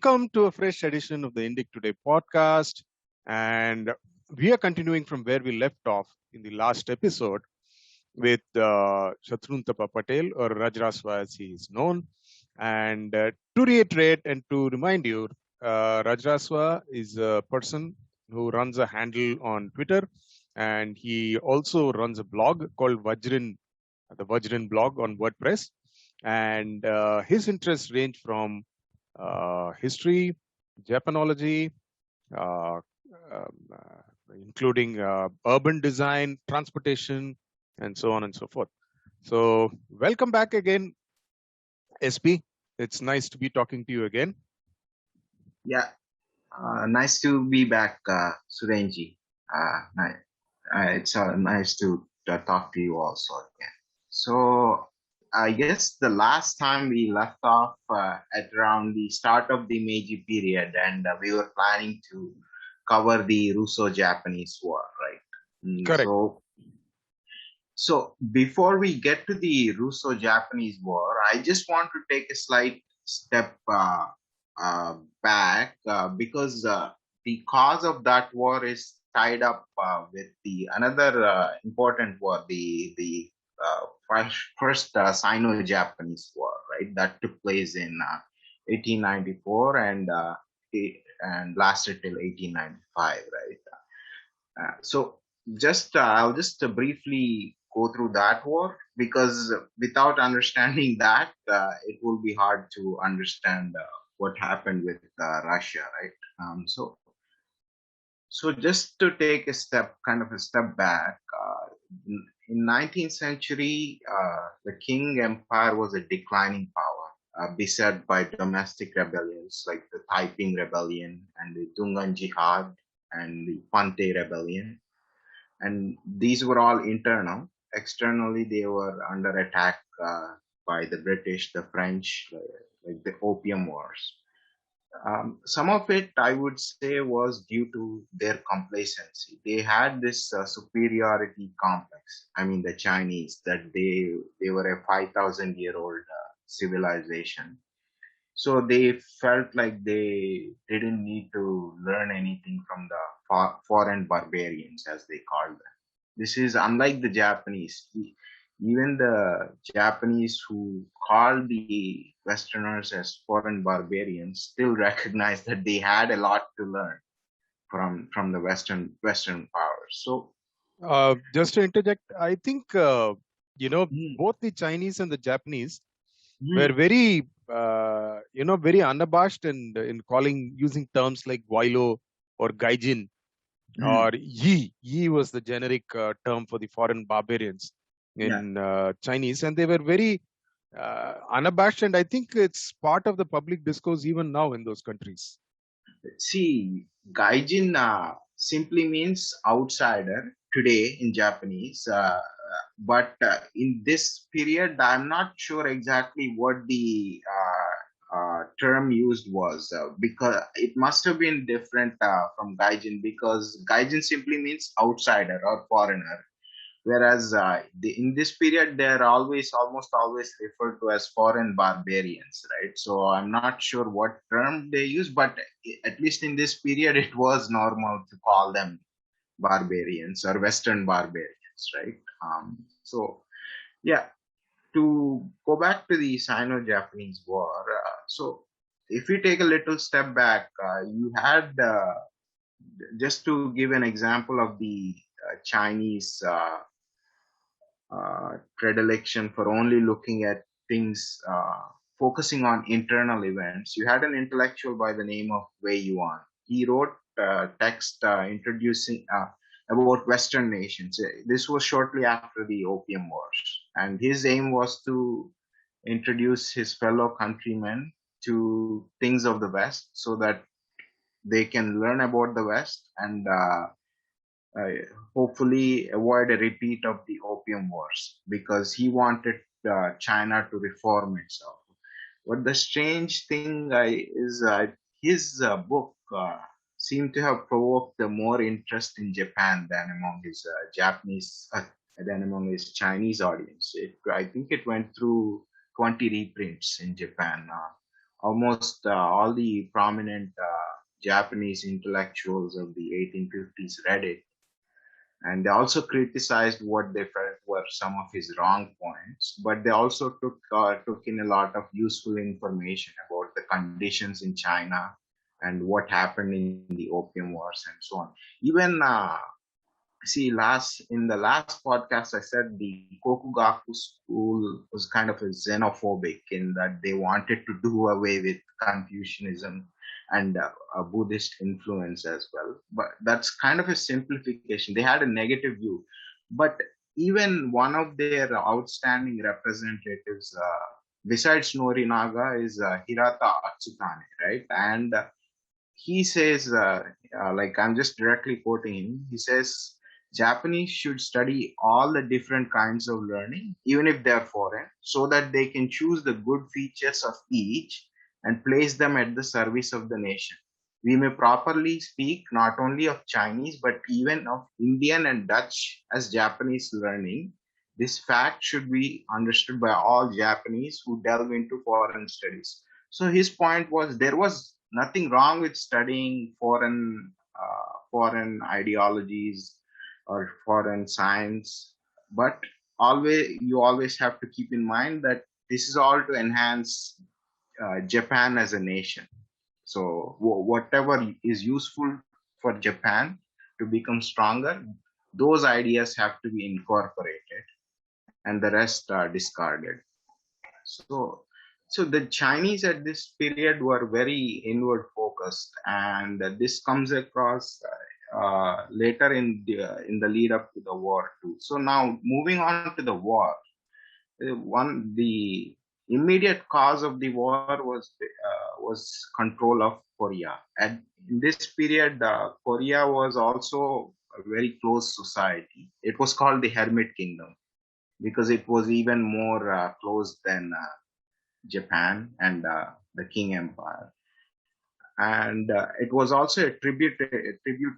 Welcome to a fresh edition of the Indic Today podcast. And we are continuing from where we left off in the last episode with Shatruntapa Patel, or Rjrasva as he is known. And to reiterate and to remind you, Rjrasva is a person who runs a handle on Twitter, and he also runs a blog called Vajran, the Vajran blog on WordPress. And his interests range from history, Japanology, uh, including urban design, transportation, and so on and so forth. So, welcome back again, SP. It's nice to be talking to you again. Yeah, nice to be back, Surenji. It's nice to talk to you also again. So, I guess the last time we left off at around the start of the Meiji period, and we were planning to cover the Russo-Japanese War, right? Correct. So before we get to the Russo-Japanese War, I just want to take a slight step back because the cause of that war is tied up with the another important war, the first Sino-Japanese War, right? That took place in 1894 and lasted till 1895, right? So I'll just briefly go through that war, because without understanding that, it will be hard to understand what happened with Russia, right? So just to take a step back, in 19th century, the Qing Empire was a declining power, beset by domestic rebellions like the Taiping Rebellion and the Dungan Jihad and the Pante Rebellion. And these were all internal. Externally, they were under attack by the British, the French, like the Opium Wars. Some of it, I would say, was due to their complacency. They had this superiority complex. I mean, the Chinese, that they were a 5,000-year-old civilization. So they felt like they didn't need to learn anything from the foreign barbarians, as they called them. This is unlike the Japanese. Even the Japanese, who called the Westerners as foreign barbarians, still recognized that they had a lot to learn from the Western powers. So, just to interject, I think both the Chinese and the Japanese were very very unabashed and in using terms like Guaylo or Gaijin or Yi. Yi was the generic term for the foreign barbarians in Chinese, and they were very unabashed, and I think it's part of the public discourse even now in those countries. See, Gaijin simply means outsider today in Japanese, but in this period, I'm not sure exactly what the term used was, because it must have been different from Gaijin, because Gaijin simply means outsider or foreigner, whereas in this period they're almost always referred to as foreign barbarians, right? So I'm not sure what term they use, but at least in this period it was normal to call them barbarians or Western barbarians, right? So yeah, to go back to the Sino-Japanese War, so if we take a little step back, you had just to give an example of the Chinese predilection for only looking at things, focusing on internal events. You had an intellectual by the name of Wei Yuan. He wrote text introducing about Western nations. This was shortly after the Opium Wars, and his aim was to introduce his fellow countrymen to things of the West, so that they can learn about the West and hopefully avoid a repeat of the Opium Wars, because he wanted China to reform itself. But the strange thing is his book seemed to have provoked more interest in Japan than among his than among his Chinese audience. I think it went through 20 reprints in Japan. almost all the prominent Japanese intellectuals of the 1850s read it, and they also criticized what they felt were some of his wrong points. But they also took in a lot of useful information about the conditions in China and what happened in the Opium Wars and so on. Even see, last in the last podcast, I said the Kokugaku school was kind of a xenophobic in that they wanted to do away with Confucianism and Buddhist influence as well. But that's kind of a simplification. They had a negative view, but even one of their outstanding representatives, besides Norinaga, is Hirata Atsutane, right? And he says, like I'm just directly quoting him, he says, Japanese should study all the different kinds of learning, even if they're foreign, so that they can choose the good features of each and place them at the service of the nation. We may properly speak not only of Chinese, but even of Indian and Dutch as Japanese learning. This fact should be understood by all Japanese who delve into foreign studies. So his point was there was nothing wrong with studying foreign ideologies or foreign science, but always have to keep in mind that this is all to enhance Japan as a nation. So whatever is useful for Japan to become stronger, those ideas have to be incorporated, and the rest are discarded. So, so the Chinese at this period were very inward focused, and this comes across later in the lead up to the war too. So now moving on to the war, the immediate cause of the war was control of Korea, and in this period, Korea was also a very closed society. It was called the Hermit Kingdom because it was even more closed than Japan and the Qing Empire. And it was also a tribute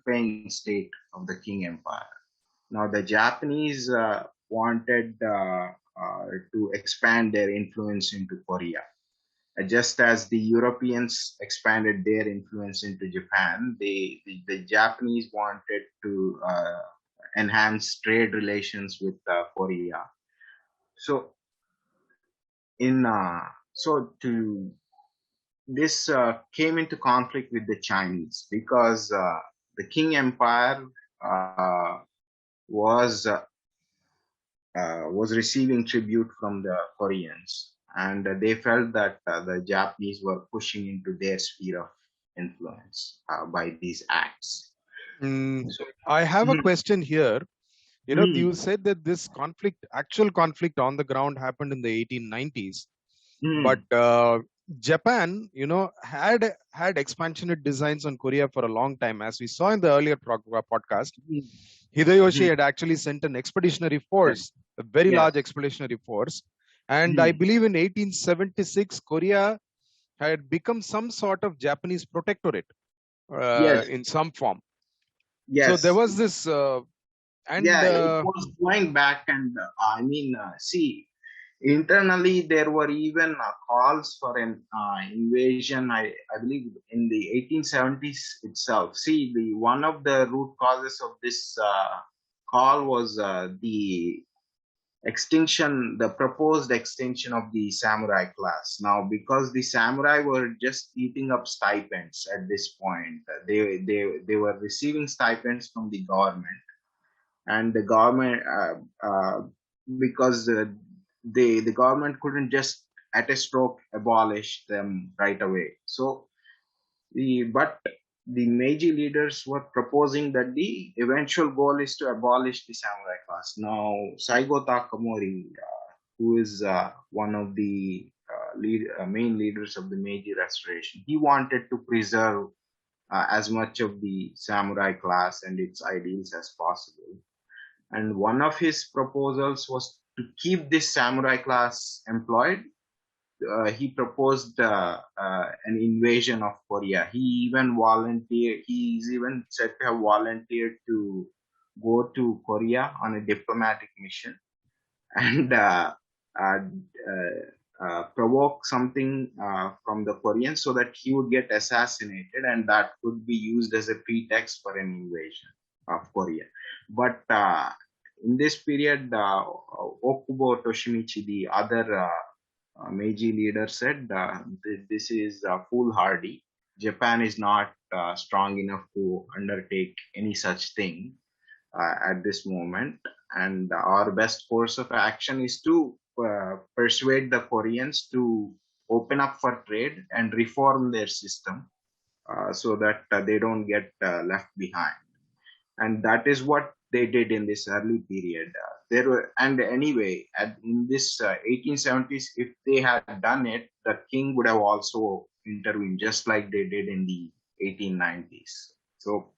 paying state of the Qing Empire. Now, the Japanese wanted to expand their influence into Korea. Just as the Europeans expanded their influence into Japan, the Japanese wanted to enhance trade relations with Korea. So, in so to this came into conflict with the Chinese because the Qing Empire uh, was was receiving tribute from the Koreans, and they felt that the Japanese were pushing into their sphere of influence by these acts. So, I have a mm, question here. You mm, said that this actual conflict on the ground happened in the 1890s, but mm, Japan, had expansionist designs on Korea for a long time. As we saw in the earlier podcast, mm, Hideyoshi mm, had actually sent an expeditionary yes, force, a very yes, large expeditionary force. And I mm, believe in 1876, Korea had become some sort of Japanese protectorate yes, in some form. So there yes. was this, and Yeah, it was going back, and I mean, see, internally there were even calls for an invasion. I believe in the 1870s itself. See, the one of the root causes of this call was the extinction, the proposed extinction of the samurai class. Now, because the samurai were just eating up stipends at this point, they were receiving stipends from the government, and the government because the government couldn't just at a stroke abolish them right away. So but the Meiji leaders were proposing that the eventual goal is to abolish the samurai class. Now, Saigo Takamori, who is one of the main leaders of the Meiji Restoration, he wanted to preserve as much of the samurai class and its ideals as possible. And one of his proposals was to keep this samurai class employed. He proposed an invasion of Korea. He even volunteered. He's even said to have volunteered to go to Korea on a diplomatic mission. And provoke something from the Koreans so that he would get assassinated, and that could be used as a pretext for an invasion of Korea. But in this period, Okubo Toshimichi, the other Meiji leader, said this is foolhardy. Japan is not strong enough to undertake any such thing at this moment, and our best course of action is to persuade the Koreans to open up for trade and reform their system so that they don't get left behind. And that is what they did in this early period. There were, and anyway, in this 1870s, if they had done it, the king would have also intervened, just like they did in the 1890s. So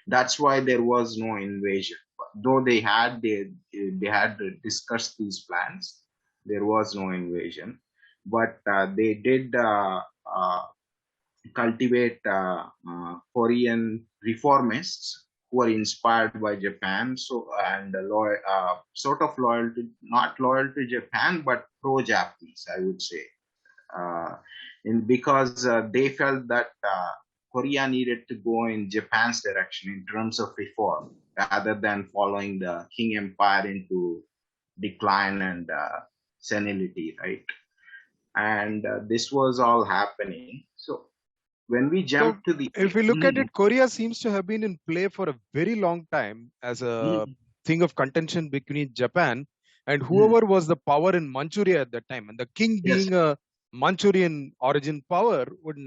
that's why there was no invasion. Though they had discussed these plans, there was no invasion. But they did cultivate Korean reformists who were inspired by Japan, so and sort of loyal to, not loyal to Japan, but pro-Japanese, I would say, because they felt that Korea needed to go in Japan's direction in terms of reform, rather than following the King Empire into decline and senility, right? And this was all happening. So when we jump to the if we look at it, Korea seems to have been in play for a very long time as a thing of contention between Japan and whoever was the power in Manchuria at that time. And the king being a Manchurian origin power would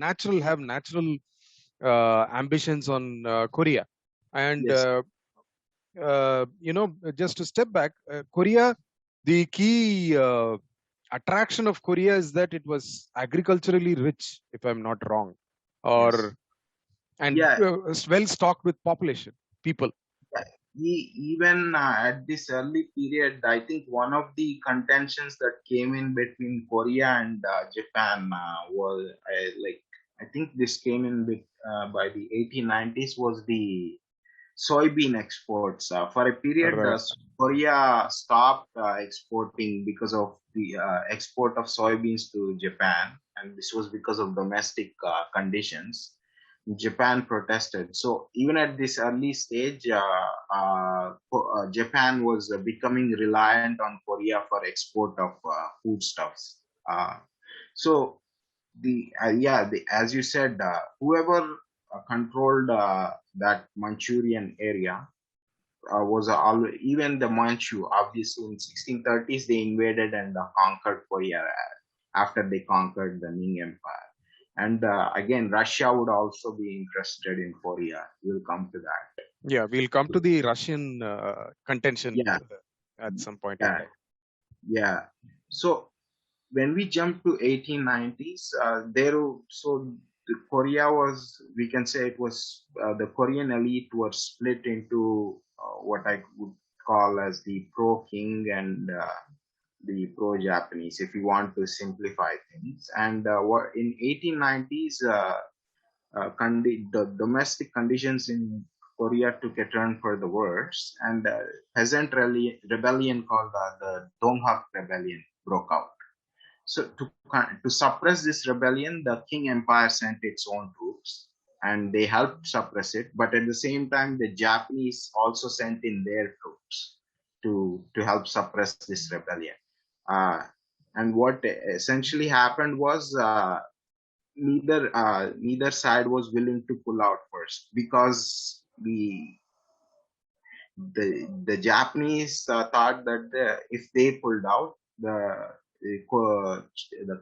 have natural ambitions on Korea. And, just to step back, Korea, the key attraction of Korea is that it was agriculturally rich, if I'm not wrong, and well stocked with population, people. Even at this early period, I think one of the contentions that came in between Korea and Japan was I think this came in by the 1890s, was the soybean exports. For a period, Korea stopped exporting because of the export of soybeans to Japan, and this was because of domestic conditions. Japan protested. So even at this early stage, Japan was becoming reliant on Korea for export of foodstuffs. So as you said, whoever controlled that Manchurian area was even the Manchu. Obviously, in 1630s they invaded and conquered Korea after they conquered the Ming Empire. And again, Russia would also be interested in Korea. We'll come to that. Yeah, we'll come to the Russian contention at some point in time. Yeah. So when we jump to 1890s, Korea was, we can say it was, the Korean elite were split into what I would call as the pro-king and the pro-Japanese, if you want to simplify things. And in 1890s, the domestic conditions in Korea took a turn for the worse, and a peasant rebellion called the Donghak Rebellion broke out. So to suppress this rebellion, the King Empire sent its own troops, and they helped suppress it. But at the same time, the Japanese also sent in their troops to help suppress this rebellion. And what essentially happened was neither side was willing to pull out first, because the Japanese thought that if they pulled out, the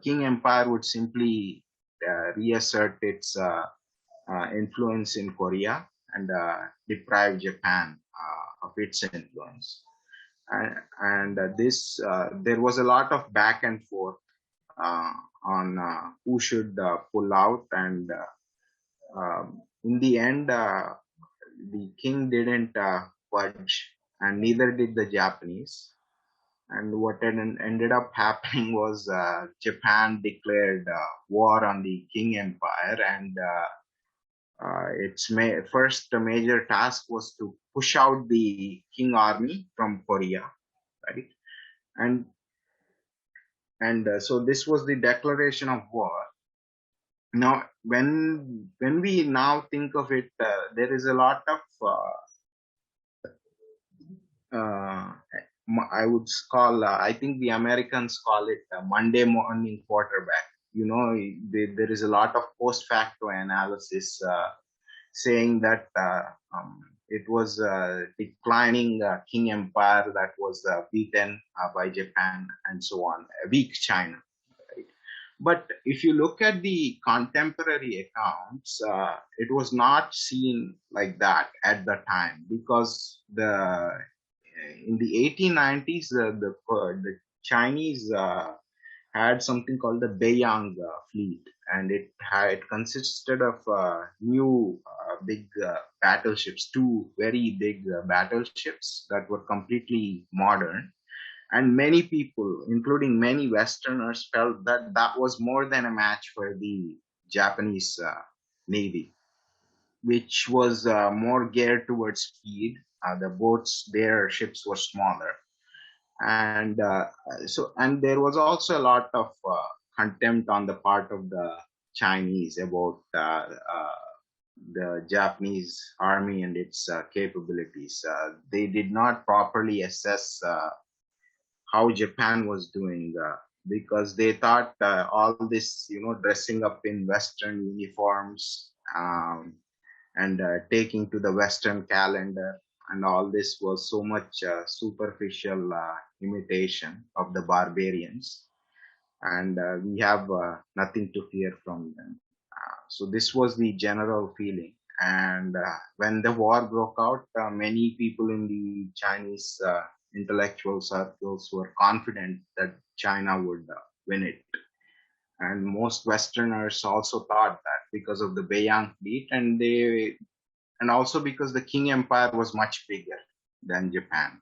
King Empire would simply reassert its influence in Korea and deprive Japan of its influence. And there was a lot of back and forth on who should pull out, and in the end, the king didn't budge, and neither did the Japanese. And what ended up happening was Japan declared war on the King Empire, and its first major task was to push out the King army from Korea, right? And And so this was the declaration of war. Now, when we now think of it, there is a lot of uh, I would call, I think the Americans call it Monday morning quarterback. You know, there is a lot of post facto analysis saying that it was a declining King Empire that was beaten by Japan and so on, a weak China. Right? But if you look at the contemporary accounts, it was not seen like that at the time, because the in the 1890s, the Chinese had something called the Bayanga Fleet, and it consisted of new big battleships, two very big battleships that were completely modern. And many people, including many Westerners, felt that that was more than a match for the Japanese Navy, which was more geared towards speed. The boats, their ships were smaller, and there was also a lot of contempt on the part of the Chinese about the Japanese army and its capabilities. They did not properly assess how Japan was doing, because they thought all this, dressing up in Western uniforms, and taking to the Western calendar, and all this was so much superficial imitation of the barbarians, and we have nothing to fear from them. So this was the general feeling. And when the war broke out, many people in the Chinese intellectual circles were confident that China would win it. And most Westerners also thought that, because of the Beiyang fleet, and also because the Qing Empire was much bigger than Japan.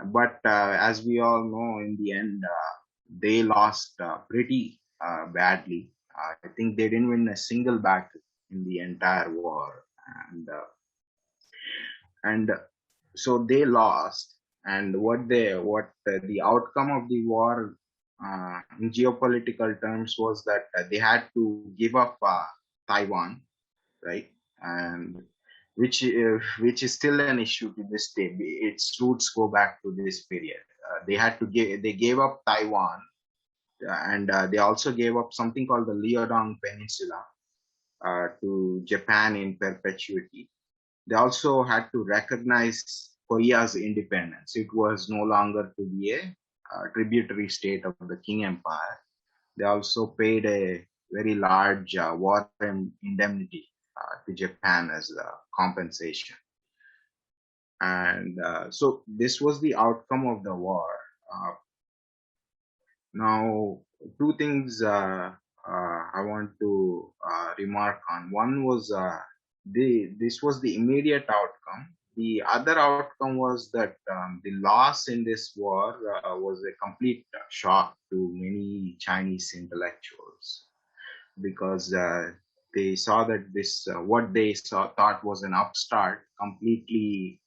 But as we all know, in the end, they lost pretty badly. I think they didn't win a single battle in the entire war, and so they lost. And the outcome of the war, in geopolitical terms, was that they had to give up Taiwan, right? And which is still an issue to this day. Its roots go back to this period. They gave up Taiwan, and they also gave up something called the Liaodong Peninsula to Japan in perpetuity. They also had to recognize Korea's independence. It was no longer to be a tributary state of the Qing Empire. They also paid a very large war indemnity to Japan as a compensation. And so this was the outcome of the war. Now, two things I want to remark on. One was this was the immediate outcome. The other outcome was that the loss in this war was a complete shock to many Chinese intellectuals, because they saw that this what they thought was an upstart completely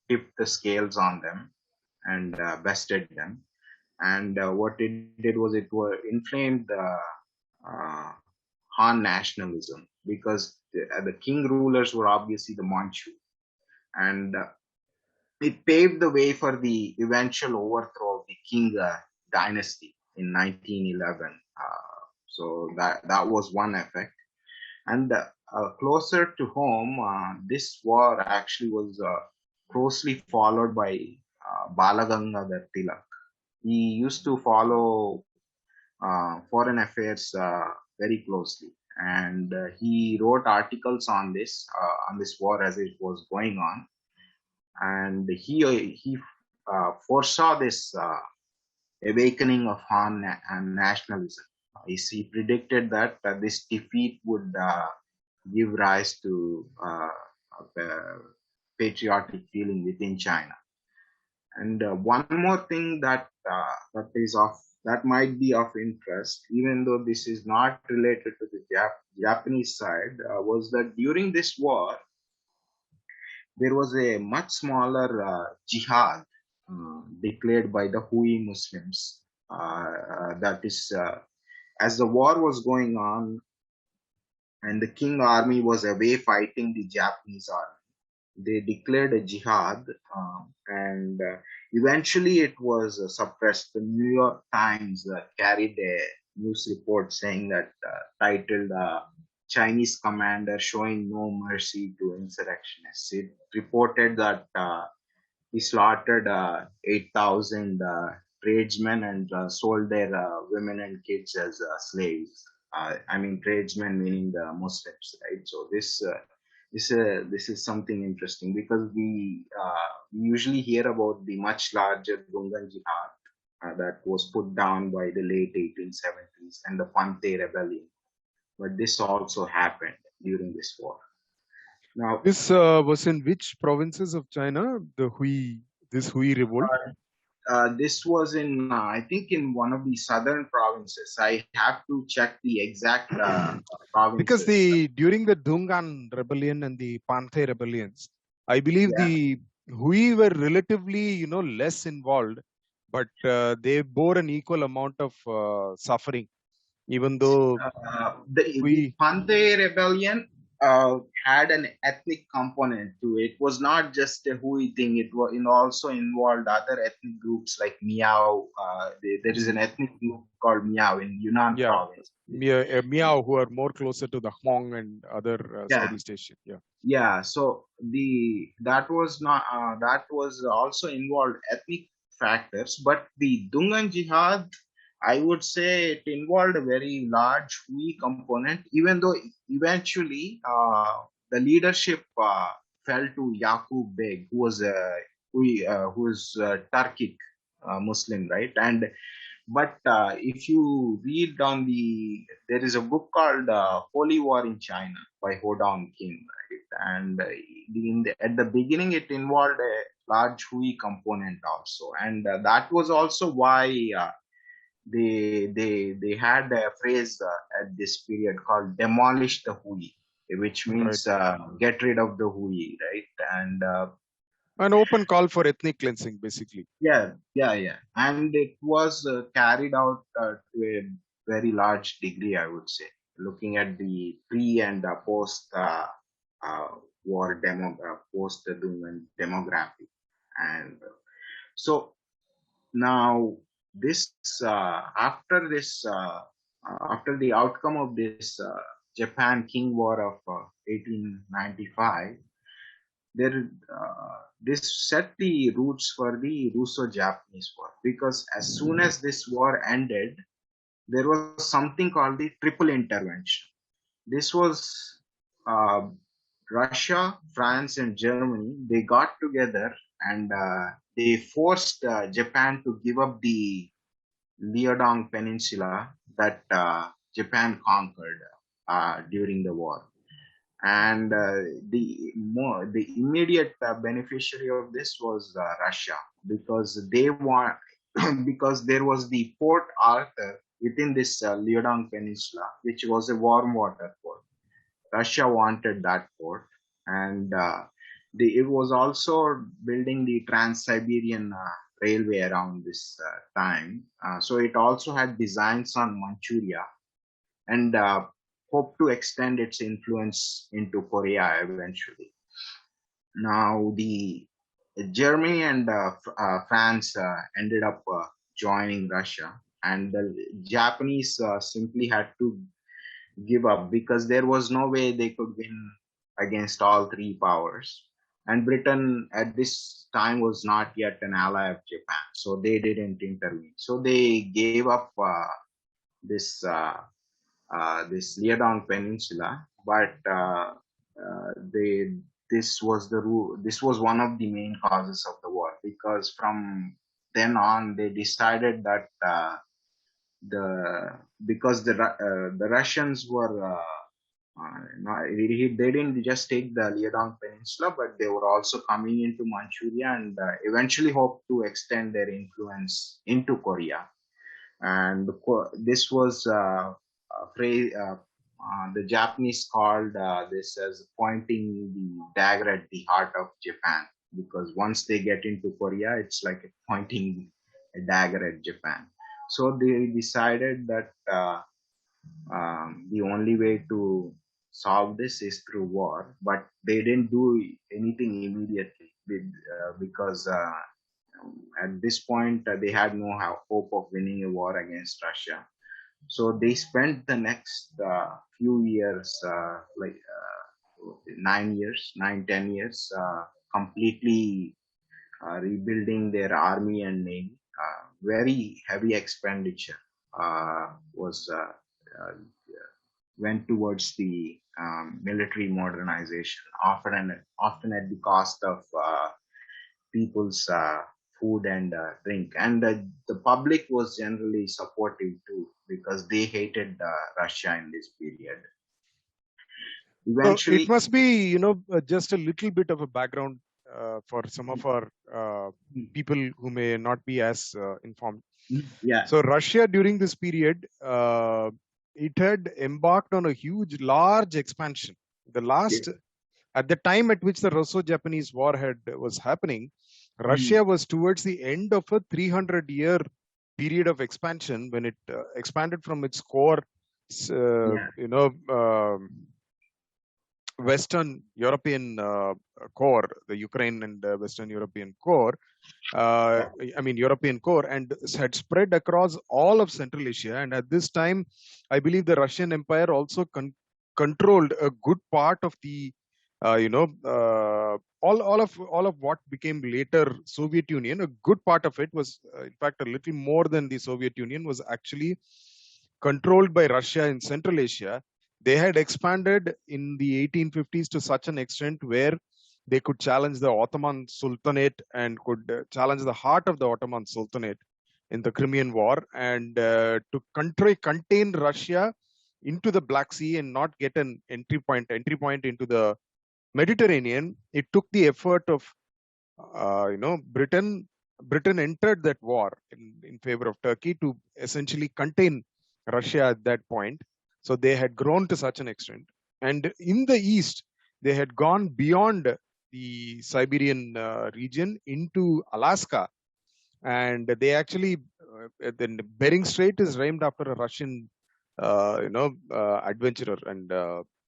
tipped the scales on them and bested them. And what it did was it inflamed uh, Han nationalism, because the king rulers were obviously the Manchu, and it paved the way for the eventual overthrow of the Qing dynasty in 1911. So that was one effect. And closer to home, this war actually was closely followed by Balagangadhar Tilak. He used to follow foreign affairs very closely, and he wrote articles on this war as it was going on, and he foresaw this awakening of Han and nationalism. He predicted that this defeat would give rise to patriotic feeling within China. And one more thing that might be of interest, even though this is not related to the Japanese side, was that during this war there was a much smaller jihad declared by the Hui Muslims. that is, as the war was going on and the King army was away fighting the Japanese army, they declared a jihad, and eventually it was suppressed. The New York Times carried a news report saying that, titled Chinese commander showing no mercy to insurrectionists. It reported that he slaughtered 8,000 tradesmen and sold their women and kids as slaves. I mean, tradesmen meaning the Muslims, right? So this is something interesting because we usually hear about the much larger Dungan Jihad that was put down by the late 1870s and the Panthe Rebellion, but this also happened during this war. Now, This was in which provinces of China? This Hui revolt. This was in, I think, in one of the southern provinces. I have to check the exact provinces. Because during the Dungan rebellion and the Panthe rebellions, I believe the Hui were relatively, less involved, but they bore an equal amount of suffering, even though the Panthe rebellion had an ethnic component to it. It was not just a Hui thing. It also involved other ethnic groups like Miao. There is an ethnic group called Miao in Yunnan province. Miao, who are more closer to the Hmong and other Southeast Asian. Yeah. So that was also involved ethnic factors, but the Dungan Jihad, I would say it involved a very large Hui component, even though eventually the leadership fell to Yaqub Beg, who was Turkic Muslim, right? But if you read there is a book called Holy War in China by Hodong King, right? And at the beginning, it involved a large Hui component also, and that was also why they had a phrase at this period called "demolish the Hui," which means get rid of the Hui, right? And an open call for ethnic cleansing, basically. Yeah. And it was carried out to a very large degree, I would say, looking at the pre and post war post demography. And so now this after the outcome of this Japan King War of 1895, this set the roots for the Russo-Japanese War, because as soon as this war ended, there was something called the Triple Intervention. This was uh, Russia, France, and Germany. They got together and they forced Japan to give up the Liaodong Peninsula that Japan conquered during the war. And the immediate beneficiary of this was Russia, because because there was the Port Arthur within this Liaodong Peninsula, which was a warm water port. Russia wanted that port, and it was also building the Trans-Siberian Railway around this time. So it also had designs on Manchuria, and hoped to extend its influence into Korea eventually. Now, the Germany and France ended up joining Russia, and the Japanese simply had to give up because there was no way they could win against all three powers. And Britain at this time was not yet an ally of Japan, so they didn't intervene. So they gave up this this Liaodong Peninsula, but this was one of the main causes of the war, because from then on they decided that the Russians were they didn't just take the Liaodong Peninsula, but they were also coming into Manchuria and eventually hoped to extend their influence into Korea. And this was phrase the Japanese called this as pointing the dagger at the heart of Japan, because once they get into Korea, it's like pointing a dagger at Japan. So they decided that the only way to solve this is through war, but they didn't do anything immediately because at this point they had no hope of winning a war against Russia. So they spent the next few years, 9 years, 9, 10 years, completely rebuilding their army and navy. Very heavy expenditure was went towards the military modernization, often at the cost of people's food and drink. And the public was generally supportive too because they hated Russia in this period. So it Eventually, must be, just a little bit of a background for some of our people who may not be as informed. yeah, So Russia during this period, it had embarked on a huge, large expansion. The yeah, last, at the time at which the Russo-Japanese War was happening, mm, Russia was towards the end of a 300-year period of expansion when it expanded from its core, yeah, Western European core, the Ukraine and Western European core, European core, and had spread across all of Central Asia. And at this time, I believe the Russian Empire also controlled a good part of the, all of what became later Soviet Union. A good part of it was, in fact, a little more than the Soviet Union was actually controlled by Russia in Central Asia. They had expanded in the 1850s to such an extent where they could challenge the Ottoman Sultanate and could challenge the heart of the Ottoman Sultanate in the Crimean War, and to contain Russia into the Black Sea and not get an entry point into the Mediterranean. It took the effort of Britain. Britain entered that war in favor of Turkey to essentially contain Russia at that point. So they had grown to such an extent. And in the east, they had gone beyond the Siberian region into Alaska. And they actually, the Bering Strait is named after a Russian, adventurer, and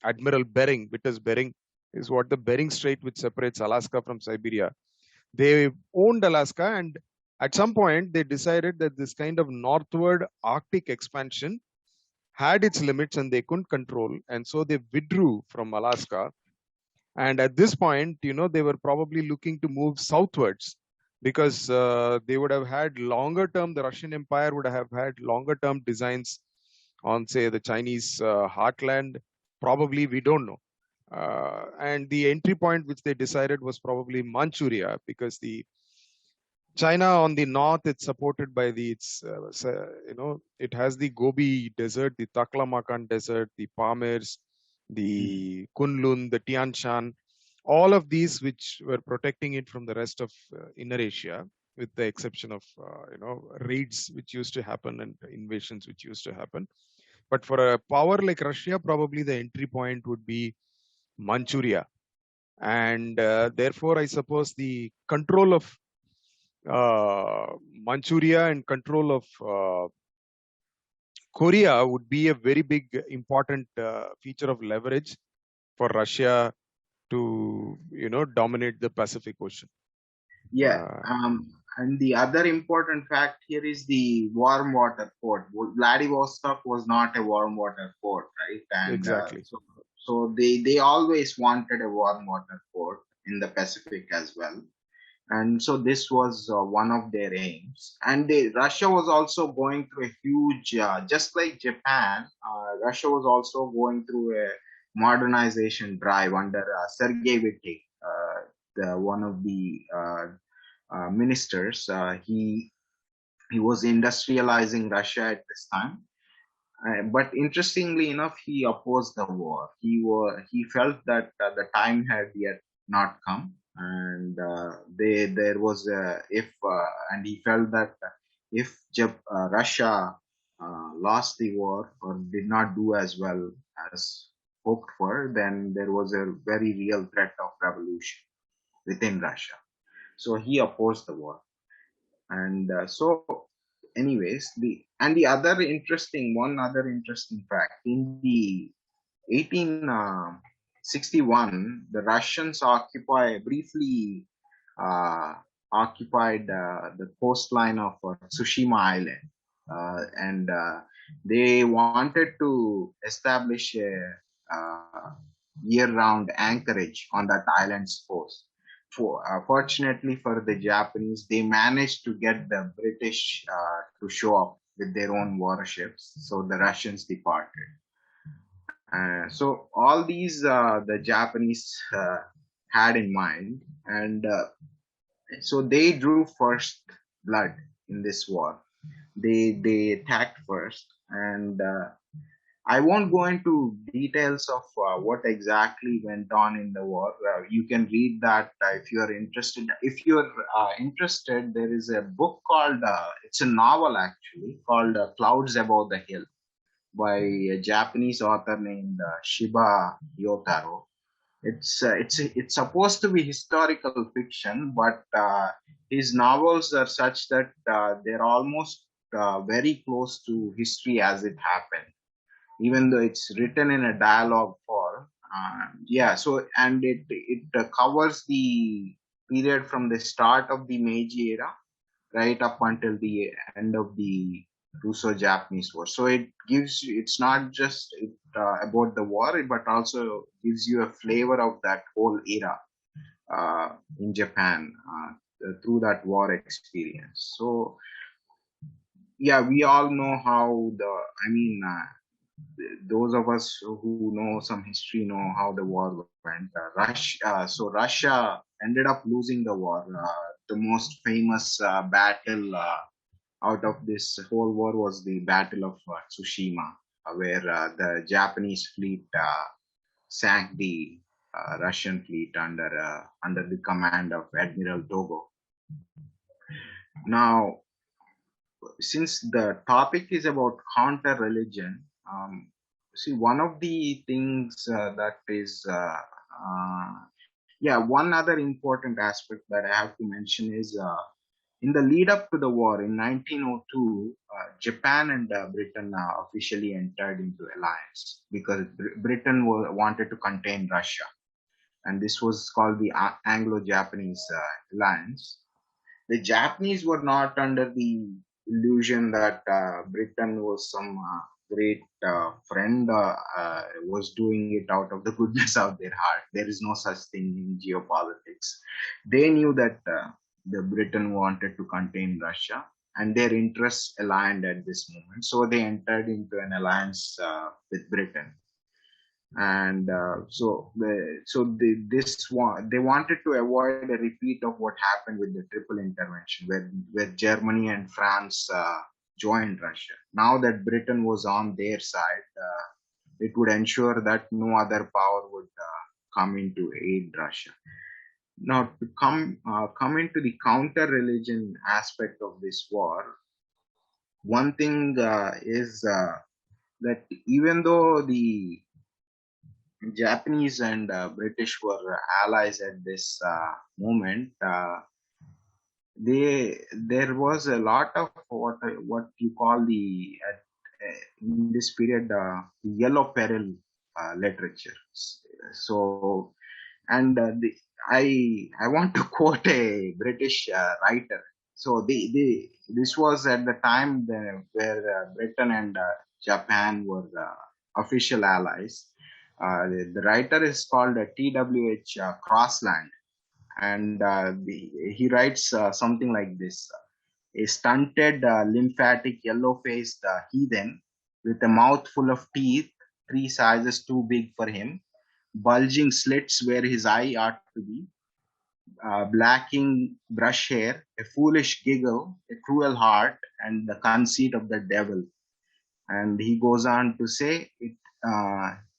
Admiral Bering, Vitus Bering, is what the Bering Strait, which separates Alaska from Siberia. They owned Alaska, and at some point they decided that this kind of northward Arctic expansion had its limits and they couldn't control, and so they withdrew from Alaska. And at this point, they were probably looking to move southwards because they would have had longer term, the Russian Empire would have had longer term designs on, say, the Chinese heartland. Probably, we don't know. And the entry point which they decided was probably Manchuria, because the China on the north, it's supported by it has the Gobi Desert, the Taklamakan Desert, the Pamirs, the Kunlun, the Tian Shan, all of these which were protecting it from the rest of Inner Asia, with the exception of, raids which used to happen and invasions which used to happen. But for a power like Russia, probably the entry point would be Manchuria. And therefore, I suppose the control of Manchuria and control of Korea would be a very big, important feature of leverage for Russia to, dominate the Pacific Ocean. yeah. And the other important fact here is the warm water port. Vladivostok was not a warm water port, right? And Exactly. so they always wanted a warm water port in the Pacific as well. And so this was one of their aims. And Russia was also going through a huge, just like Japan, Russia was also going through a modernization drive under Sergei Witte, one of the ministers. He was industrializing Russia at this time. But interestingly enough, he opposed the war. He felt that the time had yet not come, and there was a, if and he felt that if Russia lost the war or did not do as well as hoped for, then there was a very real threat of revolution within Russia. So he opposed the war, and so anyways, the one other interesting fact, in the 1861, the Russians briefly uh, occupied the coastline of Tsushima Island, and they wanted to establish a year-round anchorage on that island's coast. Fortunately for the Japanese, they managed to get the British to show up with their own warships, so the Russians departed. So all these the Japanese had in mind, and so they drew first blood in this war. They attacked first, and I won't go into details of what exactly went on in the war. You can read that if you are interested. If you're interested, there is a book called it's a novel actually called Clouds Above the Hill by a Japanese author named Shiba Yotaro. It's supposed to be historical fiction, but his novels are such that they're almost very close to history as it happened, even though it's written in a dialogue form. Yeah, so and it covers the period from the start of the Meiji era right up until the end of the Russo-Japanese War. So it's not just about the war, but also gives you a flavor of that whole era in Japan through that war experience. So yeah, we all know how those of us who know some history know how the war went. So Russia ended up losing the war. The most famous battle out of this whole war was the Battle of Tsushima, where the Japanese fleet sank the Russian fleet under the command of Admiral Dogo. Now, since the topic is about counter religion, see, one of the things that is yeah, one other important aspect that I have to mention is in the lead up to the war in 1902, Japan and Britain officially entered into alliance because Britain wanted to contain Russia, and this was called the Anglo-Japanese Alliance. The Japanese were not under the illusion that Britain was some great friend, was doing it out of the goodness of their heart. There is no such thing in geopolitics. They knew that the Britain wanted to contain Russia, and their interests aligned at this moment. So they entered into an alliance with Britain, and they wanted to avoid a repeat of what happened with the triple intervention, where Germany and France joined Russia. Now that Britain was on their side, it would ensure that no other power would come in to aid Russia. Now, to come into the counter religion aspect of this war, one thing is that even though the Japanese and British were allies at this moment, there was a lot of what you call in this period yellow peril literature. So, and I want to quote a British writer. So this was at the time where Britain and Japan were official allies. The writer is called T.W.H. Crossland, and he writes something like this: a stunted, lymphatic, yellow-faced heathen with a mouth full of teeth, 3 sizes too big for him, bulging slits where his eye ought to be, blacking brush hair, a foolish giggle, a cruel heart, and the conceit of the devil. And he goes on to say,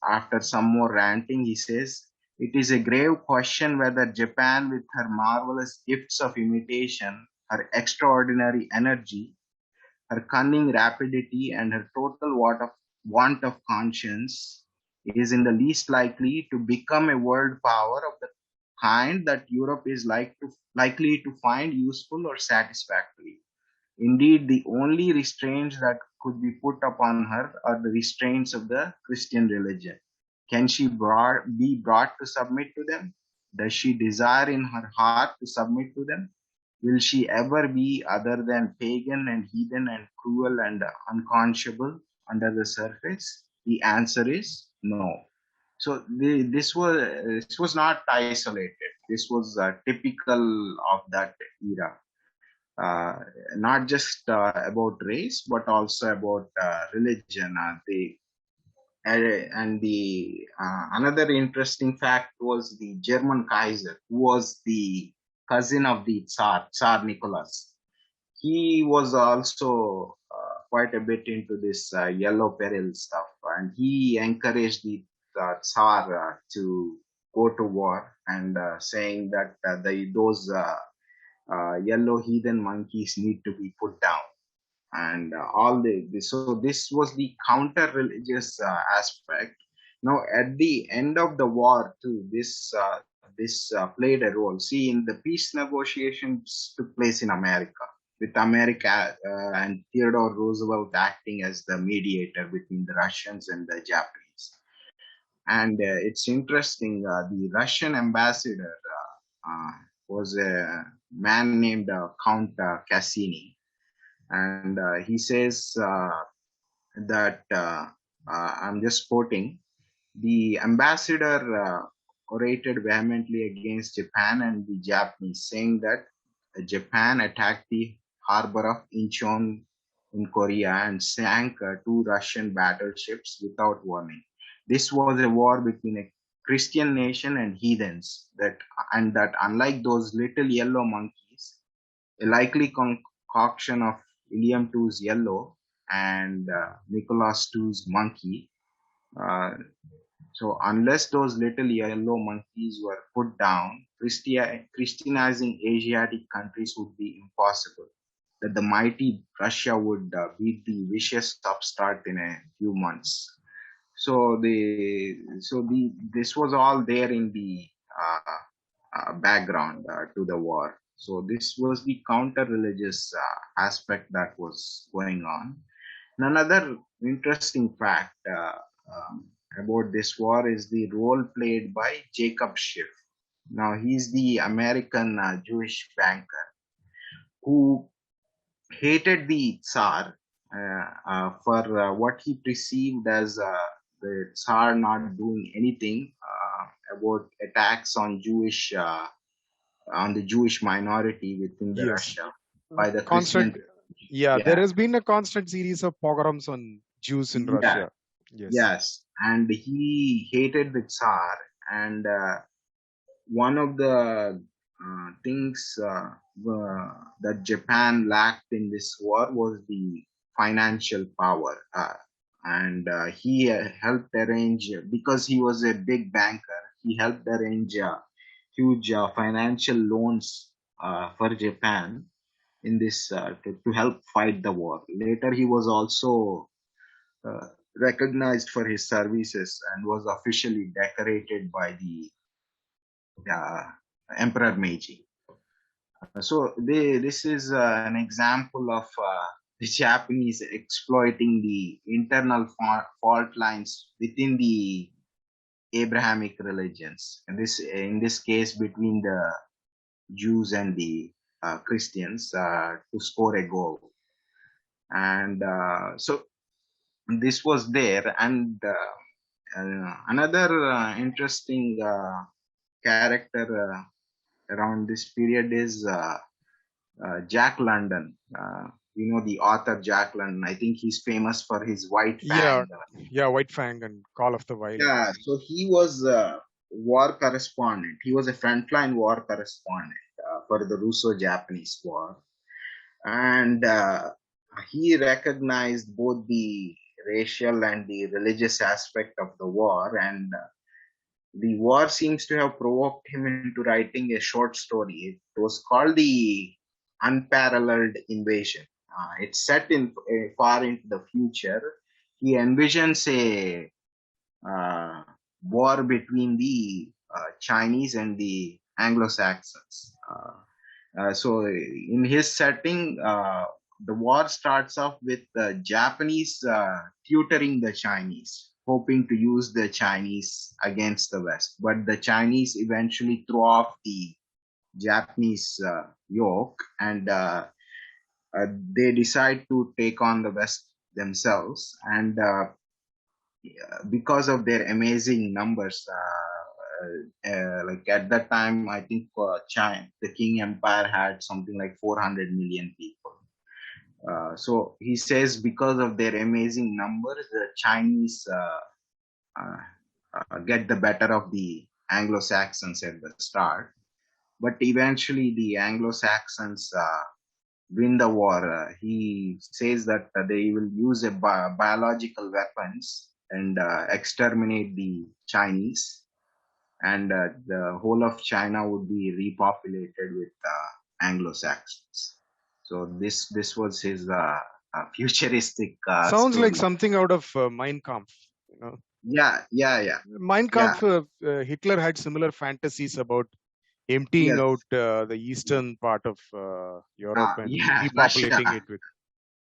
after some more ranting, he says, it is a grave question whether Japan, with her marvelous gifts of imitation, her extraordinary energy, her cunning rapidity, and her total want of conscience, is in the least likely to become a world power of the kind that Europe is likely to find useful or satisfactory. Indeed, the only restraints that could be put upon her are the restraints of the Christian religion. Can she be brought to submit to them? Does she desire in her heart to submit to them? Will she ever be other than pagan and heathen and cruel and unconscionable under the surface? The answer is no. So this was not isolated. This was typical of that era. Uh, Not just about race, but also about religion. And the another interesting fact was the German Kaiser, who was the cousin of the Tsar Nicholas. He was also quite a bit into this yellow peril stuff, and he encouraged the Tsar to go to war, and saying that those yellow heathen monkeys need to be put down, and so this was the counter religious aspect. Now at the end of the war too, this played a role. See, in the peace negotiations took place in America, with America and Theodore Roosevelt acting as the mediator between the Russians and the Japanese. And it's interesting, the Russian ambassador was a man named Count Cassini, and he says that I'm just quoting: the ambassador orated vehemently against Japan and the Japanese, saying that Japan attacked the harbor of Incheon in Korea and sank two Russian battleships without warning. This was a war between a Christian nation and heathens, and that unlike those little yellow monkeys, a likely concoction of William II's yellow and Nicholas II's monkey. Uh, so unless those little yellow monkeys were put down, Christianizing Asiatic countries would be impossible. That the mighty Russia would beat the vicious upstart in a few months. This was all there in the background to the war. So this was the counter-religious aspect that was going on. And another interesting fact about this war is the role played by Jacob Schiff. Now he's the American Jewish banker who hated the Tsar for what he perceived as the Tsar not doing anything about attacks on the Jewish minority within the Yes. Russia by the Constant. Christian. Yeah, there has been a constant series of pogroms on Jews in Russia. Yes, and he hated the Tsar, and one of the things that Japan lacked in this war was the financial power. And he helped arrange, because he was a big banker, he helped arrange huge financial loans for Japan in this to help fight the war. Later, he was also recognized for his services and was officially decorated by the Emperor Meiji. So this is an example of the Japanese exploiting the internal fault lines within the Abrahamic religions, and in this case between the Jews and the Christians, to score a goal. And so this was there. And another interesting character around this period is Jack London. The author Jack London. I think he's famous for his White Fang. Yeah, White Fang and Call of the Wild. Yeah, so he was a war correspondent. He was a frontline war correspondent for the Russo-Japanese War. And he recognized both the racial and the religious aspect of the war, and the war seems to have provoked him into writing a short story. It was called the Unparalleled Invasion. It's set in far into the future. He envisions a war between the Chinese and the Anglo-Saxons. So in his setting, the war starts off with the Japanese tutoring the Chinese, hoping to use the Chinese against the West. But the Chinese eventually throw off the Japanese yoke, and they decide to take on the West themselves. And because of their amazing numbers, like at that time, I think China, the Qing Empire had something like 400 million people. So he says because of their amazing numbers, the Chinese get the better of the Anglo-Saxons at the start. But eventually, the Anglo-Saxons win the war. He says that they will use biological weapons and exterminate the Chinese, and the whole of China would be repopulated with Anglo-Saxons. So this was his futuristic Sounds story. like something out of Mein Kampf. You know, Yeah. Mein Kampf. Hitler had similar fantasies about emptying Yes. out the eastern part of Europe and repopulating Russia. it with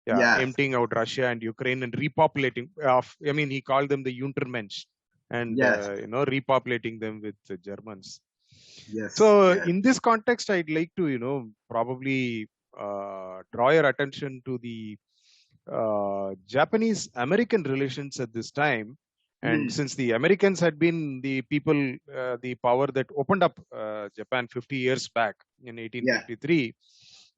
Yes. emptying out Russia and Ukraine and repopulating. I mean, he called them the Untermensch, and Yes. repopulating them with the Germans. Yes. So yes. in this context, I'd like to probably draw your attention to the Japanese-American relations at this time. And since the Americans had been the people, the power that opened up Japan 50 years back in 1853,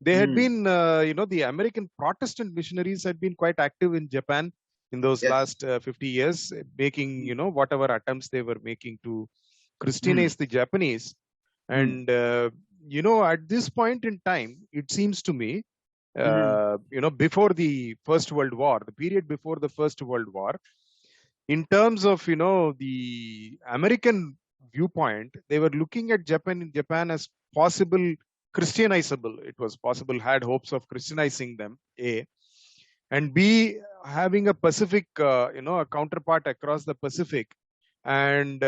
they had been, the American Protestant missionaries had been quite active in Japan in those last 50 years, making, whatever attempts they were making to Christianize the Japanese. And, at this point in time, it seems to me, before the First World War, the period before the First World War, in terms of, the American viewpoint, they were looking at Japan as possible Christianizable. It was possible, had hopes of Christianizing them, A, and B, having a Pacific, a counterpart across the Pacific. And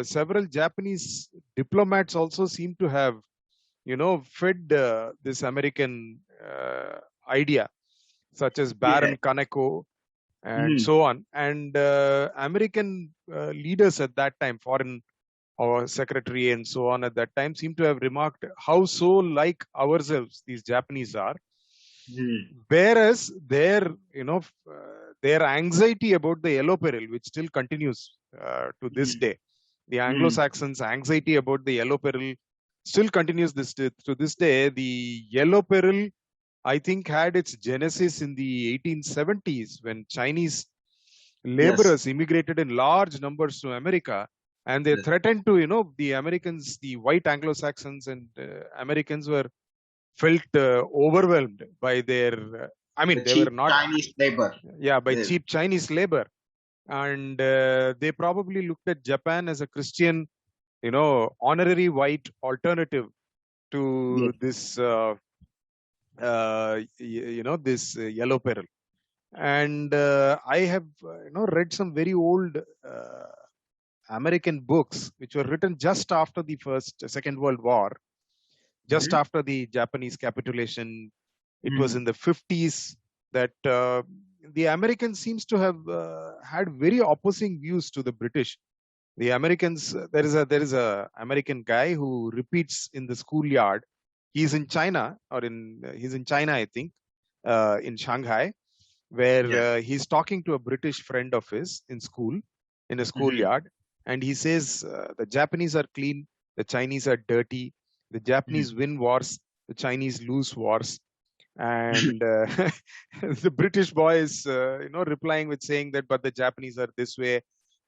several Japanese diplomats also seem to have, fed this American idea, such as Baron Kaneko and so on. And American leaders at that time, foreign or secretary and so on at that time, seem to have remarked how so like ourselves these Japanese are. Whereas their anxiety about the yellow peril, which still continues to this day, the Anglo-Saxons' anxiety about the yellow peril still continues to this day. The yellow peril, I think, had its genesis in the 1870s when Chinese laborers immigrated in large numbers to America, and they threatened to, the Americans, the white Anglo-Saxons and Americans were felt overwhelmed by their, they were not Chinese labor. By cheap Chinese labor. And they probably looked at Japan as a Christian, honorary white alternative to this, this yellow peril. And I have, read some very old American books which were written just after the Second World War, just after the Japanese capitulation. It was in the 50s that the Americans seems to have had very opposing views to the British. The Americans, there is a American guy who repeats in the schoolyard. He's in China, he's in China, I think, in Shanghai, where he's talking to a British friend of his in a schoolyard, and he says the Japanese are clean, the Chinese are dirty, the Japanese win wars, the Chinese lose wars. And the British boy is, replying with saying that, but the Japanese are this way,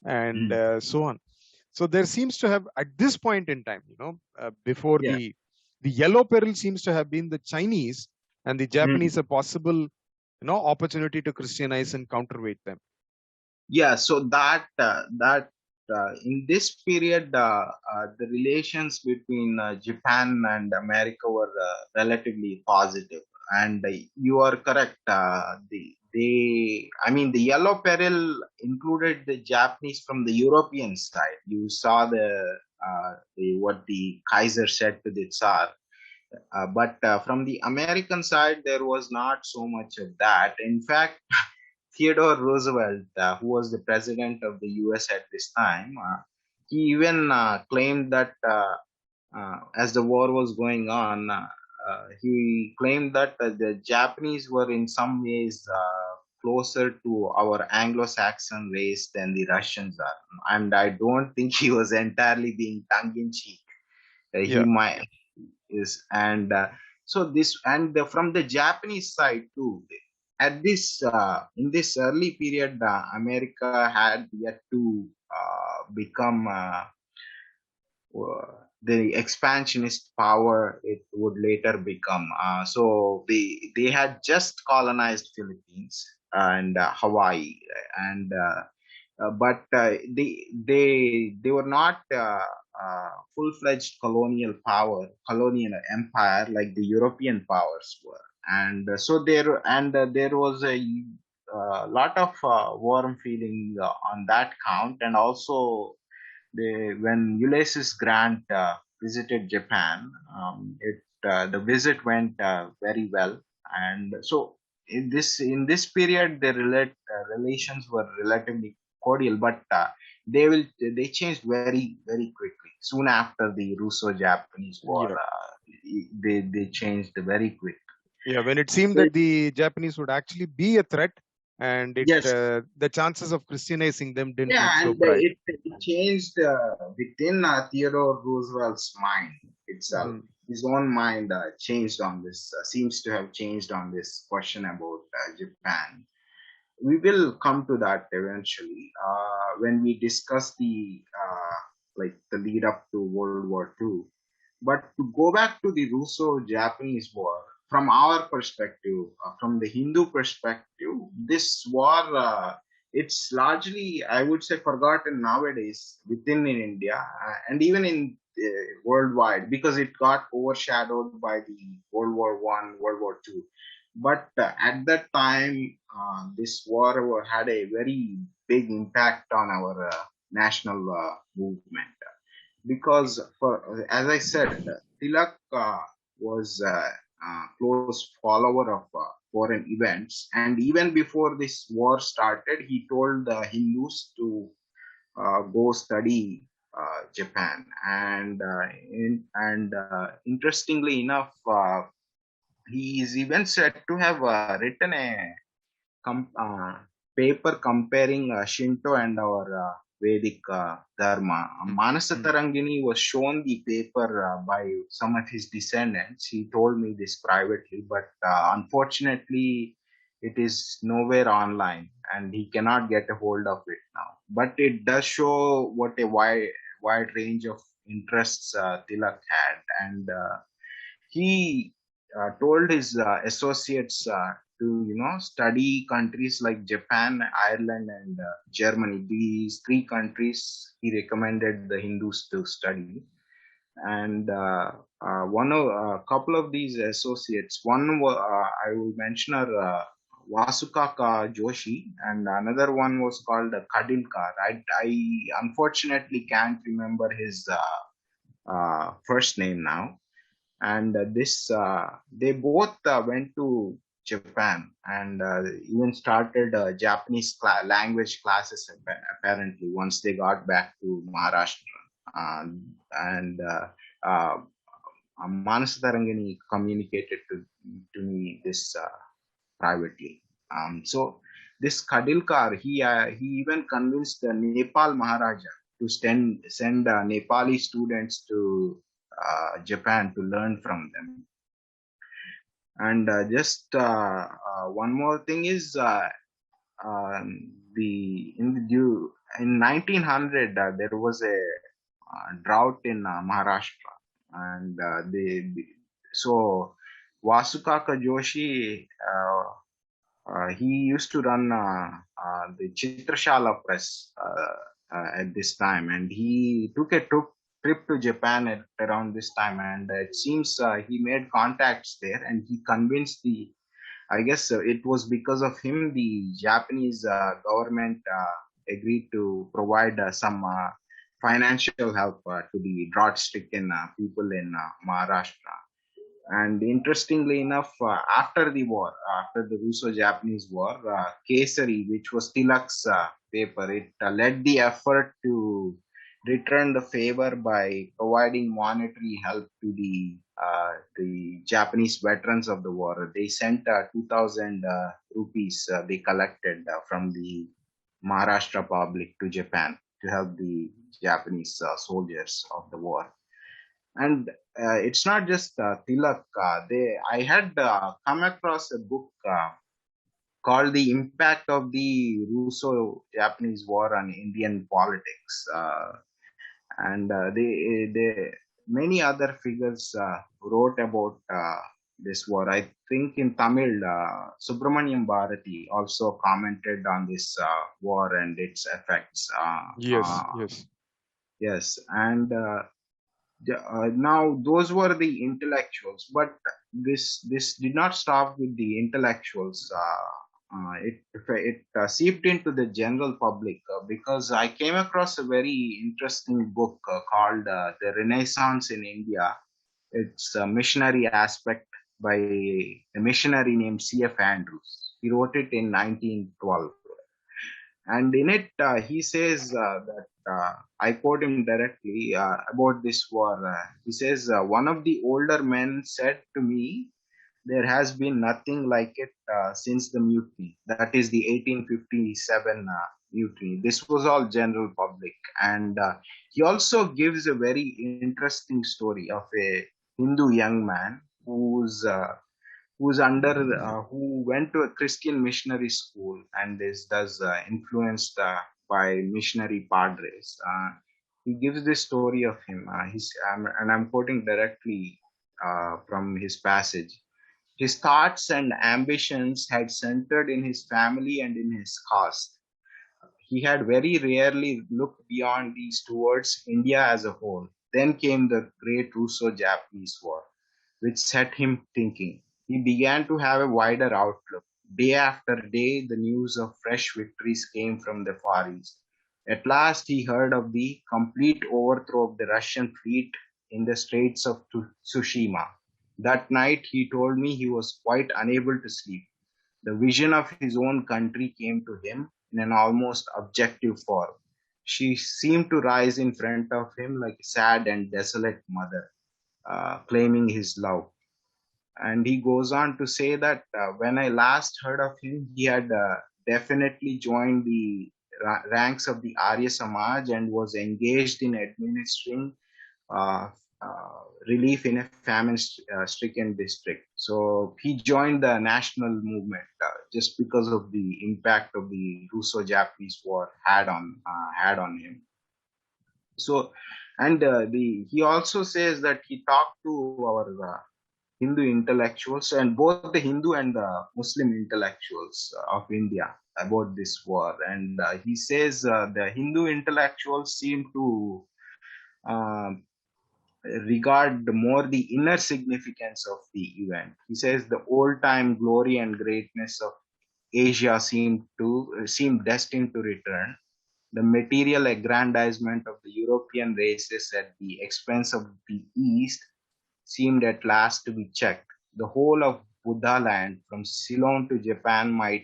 and so on. So there seems to have, at this point in time, before the yellow peril seems to have been the Chinese, and the Japanese a possible, opportunity to Christianize and counterweight them. So that in this period, the relations between Japan and America were relatively positive. And you are correct. The yellow peril included the Japanese from the European side. You saw what the Kaiser said to the Tsar. But from the American side, there was not so much of that. In fact, Theodore Roosevelt, who was the president of the US at this time, he even claimed that as the war was going on, he claimed that the Japanese were in some ways closer to our Anglo-Saxon race than the Russians are. And I don't think he was entirely being tongue-in-cheek. He Yeah, might is and so this and from the Japanese side too, at this in this early period, America had yet to become the expansionist power it would later become. So they had just colonized Philippines and Hawaii, and but they were not full-fledged colonial empire like the European powers were, and there was a lot of warm feeling on that count, and also when Ulysses Grant visited Japan, the visit went very well, and so in this period the relations were relatively cordial, but they changed very quickly soon after the Russo-Japanese War. yeah, They changed very quick. yeah. When it seemed So that the Japanese would actually be a threat, and yes, the chances of Christianizing them didn't yeah, look so and bright. it changed within Theodore Roosevelt's mind itself. Mm. His own mind changed on this, seems to have changed on this question about Japan. We will come to that eventually when we discuss the the lead up to World War II. But to go back to the Russo-Japanese War, from our perspective, from the Hindu perspective, this war it's largely, I would say, forgotten nowadays within in India and even in worldwide, because it got overshadowed by the World War I, World War II. But at that time, this war had a very big impact on our national movement, because as I said, Tilak was a close follower of foreign events, and even before this war started, he told the Hindus to go study Japan, and interestingly enough, he is even said to have written a com- uh, paper comparing Shinto and our Vedic Dharma. Manasa Mm. Tarangini was shown the paper by some of his descendants. He told me this privately, but unfortunately, it is nowhere online and he cannot get a hold of it now. But it does show what a wide range of interests Tilak had, and he told his associates to study countries like Japan, Ireland, and Germany. These three countries he recommended the Hindus to study, and one of a couple of these associates, I will mention are Vasukaka Joshi, and another one was called Kadilkar. I unfortunately can't remember his first name now, and this they both went to Japan and even started language classes apparently once they got back to Maharashtra. And uh, Manas Tarangini communicated to me this privately. So this Kadilkar, he even convinced the Nepal Maharaja to send Nepali students to Japan to learn from them. And just one more thing is the in the due in 1900 there was a drought in Maharashtra, and so Vasukaka Joshi he used to run the Chitrashala press at this time, and he took a trip to Japan at around this time, and it seems he made contacts there, and he convinced the. I guess it was because of him the Japanese government agreed to provide some financial help to the drought-stricken people in Maharashtra. And interestingly enough, after the war, after the Russo-Japanese War, Kesari, which was Tilak's paper, it led the effort to return the favor by providing monetary help to the Japanese veterans of the war. They sent 2,000 rupees they collected from the Maharashtra public to Japan to help the Japanese soldiers of the war. And it's not just Tilak. I had come across a book called "The Impact of the Russo-Japanese War on Indian Politics," and they many other figures wrote about this war. I think in Tamil, Subramaniam Bharati also commented on this war and its effects. Yes, yes. Yes, and now those were the intellectuals, but this did not stop with the intellectuals. It seeped into the general public because I came across a very interesting book called "The Renaissance in India." It's a missionary aspect by a missionary named C.F. Andrews. He wrote it in 1912, and in it he says that I quote him directly about this war. He says, one of the older men said to me, there has been nothing like it since the mutiny, that is the 1857 mutiny. This was all general public. And he also gives a very interesting story of a Hindu young man who went to a Christian missionary school and is thus influenced by missionary padres. He gives this story of him. And I'm quoting directly from his passage. His thoughts and ambitions had centered in his family and in his caste. He had very rarely looked beyond these towards India as a whole. Then came the great Russo-Japanese War, which set him thinking. He began to have a wider outlook. Day after day, the news of fresh victories came from the Far East. At last, he heard of the complete overthrow of the Russian fleet in the Straits of Tsushima. That night, he told me he was quite unable to sleep. The vision of his own country came to him in an almost objective form. She seemed to rise in front of him like a sad and desolate mother, claiming his love. And he goes on to say that when I last heard of him, he had definitely joined the ranks of the Arya Samaj and was engaged in administering uh, relief in a famine-stricken district. So he joined the national movement just because of the impact of the Russo-Japanese War had on him. So, and he also says that he talked to our Hindu intellectuals and both the Hindu and the Muslim intellectuals of India about this war. And he says the Hindu intellectuals seem to uh, regard more the inner significance of the event. He says the old time glory and greatness of Asia seemed destined to return. The material aggrandizement of the European races at the expense of the East seemed at last to be checked. The whole of Buddha land, from Ceylon to Japan, might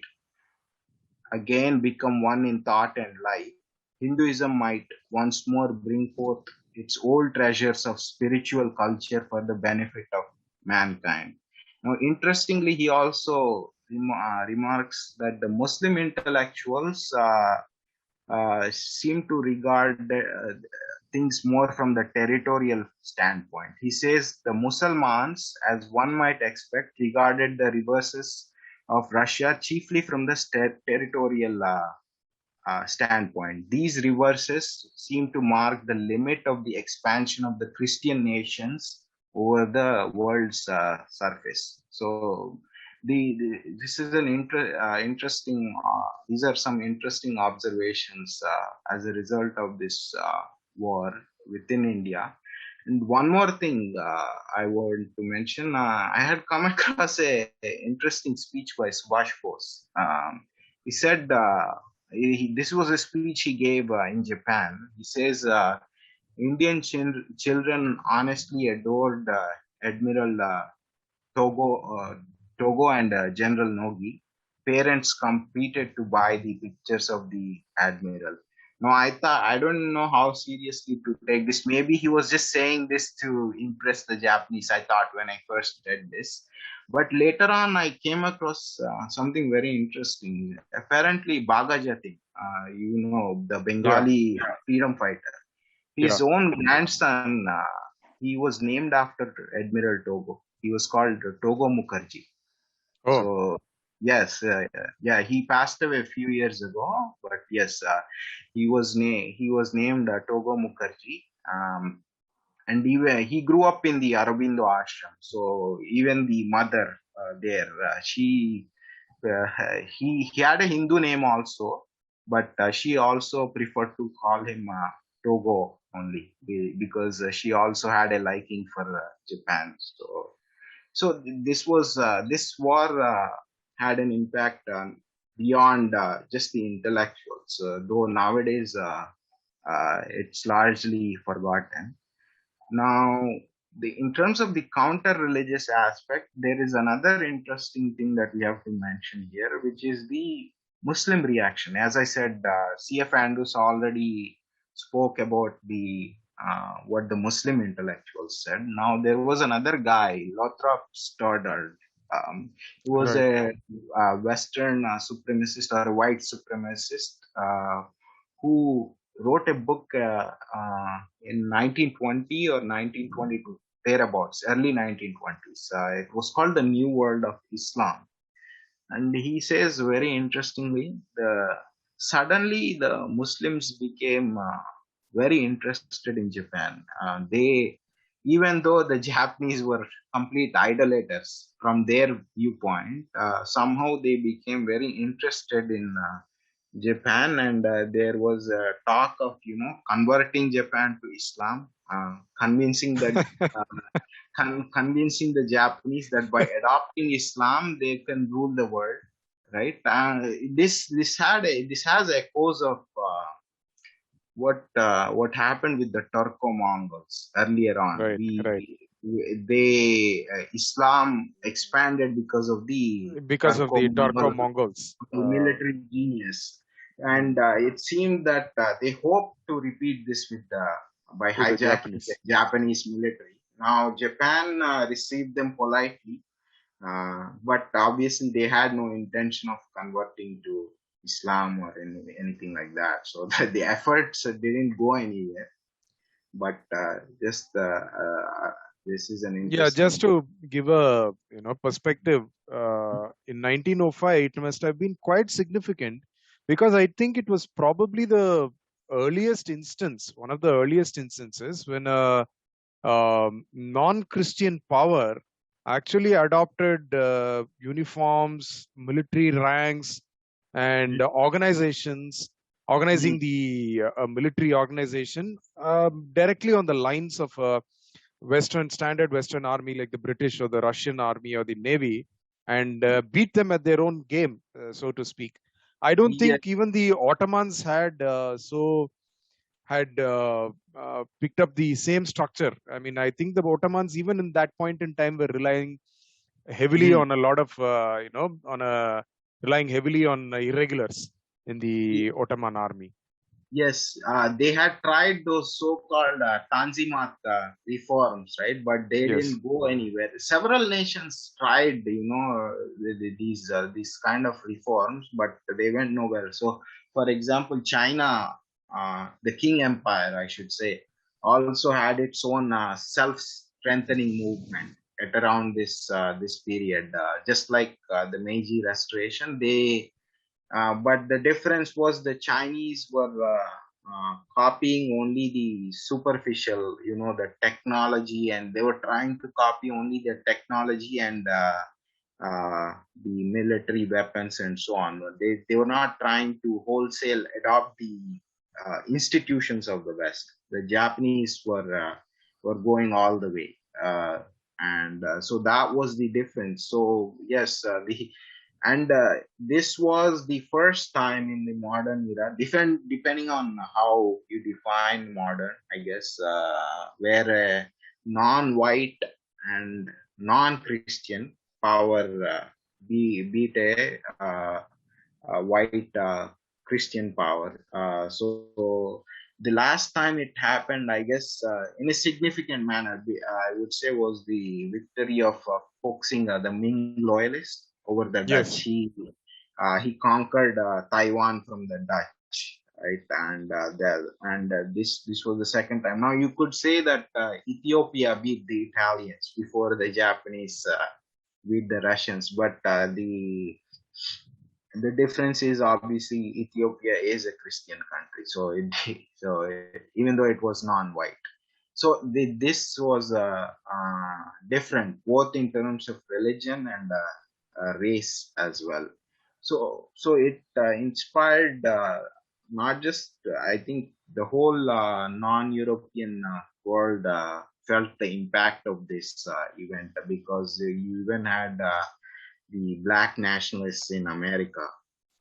again become one in thought and life. Hinduism might once more bring forth its old treasures of spiritual culture for the benefit of mankind. Now, interestingly, he also remarks that the Muslim intellectuals seem to regard things more from the territorial standpoint. He says the Musalmans, as one might expect, regarded the reverses of Russia chiefly from the territorial standpoint. These reverses seem to mark the limit of the expansion of the Christian nations over the world's surface. So, this is an interesting. These are some interesting observations as a result of this war within India. And one more thing I want to mention, I had come across a interesting speech by Subhash Bose. He said this was a speech he gave in Japan. He says Indian children honestly adored Admiral Togo and General Nogi, parents competed to buy the pictures of the admiral. Now I don't know how seriously to take this. Maybe he was just saying this to impress the Japanese. I thought when I first read this, but later on I came across something very interesting. Apparently, Bagajati, the Yeah, Bengali freedom fighter, yeah. his own grandson, he was named after Admiral Togo. He was called Togo Mukherjee. Oh, So yes, yeah, he passed away a few years ago. But yes, he was named Togo Mukherjee. And he grew up in the Aurobindo ashram. So even the mother there, uh, he had a Hindu name also, but she also preferred to call him Togo only because she also had a liking for Japan. This war had an impact beyond just the intellectuals, though nowadays it's largely forgotten. Now, in terms of the counter-religious aspect, there is another interesting thing that we have to mention here, which is the Muslim reaction. As I said, C.F. Andrews already spoke about the what the Muslim intellectuals said. Now, there was another guy, Lothrop Stoddard, who was right. a Western supremacist or a white supremacist who wrote a book in 1920 or 1922, thereabouts, early 1920s. It was called The New World of Islam. And he says very interestingly, suddenly the Muslims became very interested in Japan. Even though the Japanese were complete idolaters from their viewpoint, somehow they became very interested in Japan, and there was a talk of converting Japan to Islam, uh, convincing the Japanese that by adopting Islam they can rule the world, right? This has echoes of what happened with the Turco-Mongols earlier on. Right, right. Islam expanded because of the Because of the Turco-Mongol Turco-Mongols. military genius, and it seemed that they hoped to repeat this by With the hijacking the Japanese. Japanese military. Now Japan received them politely, but obviously they had no intention of converting to Islam or anything like that. So the efforts didn't go anywhere. But just this is an Yeah, interesting. just to give a perspective, in 1905 it must have been quite significant because I think it was probably the earliest instance, one of the earliest instances when a non-Christian power actually adopted uniforms, military ranks, and organizations, organizing Mm, the military organization directly on the lines of standard Western army like the British or the Russian army or the Navy, and beat them at their own game, so to speak. I don't yeah. think even the Ottomans had picked up the same structure. I mean, I think the Ottomans, even in that point in time, were relying heavily Mhm. on a lot of, relying heavily on irregulars in the Ottoman army. Yes, they had tried those so-called Tanzimat reforms, right? But they Yes. didn't go anywhere. Several nations tried, these kind of reforms, but they went nowhere. So, for example, China, the Qing Empire, I should say, also had its own self-strengthening movement at around this period. Just like the Meiji Restoration, but the difference was the Chinese were copying only the superficial, the technology, and they were trying to copy only the technology and the military weapons and so on. They were not trying to wholesale adopt the institutions of the West. The Japanese were going all the way. And so that was the difference. So yes, this was the first time in the modern era, depending on how you define modern, I guess, where a non-white and non-Christian power beat a white Christian power. So the last time it happened, I guess, in a significant manner, I would say, was the victory of focusing the Ming loyalists over the Dutch. Yes. He conquered Taiwan from the Dutch, right? And this was the second time. Now you could say that Ethiopia beat the Italians before the Japanese beat the Russians, but the difference is obviously Ethiopia is a Christian country, even though it was non-white, so this was different both in terms of religion and race as well. So it inspired not just I think the whole non-European world felt the impact of this event because you even had the black nationalists in America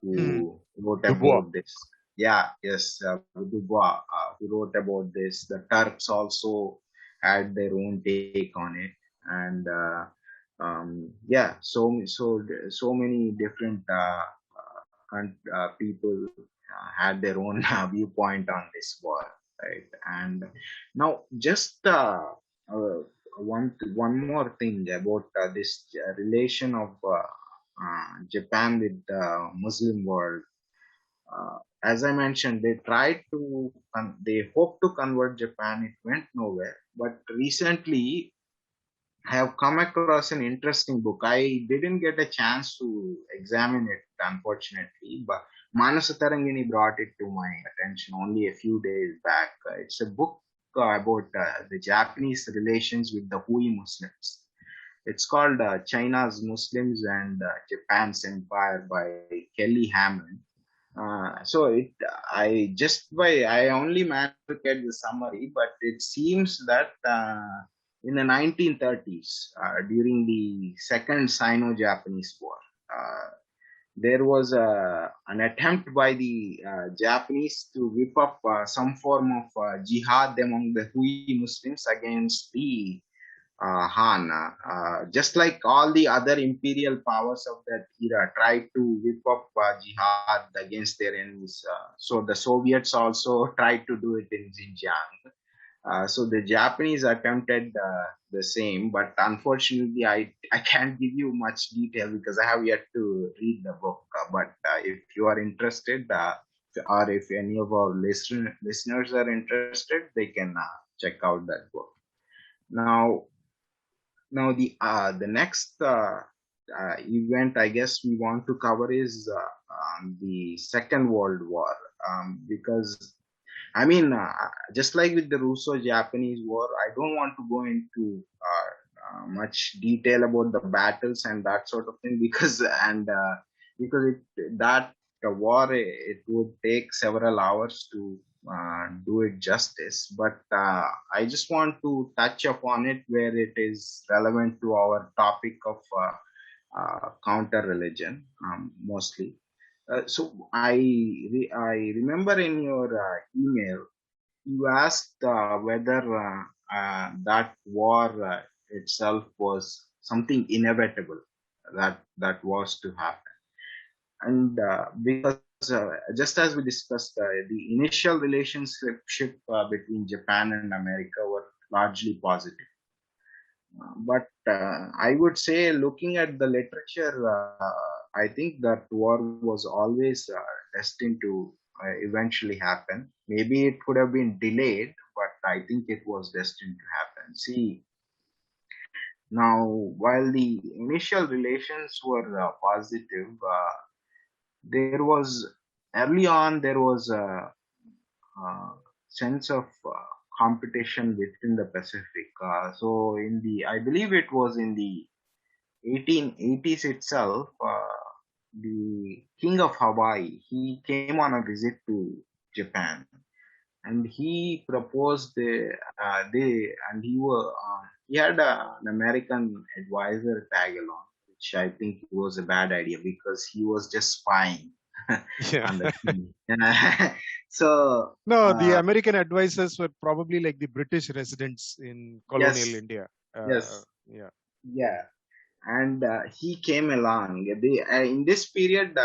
who wrote Dubois. about this. Yeah, yes, Dubois, who wrote about this. The Turks also had their own take on it, and yeah, so many different people had their own viewpoint on this war, right? And now, just one more thing about this relation of Japan with the Muslim world. As I mentioned, they tried to, they hoped to convert Japan. It went nowhere. But recently, I have come across an interesting book. I didn't get a chance to examine it, unfortunately, but Manasa Tarangini brought it to my attention only a few days back. It's a book about the Japanese relations with the Hui Muslims. It's called China's Muslims and Japan's Empire by Kelly Hammond. I only managed to get the summary, but it seems that in the 1930s, during the Second Sino-Japanese War, there was an attempt by the Japanese to whip up some form of jihad among the Hui Muslims against the Han. Just like all the other imperial powers of that era tried to whip up jihad against their enemies. So the Soviets also tried to do it in Xinjiang. So the Japanese attempted the same, but unfortunately, I can't give you much detail because I have yet to read the book. But if you are interested, or if any of our listeners are interested, they can check out that book. Now the next event I guess we want to cover is the Second World War, because I mean, just like with the Russo-Japanese War, I don't want to go into much detail about the battles and that sort of thing because the war it would take several hours to do it justice. But I just want to touch upon it where it is relevant to our topic of counter religion, mostly. So I remember in your email you asked whether that war itself was something inevitable that was to happen, and because just as we discussed, the initial relationship between Japan and America were largely positive. But I would say, looking at the literature, I think that war was always destined to eventually happen. Maybe it could have been delayed, but I think it was destined to happen. See, now, while the initial relations were positive, there was early on there was a sense of competition within the Pacific. So in the, I believe it was in the 1880s itself, the king of Hawaii, he came on a visit to Japan, and he proposed he had an American advisor tag along, which I think was a bad idea because he was just spying Yeah. on the king. So No, the American advisors were probably like the British residents in colonial yes, India. yes. Yeah. yeah, and he came along. In this period,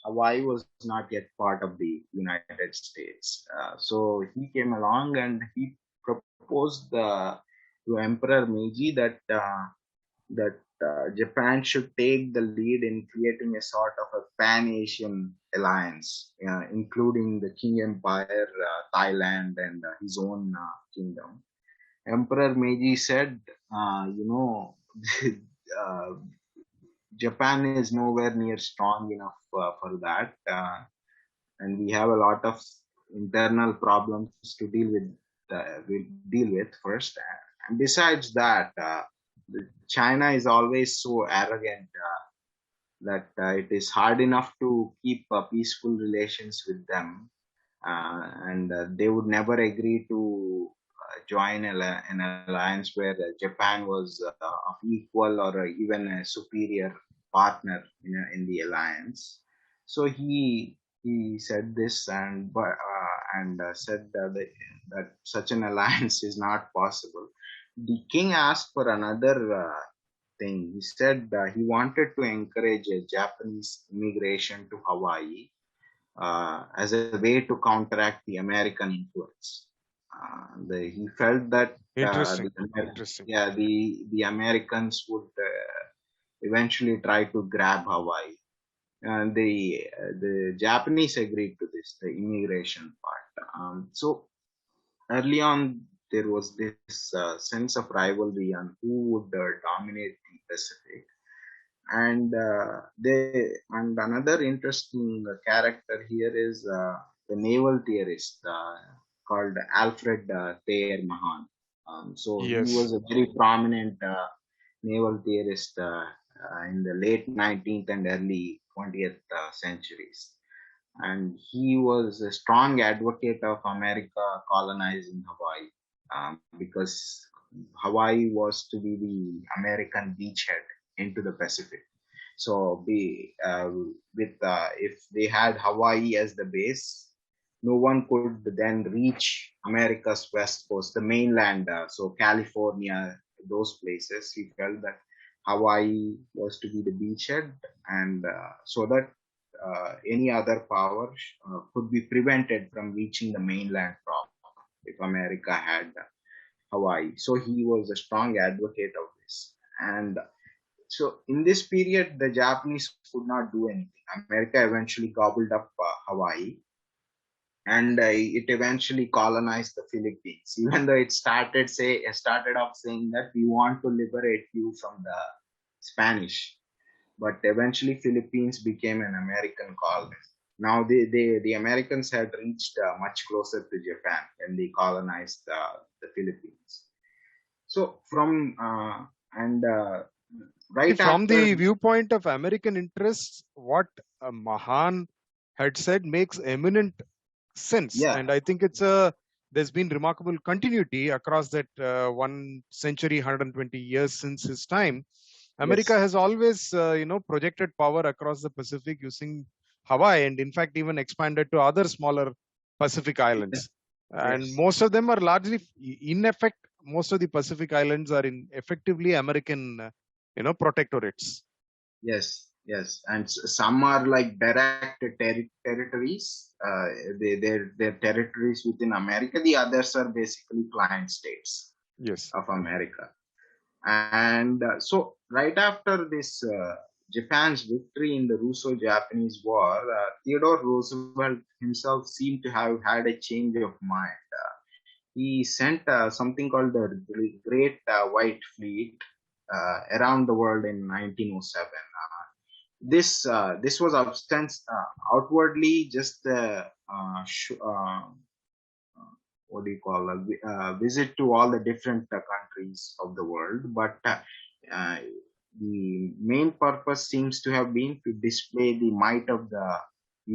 Hawaii was not yet part of the United States. So he came along and he proposed to Emperor Meiji that Japan should take the lead in creating a sort of a pan-Asian alliance, including the Qing Empire, Thailand, and his own kingdom. Emperor Meiji said, uh, Japan is nowhere near strong enough for that, and we have a lot of internal problems to deal with first. And besides that, China is always so arrogant that it is hard enough to keep peaceful relations with them, and they would never agree to join an alliance where Japan was of equal or even a superior partner in the alliance. So he said this and said that such an alliance is not possible. The king asked for another thing. He said he wanted to encourage a Japanese immigration to Hawaii as a way to counteract the American influence. He felt that Interesting. Interesting. the Americans would eventually try to grab Hawaii, and the Japanese agreed to this, the immigration part. So early on, there was this sense of rivalry on who would dominate the Pacific. And another interesting character here is the naval theorist called Alfred Thayer Mahan. So he Yes. was a very prominent naval theorist in the late 19th and early 20th centuries, and he was a strong advocate of America colonizing Hawaii, because Hawaii was to be the American beachhead into the Pacific. So if they had Hawaii as the base, no one could then reach America's west coast, the mainland. So California, those places. He felt that Hawaii was to be the beachhead, and so that any other power could be prevented from reaching the mainland proper if America had Hawaii. So he was a strong advocate of this. And so in this period, the Japanese could not do anything. America eventually gobbled up Hawaii, and it eventually colonized the Philippines. Even though it started off saying that we want to liberate you from the Spanish, but eventually Philippines became an American colony. Now the Americans had reached much closer to Japan when they colonized the Philippines. So from and See, right from after, the viewpoint of American interests, what Mahan had said makes eminent sense, yeah, and I think there's been remarkable continuity across that 1 century, 120 years since his time. America yes, has always, projected power across the Pacific using Hawaii, and in fact, even expanded to other smaller Pacific yes, islands. And yes, most of them are largely, in effect, most of the Pacific islands are in effectively American, protectorates. yes, and some are like direct territories. They're territories within America. The others are basically client states Yes. of America. And so, right after this Japan's victory in the Russo-Japanese War, Theodore Roosevelt himself seemed to have had a change of mind. He sent something called the Great White Fleet around the world in 1907. This was outwardly just what do you call visit to all the different countries of the world, but uh, the main purpose seems to have been to display the might of the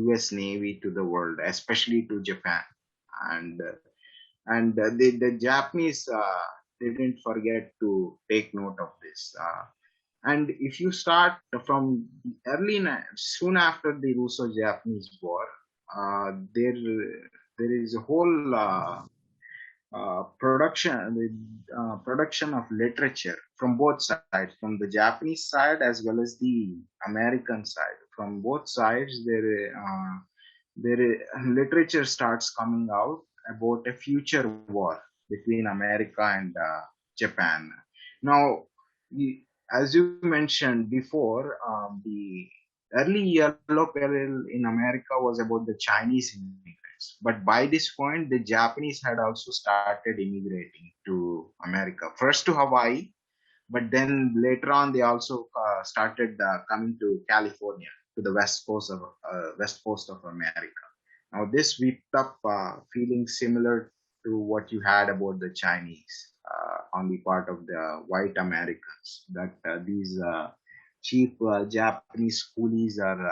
U.S. Navy to the world, especially to Japan, and the Japanese didn't forget to take note of this. And if you start from soon after the Russo-Japanese War, there is a whole production of literature from both sides, from the Japanese side as well as the American side. From both sides, literature starts coming out about a future war between America and Japan. Now, as you mentioned before, the early yellow peril in America was about the Chinese immigrants. But by this point, the Japanese had also started immigrating to America. First to Hawaii, but then later on they also started coming to California, to the west coast of America. Now this whipped up feelings similar to what you had about the Chinese on the part of the white Americans, that these cheap Japanese coolies are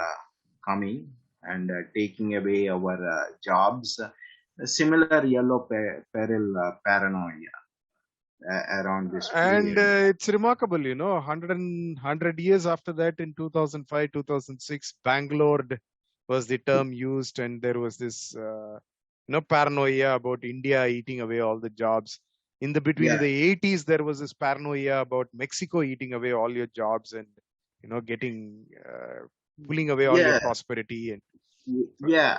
coming and taking away our jobs. A similar yellow peril paranoia around this And period. it's remarkable, 100 years after that, in 2005, 2006, Bangalore was the term used, and there was this, paranoia about India eating away all the jobs. In Yeah, the 80s, there was this paranoia about Mexico eating away all your jobs and, pulling away all your yeah, prosperity. And yeah,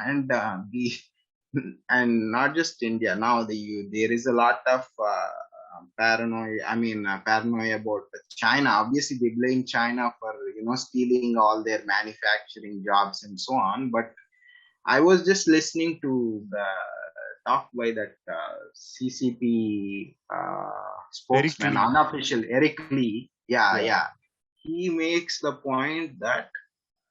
and the and not just India. Now there is a lot of paranoia. I mean, paranoia about China. Obviously, they blame China for stealing all their manufacturing jobs and so on. But I was just listening to the talk by that CCP Eric spokesman, Lee, unofficial Eric Lee. Yeah, yeah, yeah. He makes the point that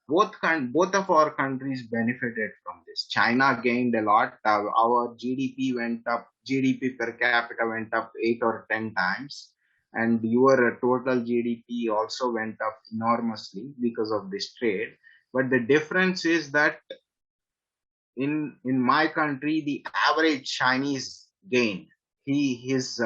both of our countries benefited from this. China gained a lot. Our GDP went up. GDP per capita went up 8 or 10 times, and your total GDP also went up enormously because of this trade. But the difference is that in my country, the average Chinese gained. His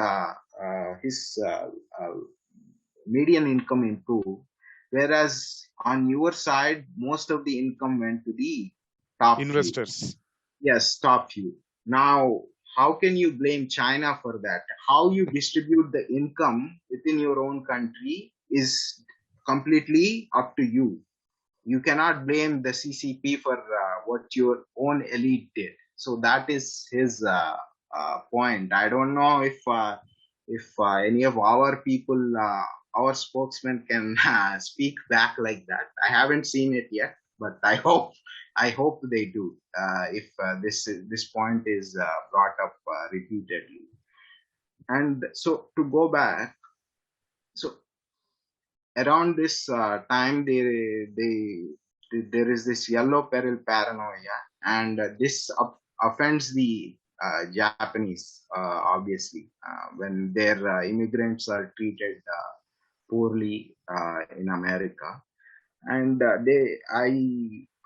median income improved, whereas on your side, most of the income went to the top few. investors. Yes, top few. Now, how can you blame China for that? How you distribute the income within your own country is completely up to you. You cannot blame the CCP for what your own elite did. So that is his point. I don't know if any of our people, our spokesman, can speak back like that. I haven't seen it yet, but I hope they do. If this point is brought up repeatedly, and so to go back, so around this time there is this yellow peril paranoia, and this offends the Japanese, obviously, when their immigrants are treated poorly in America. And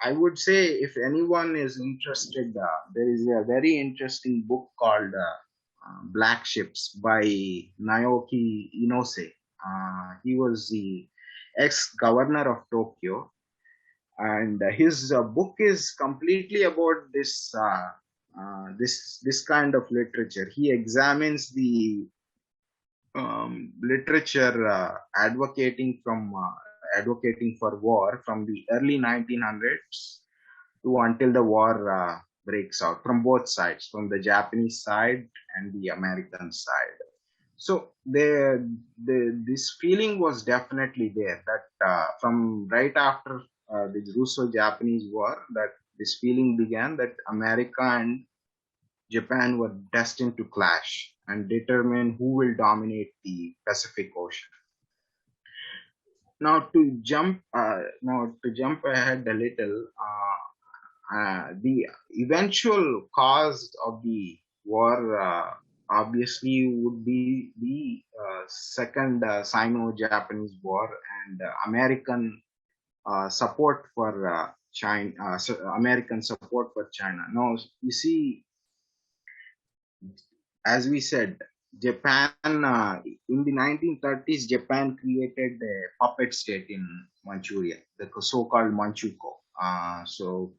I would say, if anyone is interested, there is a very interesting book called Black Ships by Naoki Inose. He was the ex-governor of Tokyo, and his book is completely about this kind of literature. He examines the literature advocating for war from the early 1900s to until the war breaks out, from both sides, from the Japanese side and the American side. So this feeling was definitely there, that from right after the Russo-Japanese War, that this feeling began, that America and Japan were destined to clash and determine who will dominate the Pacific Ocean. Now to jump ahead a little, the eventual cause of the war obviously would be the second Sino-Japanese War, and American support for China. American support for China. Now, you see, as we said, Japan, in the 1930s, Japan created a puppet state in Manchuria, the so-called Manchukuo. So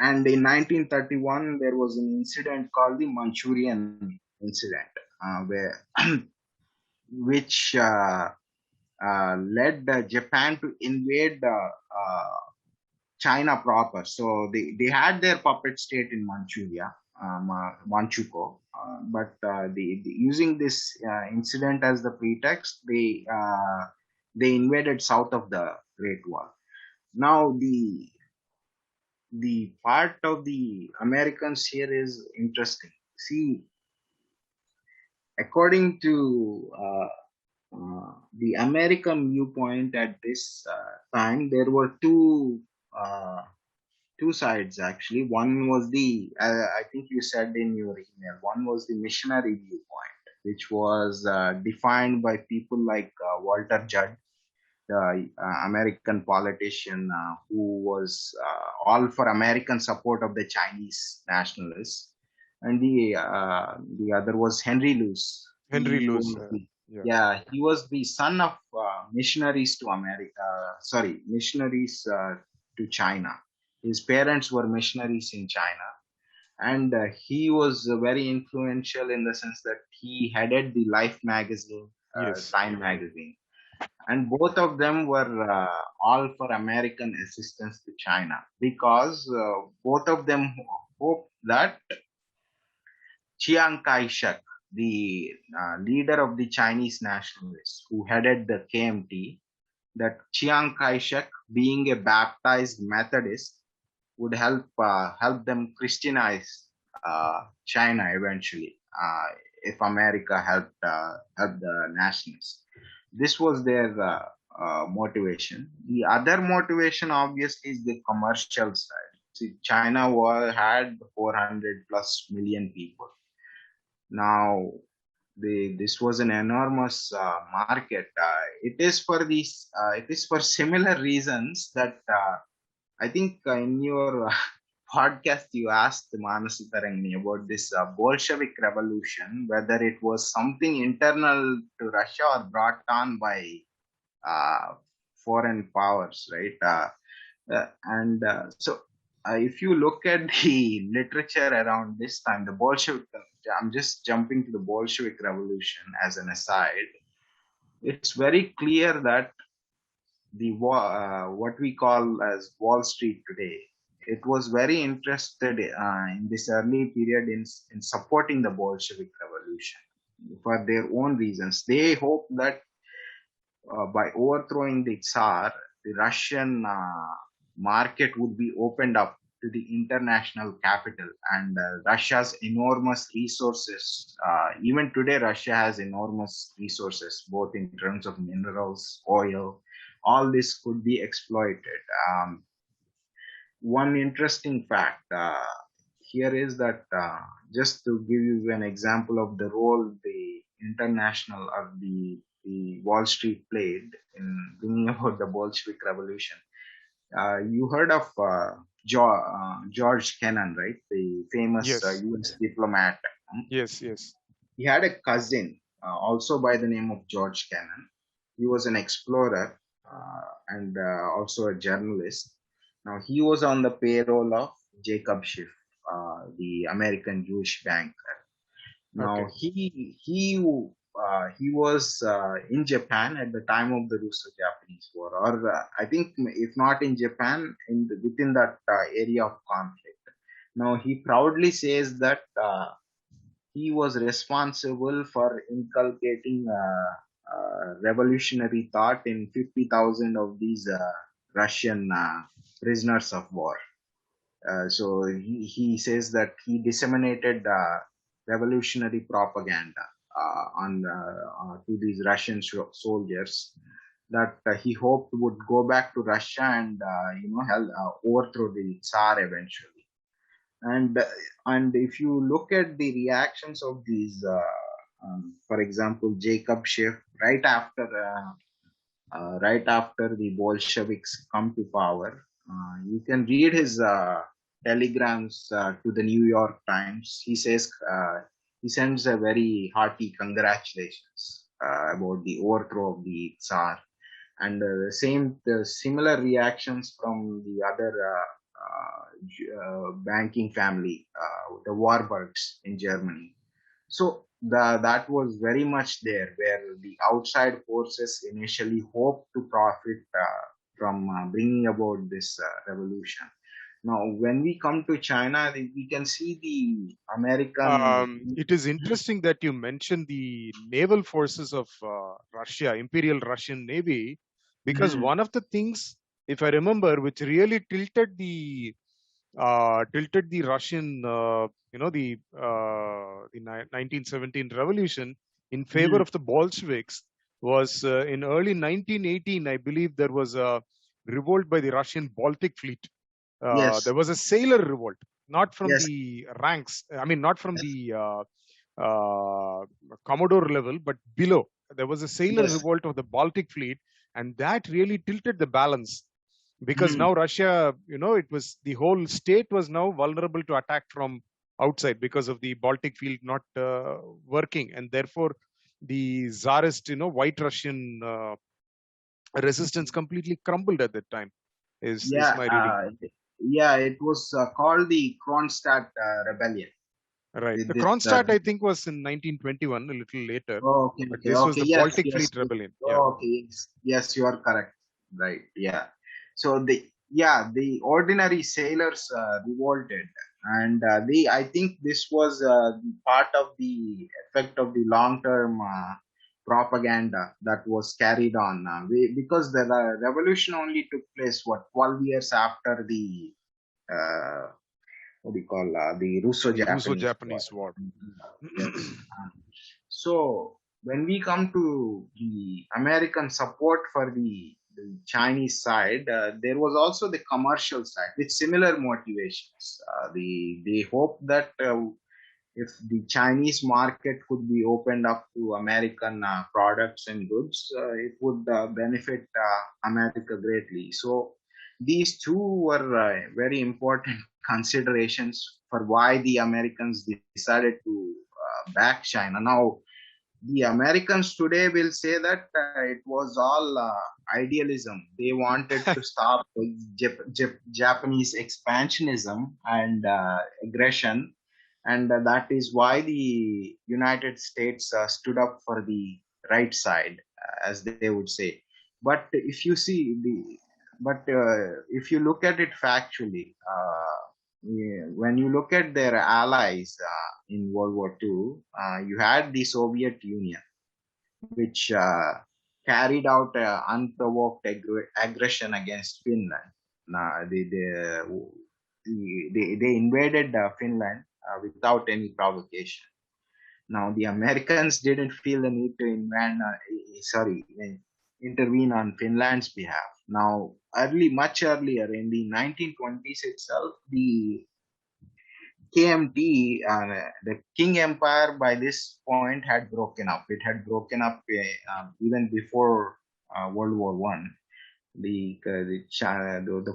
And in 1931, there was an incident called the Manchurian incident, where which led Japan to invade China proper. So they had their puppet state in Manchuria, Manchukuo, but using this incident as the pretext, they invaded south of the Great Wall. Now the part of the Americans here is interesting. See, according to the American viewpoint at this time, there were two sides actually. One was the I think you said in your email. One was the missionary viewpoint, which was defined by people like Walter Judd, the American politician who was all for American support of the Chinese nationalists, and the other was Henry Luce. Henry He Luce. was the, Yeah. yeah, he was the son of missionaries to America. Sorry, missionaries to China. His parents were missionaries in China, and he was very influential in the sense that he headed the Life magazine, Yes. Time magazine, and both of them were all for American assistance to China because both of them hoped that Chiang Kai-shek, the leader of the Chinese nationalists who headed the KMT, that Chiang Kai-shek, being a baptized Methodist, would help them Christianize China eventually if America helped the nationalists. This was their motivation. The other motivation, obviously, is the commercial side. See, China had 400 plus million people. Now, this was an enormous market. It is for similar reasons that I think in your podcast you asked Manas Tarangni about this Bolshevik Revolution, whether it was something internal to Russia or brought on by uh, foreign powers, right? And if you look at the literature around this time, the Bolshevik, I'm just jumping to the Bolshevik Revolution as an aside. It's very clear that what we call as Wall Street today, it was very interested in this early period in supporting the Bolshevik Revolution for their own reasons. They hope that by overthrowing the Tsar, the Russian market would be opened up to the international capital, and Russia's enormous resources. Even today, Russia has enormous resources, both in terms of minerals, oil. All this could be exploited. One interesting fact here is that just to give you an example of the role the international or the Wall Street played in bringing about the Bolshevik Revolution. You heard of George Kennan, right? The famous Yes. US diplomat. Yes. Yes. He had a cousin, also by the name of George Kennan. He was an explorer and also a journalist. Now, he was on the payroll of Jacob Schiff, the American Jewish banker. Now, Okay. he was in Japan at the time of the Russo-Japanese War, or I think if not in Japan, within that area of conflict. Now, he proudly says that he was responsible for inculcating revolutionary thought in 50,000 of these Russian prisoners of war. So he says that he disseminated revolutionary propaganda to these Russian soldiers that he hoped would go back to Russia and overthrow the Tsar eventually. And if you look at the reactions of these, for example, Jacob Schiff, right after the Bolsheviks come to power, you can read his telegrams to the New York Times. He says he sends a very hearty congratulations about the overthrow of the Tsar, and the similar reactions from the other banking family, the Warburgs in Germany. So that was very much there, where the outside forces initially hoped to profit from bringing about this revolution. Now, when we come to China, we can see the American. It is interesting that you mentioned the naval forces of Russia, Imperial Russian Navy, because Mhm. one of the things, if I remember, which really tilted the Russian, the 1917 revolution in favor Mhm. of the Bolsheviks was in early 1918. I believe there was a revolt by the Russian Baltic Fleet. There Yes, was a sailor revolt, not from yes, the ranks. I mean, not from yes, the Commodore level, but below. There was a sailor yes. revolt of the Baltic Fleet, and that really tilted the balance because Mhm. now Russia, it was the whole state was now vulnerable to attack from outside because of the Baltic Fleet not working, and therefore the Tsarist, White Russian resistance completely crumbled at that time. Is Yeah, my reading yeah. It was called the Kronstadt Rebellion. right? The This. Kronstadt, I think, was in 1921, a little later, Oh, okay, but okay, this was okay. the Yes, Baltic yes, Fleet yes. rebellion. Yeah, Oh, okay, yes, yes. You are correct. Right. Yeah. So the ordinary sailors revolted, and I think this was part of the effect of the long-term propaganda that was carried on, because the revolution only took place, what, 12 years after the uh, what do you call, the the Russo-Japanese War. Russo-Japanese War. Yes. So when we come to the American support for the Chinese side, there was also the commercial side with similar motivations. They hope that if the Chinese market could be opened up to American products and goods, it would benefit America greatly. So these two were very important considerations for why the Americans decided to back China. Now, the Americans today will say that it was all idealism. They wanted to stop Japanese expansionism and aggression, and that is why the United States stood up for the right side, as they would say. But if you see if you look at it factually, yeah, when you look at their allies in World War II, you had the Soviet Union, which carried out unprovoked aggression against Finland. Now, they invaded Finland without any provocation. Now, the Americans didn't feel the need to intervene on Finland's behalf. Now, much earlier in the 1920s itself, the KMT, the King Empire, by this point had broken up. It had broken up even before World War One. The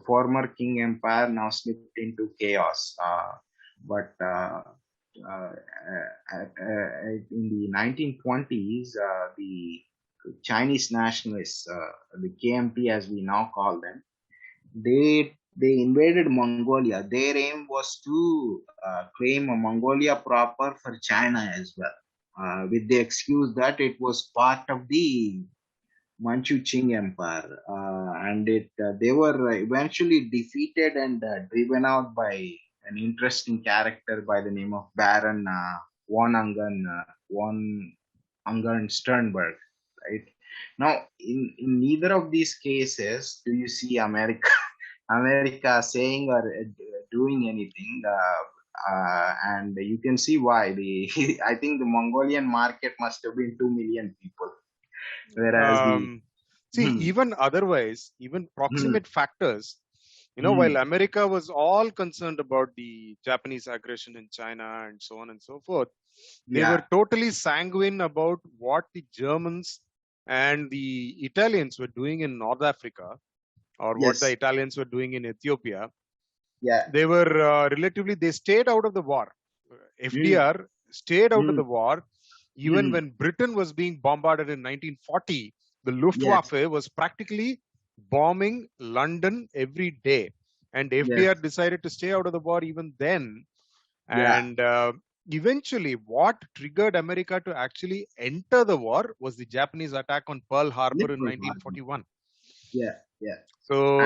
former King Empire now slipped into chaos. But in the 1920s, the Chinese nationalists, the KMT as we now call them, they invaded Mongolia. Their aim was to claim Mongolia proper for China as well, with the excuse that it was part of the Manchu Qing Empire, and they were eventually defeated and driven out by an interesting character by the name of Baron von Ungern Sternberg. Right now, in neither of these cases do you see America saying or doing anything. And you can see why. I think the Mongolian market must have been 2 million people, whereas the um, See, hmm, even otherwise, even hmm, proximate factors, while hmm, America was all concerned about the Japanese aggression in China and so on and so forth, they were yeah, totally sanguine about what the Germans and the Italians were doing in North Africa or what the yes, Italians were doing in Ethiopia. yeah, They were they stayed out of the war. hmm, FDR stayed out of hmm, the war. Even hmm, when Britain was being bombarded in 1940, the yes, Luftwaffe was practically bombing London every day. And Yes. FDR decided to stay out of the war even then. Yeah. And eventually, what triggered America to actually enter the war was the Japanese attack on Pearl Harbor in 1941. Yeah. Yeah. So,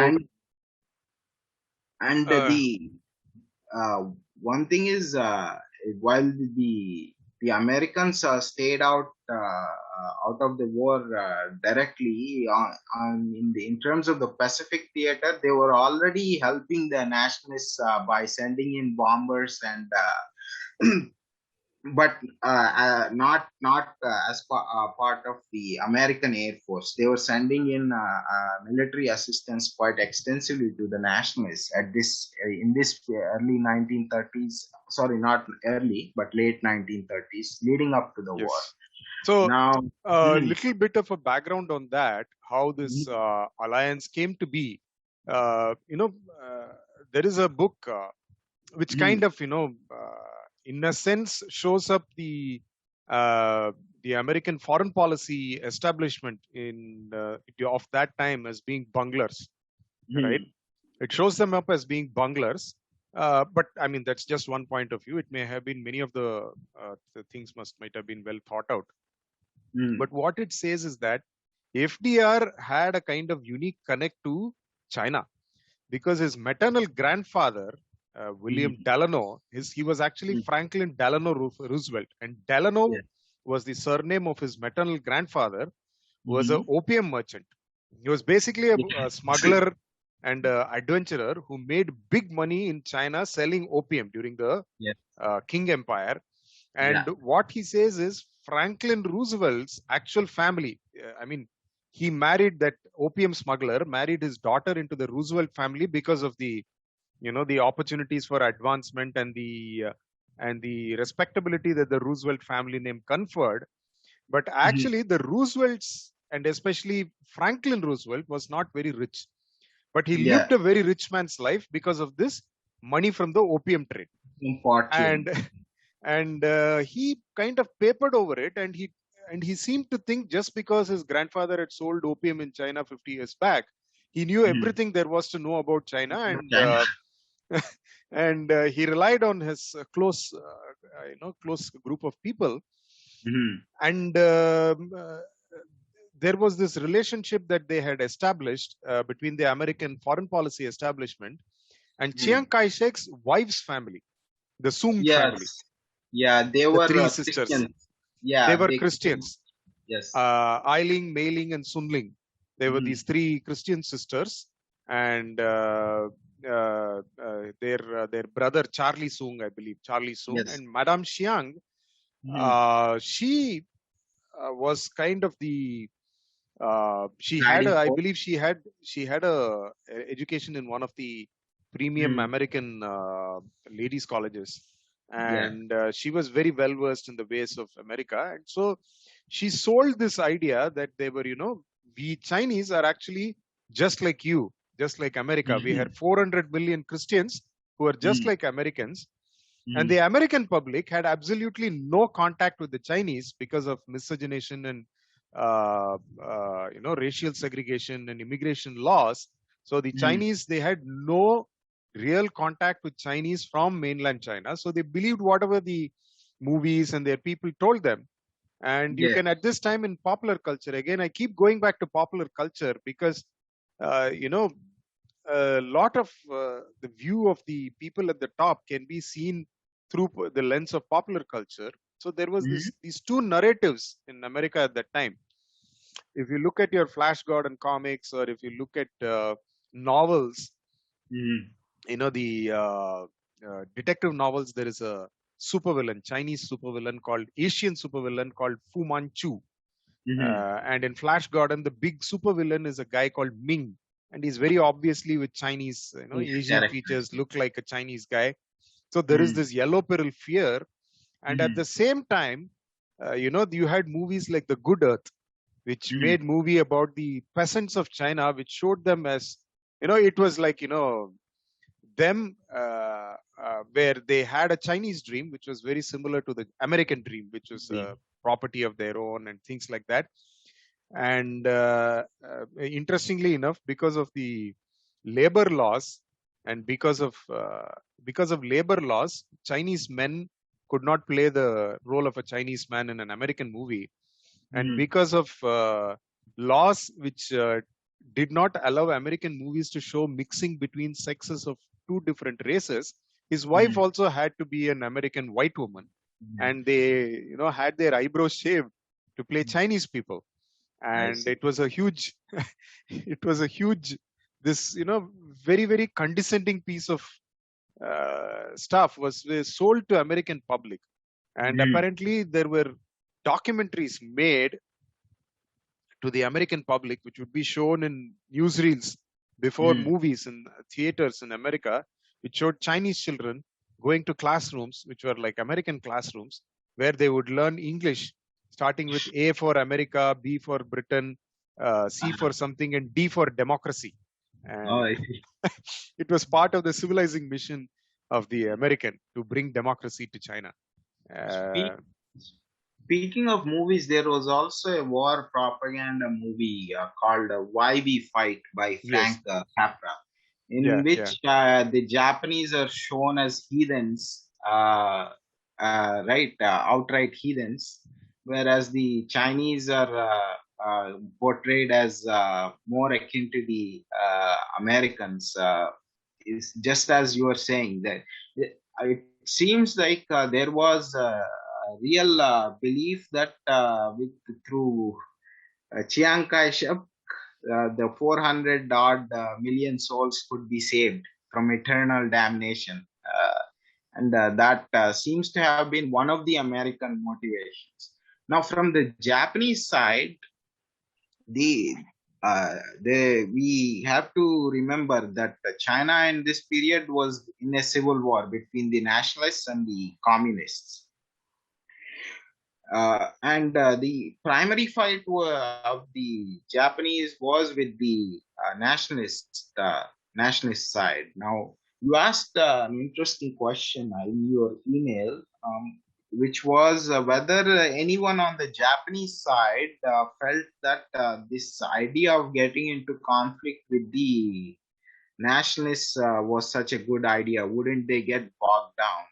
And uh, the one thing is, while the Americans stayed out of the war directly in terms of the Pacific theater, they were already helping the nationalists by sending in bombers and but not as part of the American Air Force. They were sending in military assistance quite extensively to the nationalists at this in this early 1930s. Sorry, not early, but late 1930s, leading up to the war. yes. So, Now, a little bit of a background on that, how this alliance came to be. There is a book which kind of, in a sense, shows up the American foreign policy establishment in of that time as being bunglers, right? It shows them up as being bunglers. But I mean, that's just one point of view. It may have been many of the things might have been well thought out. But what it says is that FDR had a kind of unique connect to China because his maternal grandfather, William Delano, he was actually Franklin Delano Roosevelt, and Delano was the surname of his maternal grandfather, who was an opium merchant. He was basically a smuggler and adventurer who made big money in China selling opium during the Qing Empire. And what he says is Franklin Roosevelt's actual family, he married that opium smuggler, married his daughter into the Roosevelt family because of the opportunities for advancement and the respectability that the Roosevelt family name conferred. But actually, the Roosevelts, and especially Franklin Roosevelt, was not very rich. But he lived a very rich man's life because of this money from the opium trade. And he kind of papered over it, and he seemed to think just because his grandfather had sold opium in China 50 years back, he knew everything there was to know about China, and he relied on his close group of people. And there was this relationship that they had established between the American foreign policy establishment and Chiang Kai-shek's wife's family, the Sung family. Yeah, they were three sisters. Christians. They were Christians. Yes. Ailing, Mei-ling, and Sun-ling. They were these three Christian sisters, and their brother Charlie Sung, I believe, and Madame Chiang. She was kind of the she had a education in one of the premium American ladies colleges, and she was very well versed in the ways of America. And so she sold this idea that they were, we Chinese are actually just like you, just like America. We had 400 million Christians who are just like Americans. And the American public had absolutely no contact with the Chinese because of miscegenation and racial segregation and immigration laws. So the Chinese, they had no real contact with Chinese from mainland China. So they believed whatever the movies and their people told them. And you can, at this time in popular culture, again, I keep going back to popular culture because, a lot of the view of the people at the top can be seen through the lens of popular culture. So there was these two narratives in America at that time. If you look at your Flash Gordon comics, or if you look at novels, the detective novels, there is a supervillain, Chinese supervillain called Asian supervillain called Fu Manchu. And in Flash Gordon, the big supervillain is a guy called Ming, and he's very obviously with Chinese, Asian features, look like a Chinese guy. So there is this yellow peril fear. And at the same time, you had movies like The Good Earth, which made movie about the peasants of China, which showed them as, it was like, them where they had a Chinese dream, which was very similar to the American dream, which was property of their own and things like that. And interestingly enough, because of the labor laws, and because of labor laws, Chinese men could not play the role of a Chinese man in an American movie, and because of laws which did not allow American movies to show mixing between sexes of two different races, his wife also had to be an American white woman, and they had their eyebrows shaved to play Chinese people, I and see. it was a huge it was a huge this very very condescending piece of stuff was sold to American public, and apparently there were documentaries made to the American public, which would be shown in newsreels before movies in theaters in America, which showed Chinese children going to classrooms, which were like American classrooms, where they would learn English, starting with A for America, B for Britain, C for something, and D for democracy. Oh, And I see. it was part of the civilizing mission of the American to bring democracy to China. Speak, Uh, Speaking of movies, there was also a war propaganda movie called Why We Fight by yes, Frank Capra, yeah, in yeah, which the Japanese are shown as heathens, right, outright heathens, whereas the Chinese are portrayed as more akin to the Americans. Is just as you were saying that it seems like there was real belief that through Chiang Kai-shek, the 400 odd million souls could be saved from eternal damnation. And that seems to have been one of the American motivations. Now, from the Japanese side, the we have to remember that China in this period was in a civil war between the nationalists and the communists. And the primary fight of the Japanese was with the nationalist side. Now, you asked an interesting question in your email, which was whether anyone on the Japanese side felt that this idea of getting into conflict with the nationalists was such a good idea. Wouldn't they get bogged down?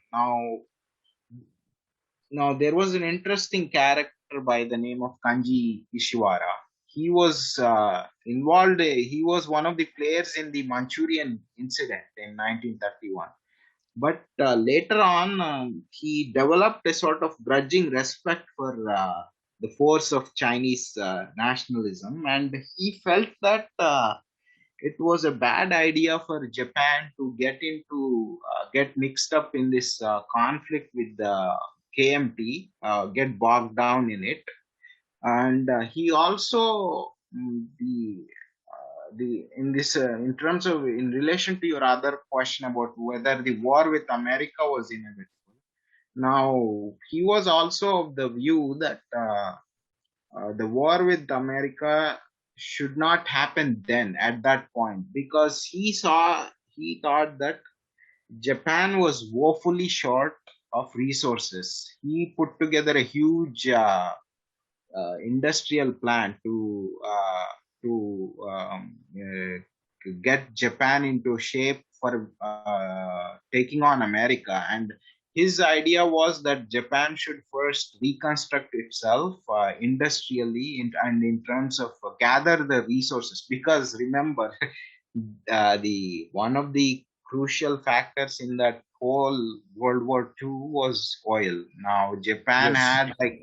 Now, there was an interesting character by the name of Kanji Ishiwara. He was involved, he was one of the players in the Manchurian incident in 1931. But later on, he developed a sort of grudging respect for the force of Chinese nationalism, and he felt that it was a bad idea for Japan to get mixed up in this conflict with the KMT, get bogged down in it, and he also the in this in terms of in relation to your other question about whether the war with America was inevitable. Now he was also of the view that the war with America should not happen then at that point because he thought that Japan was woefully short of resources. He put together a huge industrial plan to get Japan into shape for taking on America. And his idea was that Japan should first reconstruct itself industrially and in terms of gather the resources. Because remember, the one of the crucial factors in that whole World War II was oil. Now Japan yes, had like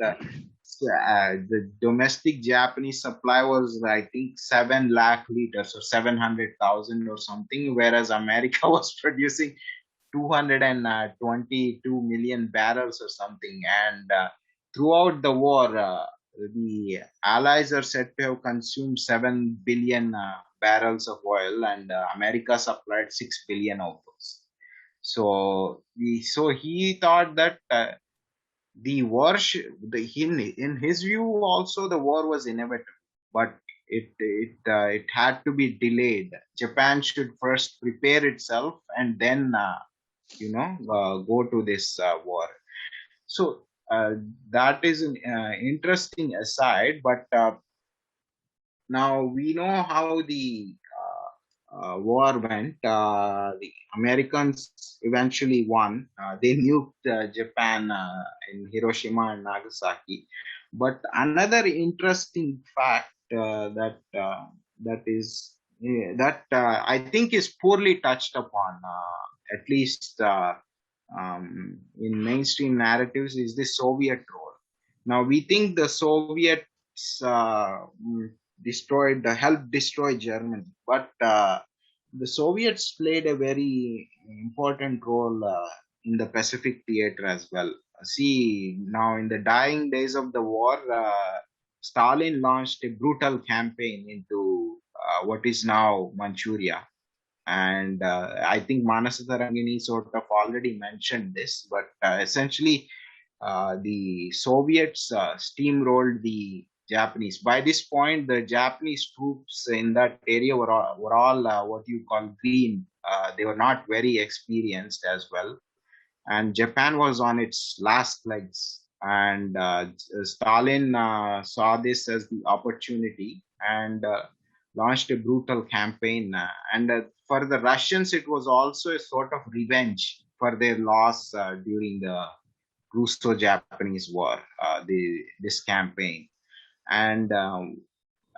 the domestic Japanese supply was I think 7 lakh liters or 700,000 or something, whereas America was producing 222 million barrels or something. And throughout the war, the Allies are said to have consumed 7 billion barrels of oil, and America supplied 6 billion of those. So he thought that the war, in his view, also the war was inevitable, but it had to be delayed. Japan should first prepare itself and then go to this war. So that is an interesting aside, but now we know how the war went, the Americans eventually won. They nuked Japan in Hiroshima and Nagasaki. But another interesting fact that is that I think is poorly touched upon, at least in mainstream narratives, is the Soviet role. Now we think the Soviets helped destroy Germany, but the Soviets played a very important role in the Pacific theater as well. See, now in the dying days of the war, Stalin launched a brutal campaign into what is now Manchuria. And I think Manasa Tarangini sort of already mentioned this, but essentially the Soviets steamrolled the Japanese. By this point, the Japanese troops in that area were all what you call green. They were not very experienced as well, and Japan was on its last legs. And Stalin saw this as the opportunity and launched a brutal campaign. And for the Russians, it was also a sort of revenge for their loss during the Russo-Japanese War. This campaign, and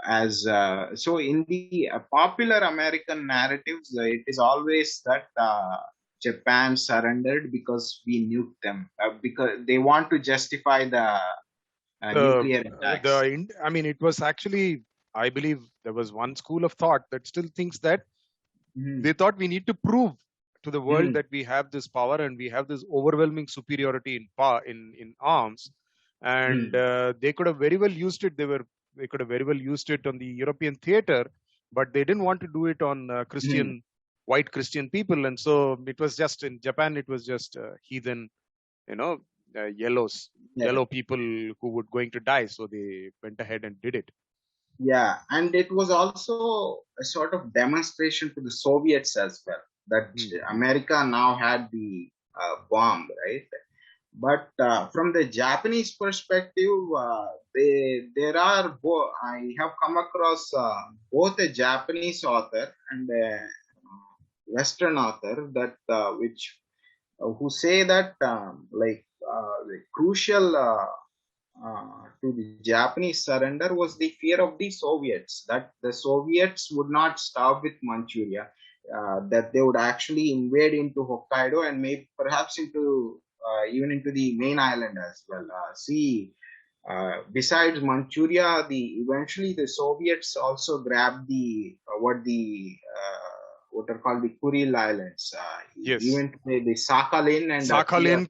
as so in the popular American narratives, it is always that Japan surrendered because we nuked them, because they want to justify the nuclear attacks. I mean, it was actually, I believe there was one school of thought that still thinks that they thought we need to prove to the world that we have this power and we have this overwhelming superiority in power in arms, and they could have very well used it. They could have very well used it on the European theater, but they didn't want to do it on white Christian people, and so it was just in Japan. It was just heathen, you know, yellow people who were going to die, so they went ahead and did it. Yeah, and it was also a sort of demonstration to the Soviets as well that America now had the bomb, right? But from the Japanese perspective, I have come across both a Japanese author and a Western author that which who say that the crucial to the Japanese surrender was the fear of the Soviets, that the Soviets would not stop with Manchuria, that they would actually invade into Hokkaido and maybe perhaps into even into the main island as well. Besides Manchuria, eventually the Soviets also grabbed the what are called the Kuril Islands. Yes. Even the Sakhalin and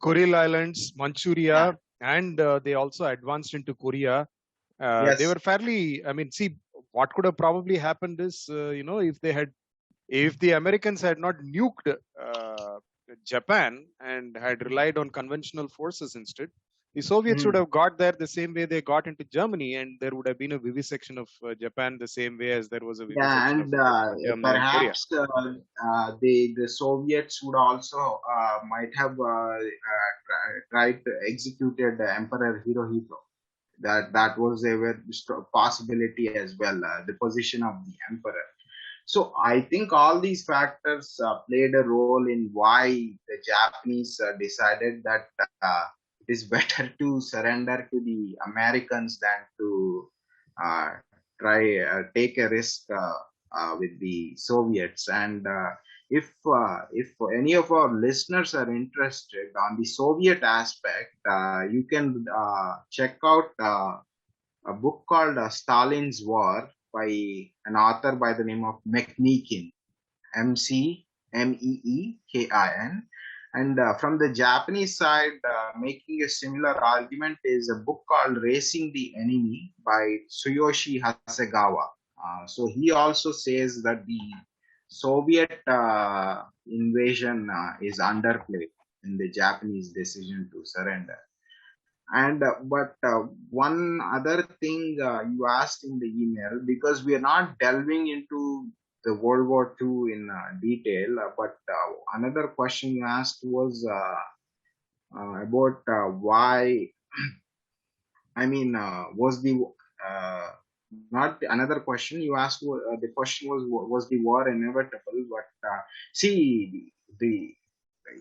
Kuril Islands, Manchuria, and they also advanced into Korea. Yes. They were fairly. I mean, see, what could have probably happened is, if the Americans had not nuked Japan and had relied on conventional forces instead, the Soviets would have got there the same way they got into Germany, and there would have been a vivisection of Japan the same way as there was a vivisection of Germany perhaps and Korea. The Soviets would also might have tried to executed Emperor Hirohito. That was a possibility as well. The position of the emperor. So I think all these factors played a role in why the Japanese decided that it is better to surrender to the Americans than to take a risk with the Soviets. And if any of our listeners are interested on the Soviet aspect, you can check out a book called Stalin's War by an author by the name of Mcmeekin, Mcmeekin. And from the Japanese side, making a similar argument is a book called Racing the Enemy by Tsuyoshi Hasegawa. So he also says that the Soviet invasion is underplayed in the Japanese decision to surrender. And but one other thing you asked in the email, because we are not delving into the World War II in detail, but another question you asked was about why. I mean, was the not another question you asked. The question was the war inevitable? But see, the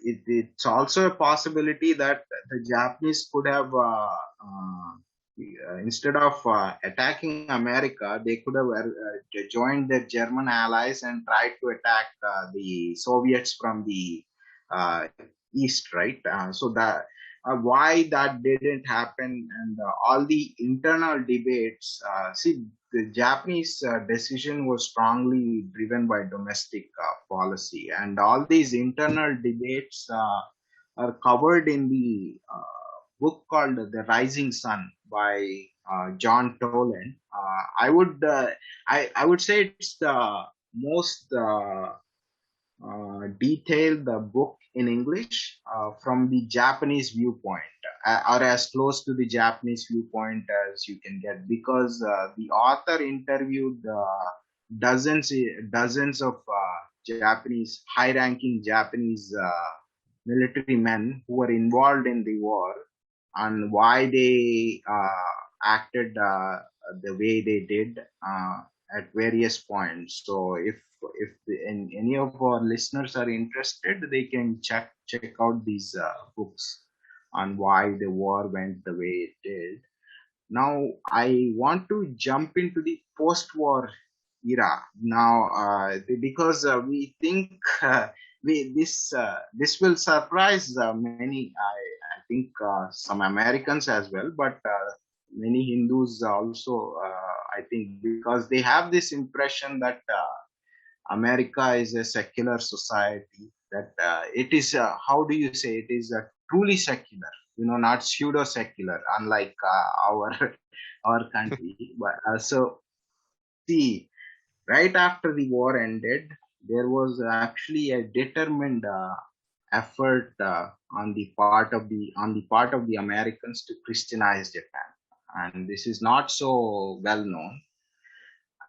it's also a possibility that the Japanese could have, instead of attacking America, they could have joined their German allies and tried to attack the Soviets from the uh, east, right? So that why that didn't happen, and all the internal debates. See, the Japanese decision was strongly driven by domestic policy, and all these internal debates are covered in the book called The Rising Sun by John Toland. I would say it's the most detailed book in English from the Japanese viewpoint, or as close to the Japanese viewpoint as you can get, because the author interviewed dozens of Japanese high-ranking Japanese military men who were involved in the war, and why they acted the way they did at various points. So if any of our listeners are interested, they can check out these books on why the war went the way it did. Now I want to jump into the post-war era now, because we think this will surprise many. I think some Americans as well, but many Hindus also. I think because they have this impression that America is a secular society. That it is. How do you say it is truly secular? Not pseudo secular, unlike our our country. But see, right after the war ended, there was actually a determined effort on the part of the Americans to Christianize Japan, and this is not so well known.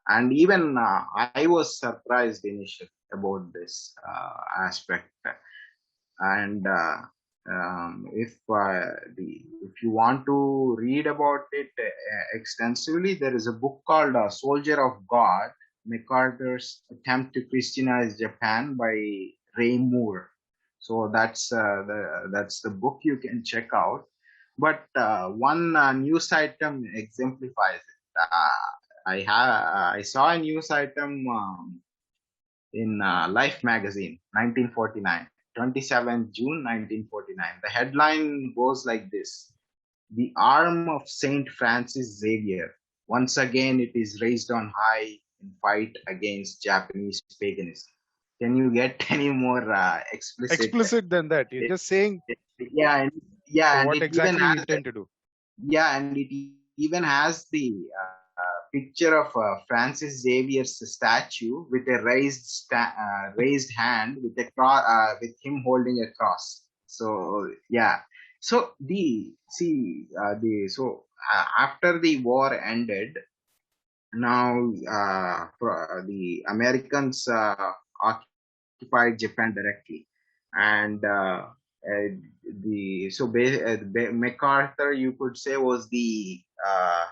And even I was surprised initially about this aspect. And if you want to read about it extensively, there is a book called Soldier of God: MacArthur's Attempt to Christianize Japan by Ray Moore. So that's the book you can check out. But one news item exemplifies it. I saw a news item in Life magazine, 1949, 27th June 1949. The headline goes like this: "The arm of Saint Francis Xavier. Once again, it is raised on high in fight against Japanese paganism." Can you get any more explicit? Explicit than that. You're just saying Yeah, and, yeah, and what it even exactly you has intend to do. yeah, and it even has the picture of Francis Xavier's statue with a raised hand with with him holding a cross. So yeah, so after the war ended, now the Americans occupied Japan directly, and uh, MacArthur, you could say, was the uh,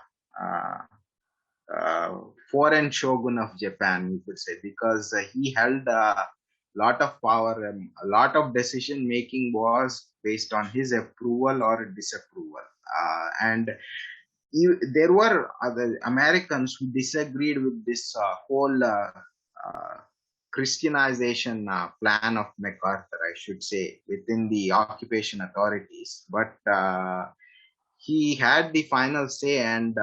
uh, foreign shogun of Japan, you could say, because he held a lot of power. A lot of decision making was based on his approval or disapproval, and there were other Americans who disagreed with this whole uh, Christianization plan of MacArthur, I should say, within the occupation authorities. But he had the final say, and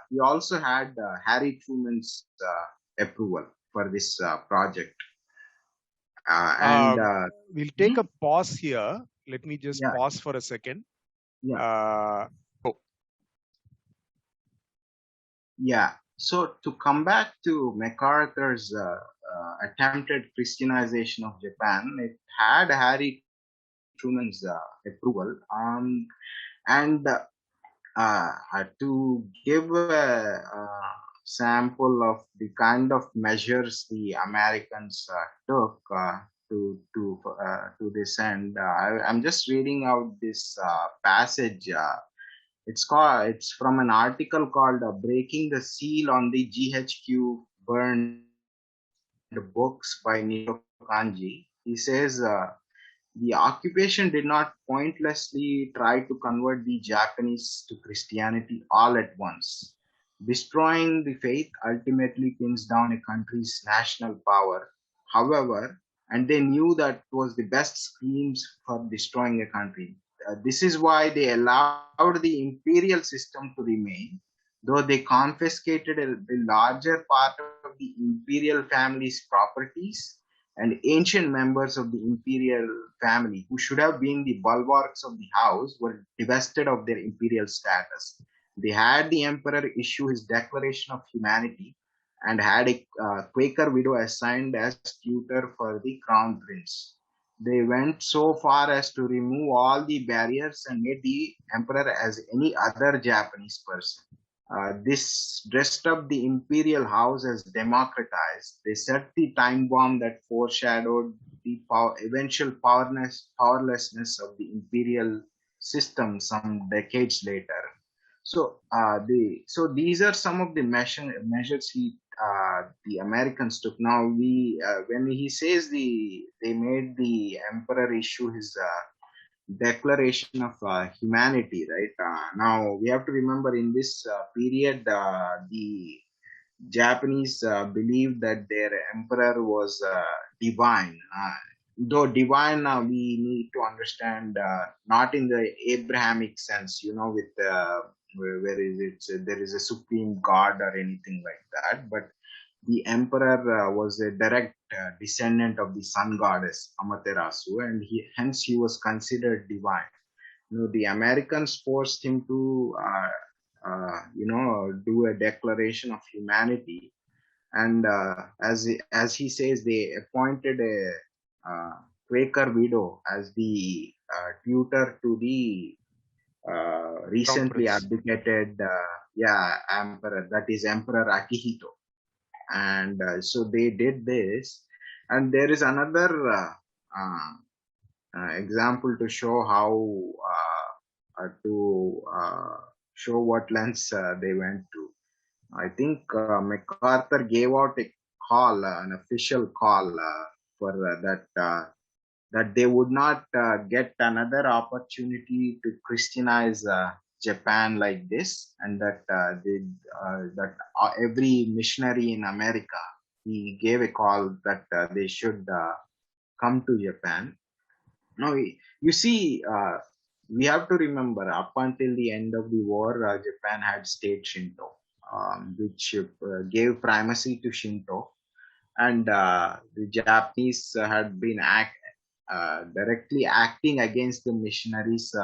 he also had Harry Truman's approval for this project. And We'll take a pause here. Let me just yeah, pause for a second. yeah. Yeah. So to come back to MacArthur's attempted Christianization of Japan, it had Harry Truman's approval. And to give a sample of the kind of measures the Americans took to this end, I'm just reading out this passage It's from an article called "Breaking the Seal on the GHQ Burned Books" by Nishio Kanji. He says the occupation did not pointlessly try to convert the Japanese to Christianity all at once. Destroying the faith ultimately pins down a country's national power. However, and they knew that was the best schemes for destroying a country. This is why they allowed the imperial system to remain, though they confiscated the larger part of the imperial family's properties, and ancient members of the imperial family, who should have been the bulwarks of the house, were divested of their imperial status. They had the emperor issue his Declaration of Humanity and had a Quaker widow assigned as tutor for the crown prince. They went so far as to remove all the barriers and made the emperor as any other Japanese person. This dressed up the imperial house as democratized. They set the time bomb that foreshadowed the eventual powerlessness of the imperial system some decades later. So these are some of the measures the Americans took. Now when he says they made the emperor issue his Declaration of Humanity, right? Now we have to remember in this period, the Japanese believed that their emperor was divine. Though divine, we need to understand not in the Abrahamic sense, with where is it? There is a supreme god or anything like that, but the emperor was a direct descendant of the sun goddess Amaterasu, and hence he was considered divine. The Americans forced him to, do a declaration of humanity, and as he says, they appointed a Quaker widow as the tutor to the Crown recently Prince. abdicated, emperor, that is Emperor Akihito. And so they did this, and there is another example to show how to show what lengths they went to. I think MacArthur gave out a call, an official call for that they would not get another opportunity to Christianize Japan like this, and that every missionary in America, he gave a call that they should come to Japan. Now you see, we have to remember up until the end of the war, Japan had state Shinto, which gave primacy to Shinto, and the Japanese had been directly acting against the missionaries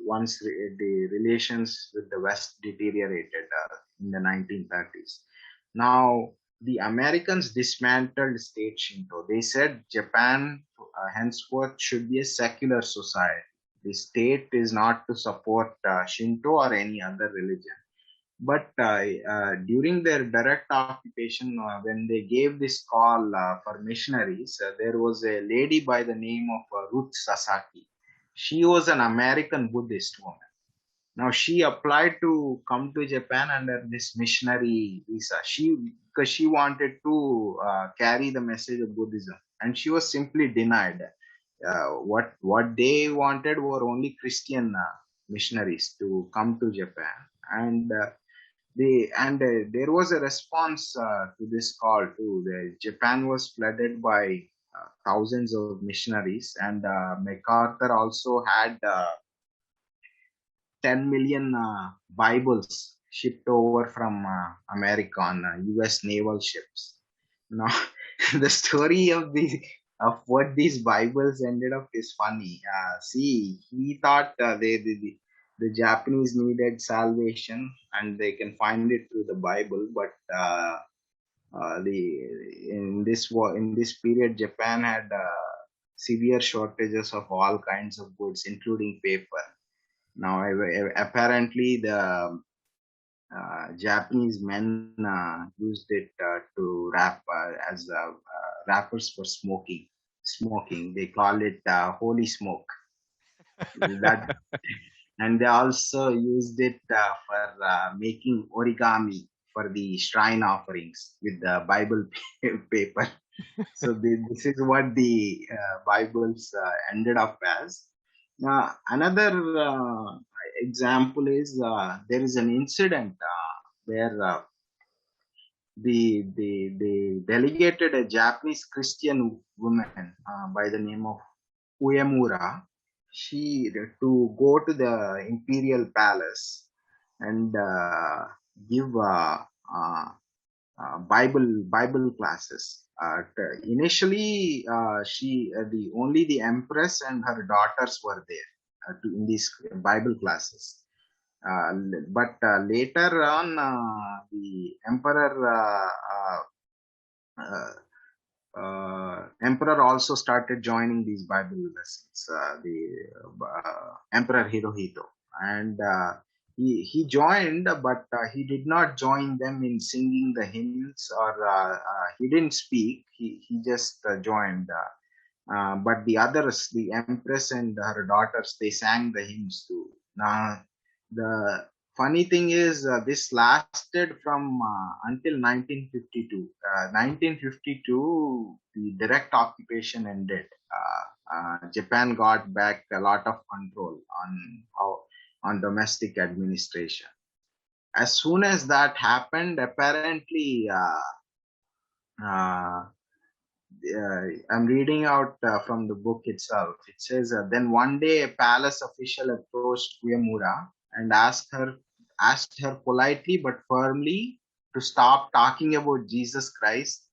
once the relations with the West deteriorated in the 1930s. Now, the Americans dismantled state Shinto. They said Japan henceforth should be a secular society. The state is not to support Shinto or any other religion. But during their direct occupation, when they gave this call for missionaries, there was a lady by the name of Ruth Sasaki. She was an American Buddhist woman. Now she applied to come to Japan under this missionary visa. Because she wanted to carry the message of Buddhism, and she was simply denied. What they wanted were only Christian missionaries to come to Japan, and there was a response to this call too. Japan was flooded by thousands of missionaries, and MacArthur also had 10 million Bibles shipped over from America on U.S. naval ships. Now, the story of what these Bibles ended up is funny. See, he thought the Japanese needed salvation, and they can find it through the Bible. But in this period, Japan had severe shortages of all kinds of goods, including paper. Now, apparently, the Japanese men used it to wrap as wrappers for smoking. Smoking. They call it holy smoke. That And they also used it for making origami for the shrine offerings with the Bible paper. So this is what the Bibles ended up as. Another example is there is an incident where they delegated a Japanese Christian woman by the name of Uemura. She to go to the Imperial Palace and give Bible classes. Initially, the only the Empress and her daughters were there in these Bible classes. But later on, the emperor also started joining these Bible lessons. Emperor Hirohito, and he joined, but he did not join them in singing the hymns, or he didn't speak. He just joined. But the others, the empress and her daughters, they sang the hymns too. Now, the funny thing is, this lasted from until 1952. 1952, the direct occupation ended. Japan got back a lot of control on domestic administration. As soon as that happened, apparently. Uh, I'm reading out from the book itself. It says, then one day a palace official approached Uemura and asked her politely but firmly to stop talking about Jesus Christ,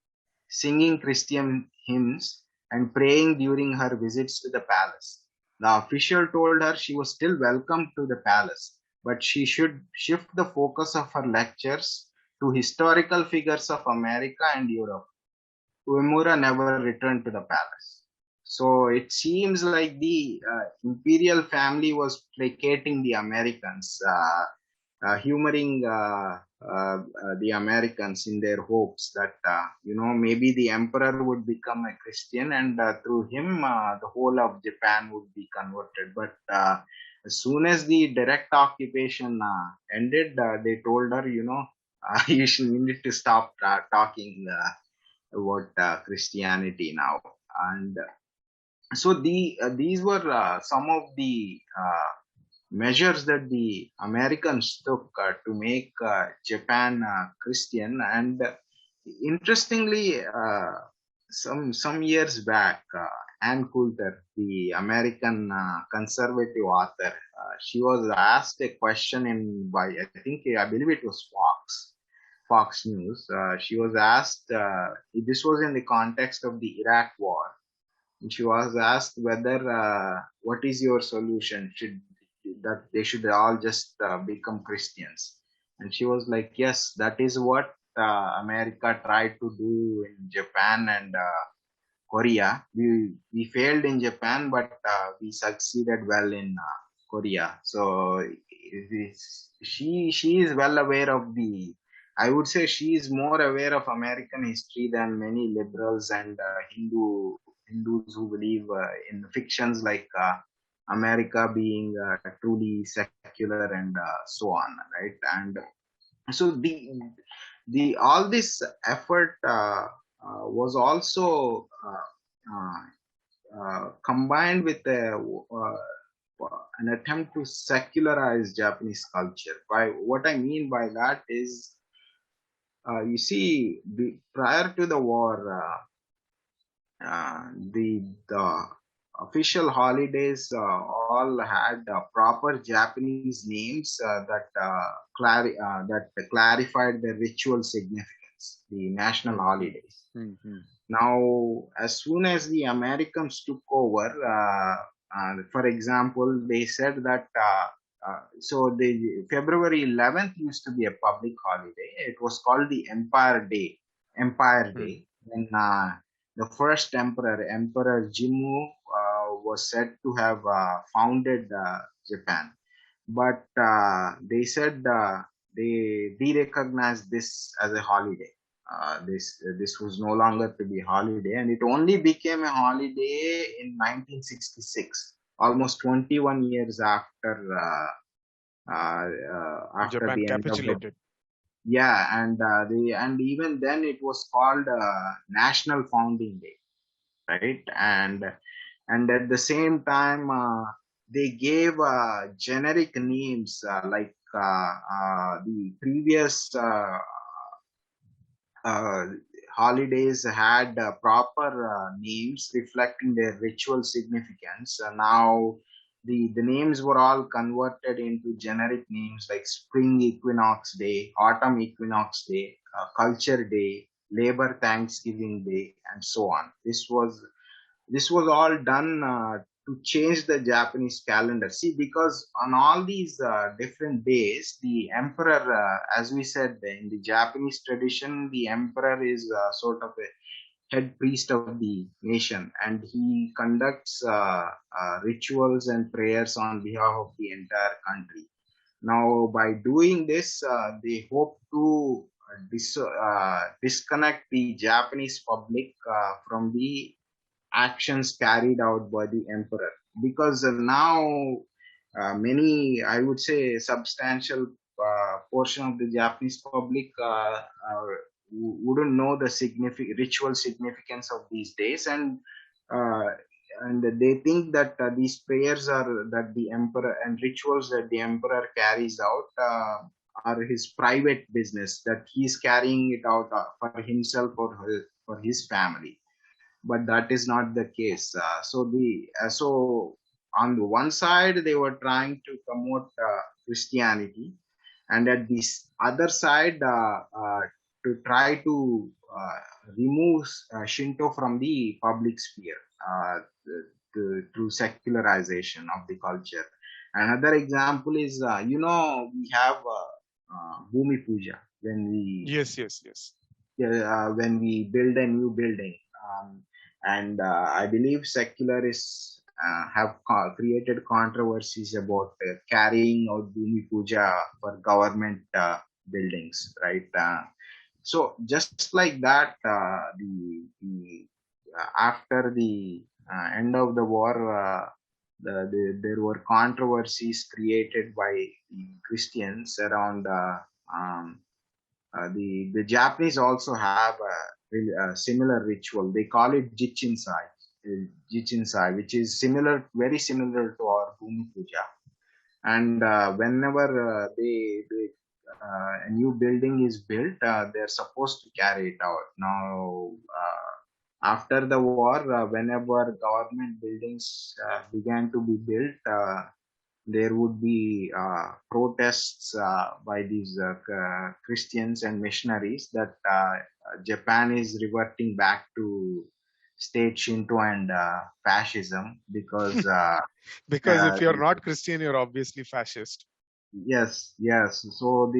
singing Christian hymns, and praying during her visits to the palace. The official told her she was still welcome to the palace, but she should shift the focus of her lectures to historical figures of America and Europe. Uemura never returned to the palace. So it seems like the imperial family was placating the Americans, humoring the Americans in their hopes that, maybe the emperor would become a Christian, and through him, the whole of Japan would be converted. But as soon as the direct occupation ended, they told her, you need to stop talking about Christianity now. And so these were some of the measures that the Americans took to make Japan Christian. And interestingly, some years back, Ann Coulter, the American conservative author, she was asked a question I believe it was Fox News. She was asked, this was in the context of the Iraq War, and she was asked whether, what is your solution? That they should all just become Christians? And she was like, yes, that is what America tried to do in Japan and Korea. We failed in Japan, but we succeeded well in Korea. So she is well aware of the. I would say she is more aware of American history than many liberals and Hindus who believe in fictions like America being truly secular and so on, right? And so the all this effort was also combined with an attempt to secularize Japanese culture. By what I mean by that is, you see, prior to the war, the official holidays all had proper Japanese names that clarified the ritual significance, the national holidays. Mm-hmm. Now, as soon as the Americans took over, for example, they said that so the February 11th used to be a public holiday. It was called the Empire Day. When the first emperor, Emperor Jimmu, was said to have founded Japan. But they said they de-recognized this as a holiday. This was no longer to be a holiday, and it only became a holiday in 1966 almost 21 years after Japan the end of the capitulated. and even then it was called National Founding Day, right? And at the same time they gave generic names like the previous uh, holidays had proper names reflecting their ritual significance. Now, the names were all converted into generic names like Spring Equinox Day, Autumn Equinox Day, Culture Day, Labor Thanksgiving Day, and so on. This was all done to change the Japanese calendar. See, because on all these different days, the emperor, as we said in the Japanese tradition, the emperor is sort of a head priest of the nation, and he conducts rituals and prayers on behalf of the entire country. Now, by doing this, they hope to disconnect the Japanese public from the actions carried out by the emperor, because now many, I would say, substantial portion of the Japanese public wouldn't know the ritual significance of these days, uh, and they think that these prayers are that the emperor and rituals that the emperor carries out are his private business, that he's carrying it out for himself or for his family. But that is not the case. So on the one side they were trying to promote Christianity, and at this other side to try to remove Shinto from the public sphere through secularization of the culture. Another example is we have Bhumi Puja Yes, yes, yes. when we build a new building. And I believe secularists have created controversies about carrying out Bhumi Puja for government buildings, right? So just like that, after the end of the war, there were controversies created by the Christians around the Japanese also have a similar ritual. They call it Jichinsai, which is very similar to our Bhumi Puja. And whenever a new building is built, they're supposed to carry it out. Now, after the war, whenever government buildings began to be built, there would be protests by these Christians and missionaries that Japan is reverting back to state Shinto and fascism, because Because if you're not Christian, you're obviously fascist. yes. So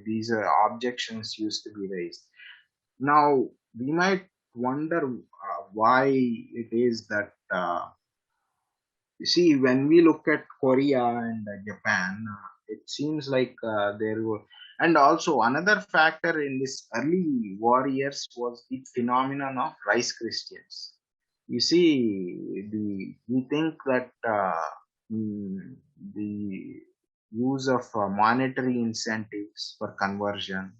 these objections used to be raised. Now we might wonder why it is that. You see, when we look at Korea and Japan, it seems like there were, and also another factor in this early war years was the phenomenon of rice Christians. You see, we think that the use of monetary incentives for conversion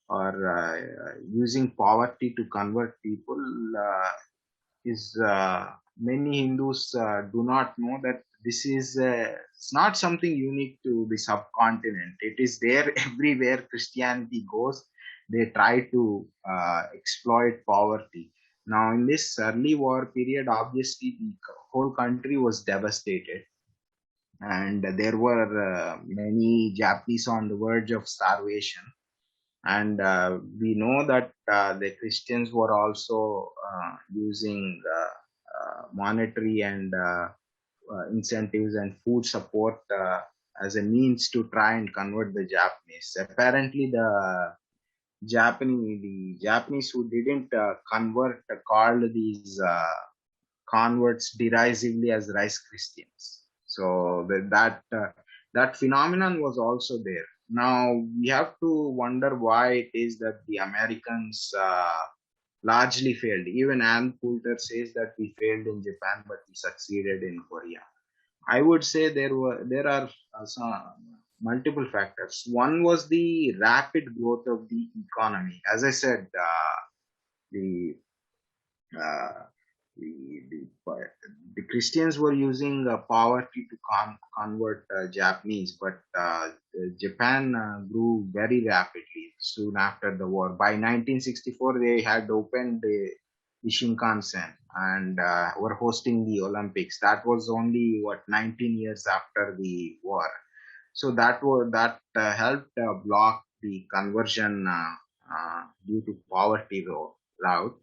or using poverty to convert people is many Hindus do not know that this is it's not something unique to the subcontinent. It is there everywhere Christianity goes. They try to exploit poverty. Now, in this early war period, obviously the whole country was devastated, and there were many Japanese on the verge of starvation. And we know that the Christians were also using monetary and incentives and food support as a means to try and convert the Japanese. Apparently, the Japanese who didn't convert called these converts derisively as rice Christians. So that phenomenon was also there. Now we have to wonder why it is that the Americans largely failed. Even Ann Coulter says that we failed in Japan, but we succeeded in Korea. I would say there are some multiple factors. One was the rapid growth of the economy. As I said, the uh, the Christians were using poverty to convert Japanese, but Japan grew very rapidly soon after the war. By 1964, they had opened the Shinkansen and were hosting the Olympics. That was only 19 years after the war. So that helped block the conversion due to poverty route.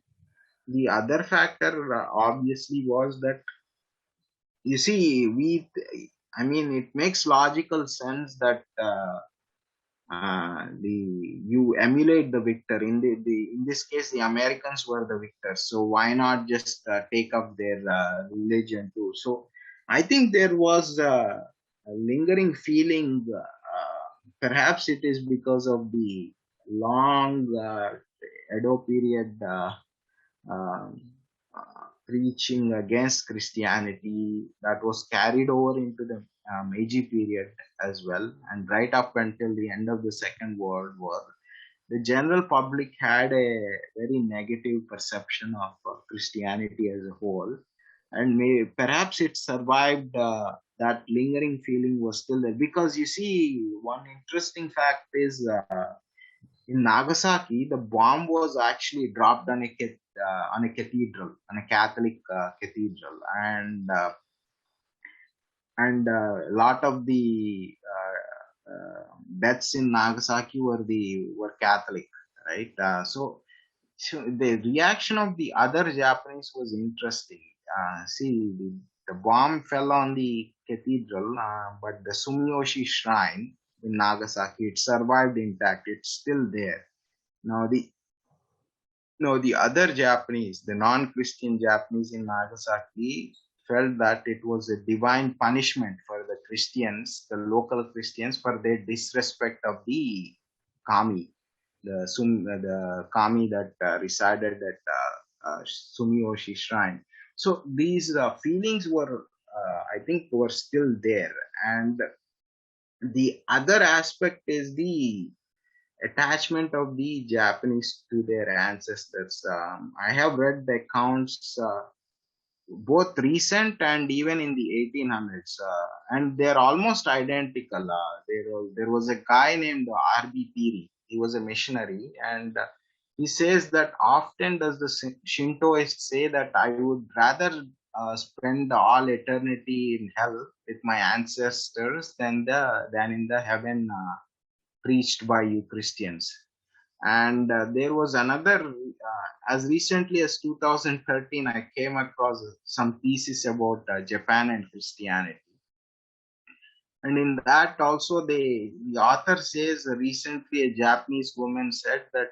The other factor obviously was that, you see, I mean, it makes logical sense that the you emulate the victor. In this case, the Americans were the victors, so why not just take up their religion too? So I think there was a lingering feeling, perhaps it is because of the long Edo period preaching against Christianity that was carried over into the Meiji period as well, and right up until the end of the Second World War. The general public had a very negative perception of Christianity as a whole, and perhaps it survived. That lingering feeling was still there, because you see, one interesting fact is, in Nagasaki, the bomb was actually dropped on a cathedral, on a Catholic cathedral, and a lot of the deaths in Nagasaki were Catholic, right? So the reaction of the other Japanese was interesting. See, the bomb fell on the cathedral, but the Sumiyoshi shrine in Nagasaki, it survived intact. It's still there. Now the other Japanese, the non-Christian Japanese in Nagasaki, felt that it was a divine punishment for the Christians, the local Christians, for their disrespect of the kami, the kami that resided at Sumiyoshi shrine. So these feelings were, I think, were still there. And the other aspect is the attachment of the Japanese to their ancestors. I have read the accounts, both recent and even in the 1800s, and they're almost identical. There was a guy named R.B. Piri. He was a missionary, and he says that often does the Shintoist say that I would rather spend all eternity in hell with my ancestors than in the heaven preached by you Christians. And there was another, as recently as 2013, I came across some thesis about Japan and Christianity. And in that also, the author says recently a Japanese woman said that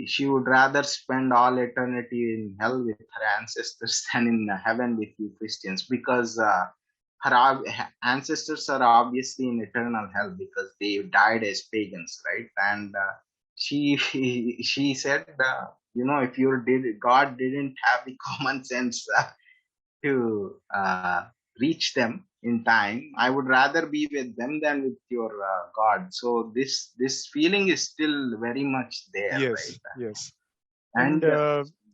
she would rather spend all eternity in hell with her ancestors than in heaven with you Christians, because her ancestors are obviously in eternal hell because they died as pagans, right? And she said, if God didn't have the common sense to reach them in time, I would rather be with them than with your God. So this feeling is still very much there, Yes, right? yes. And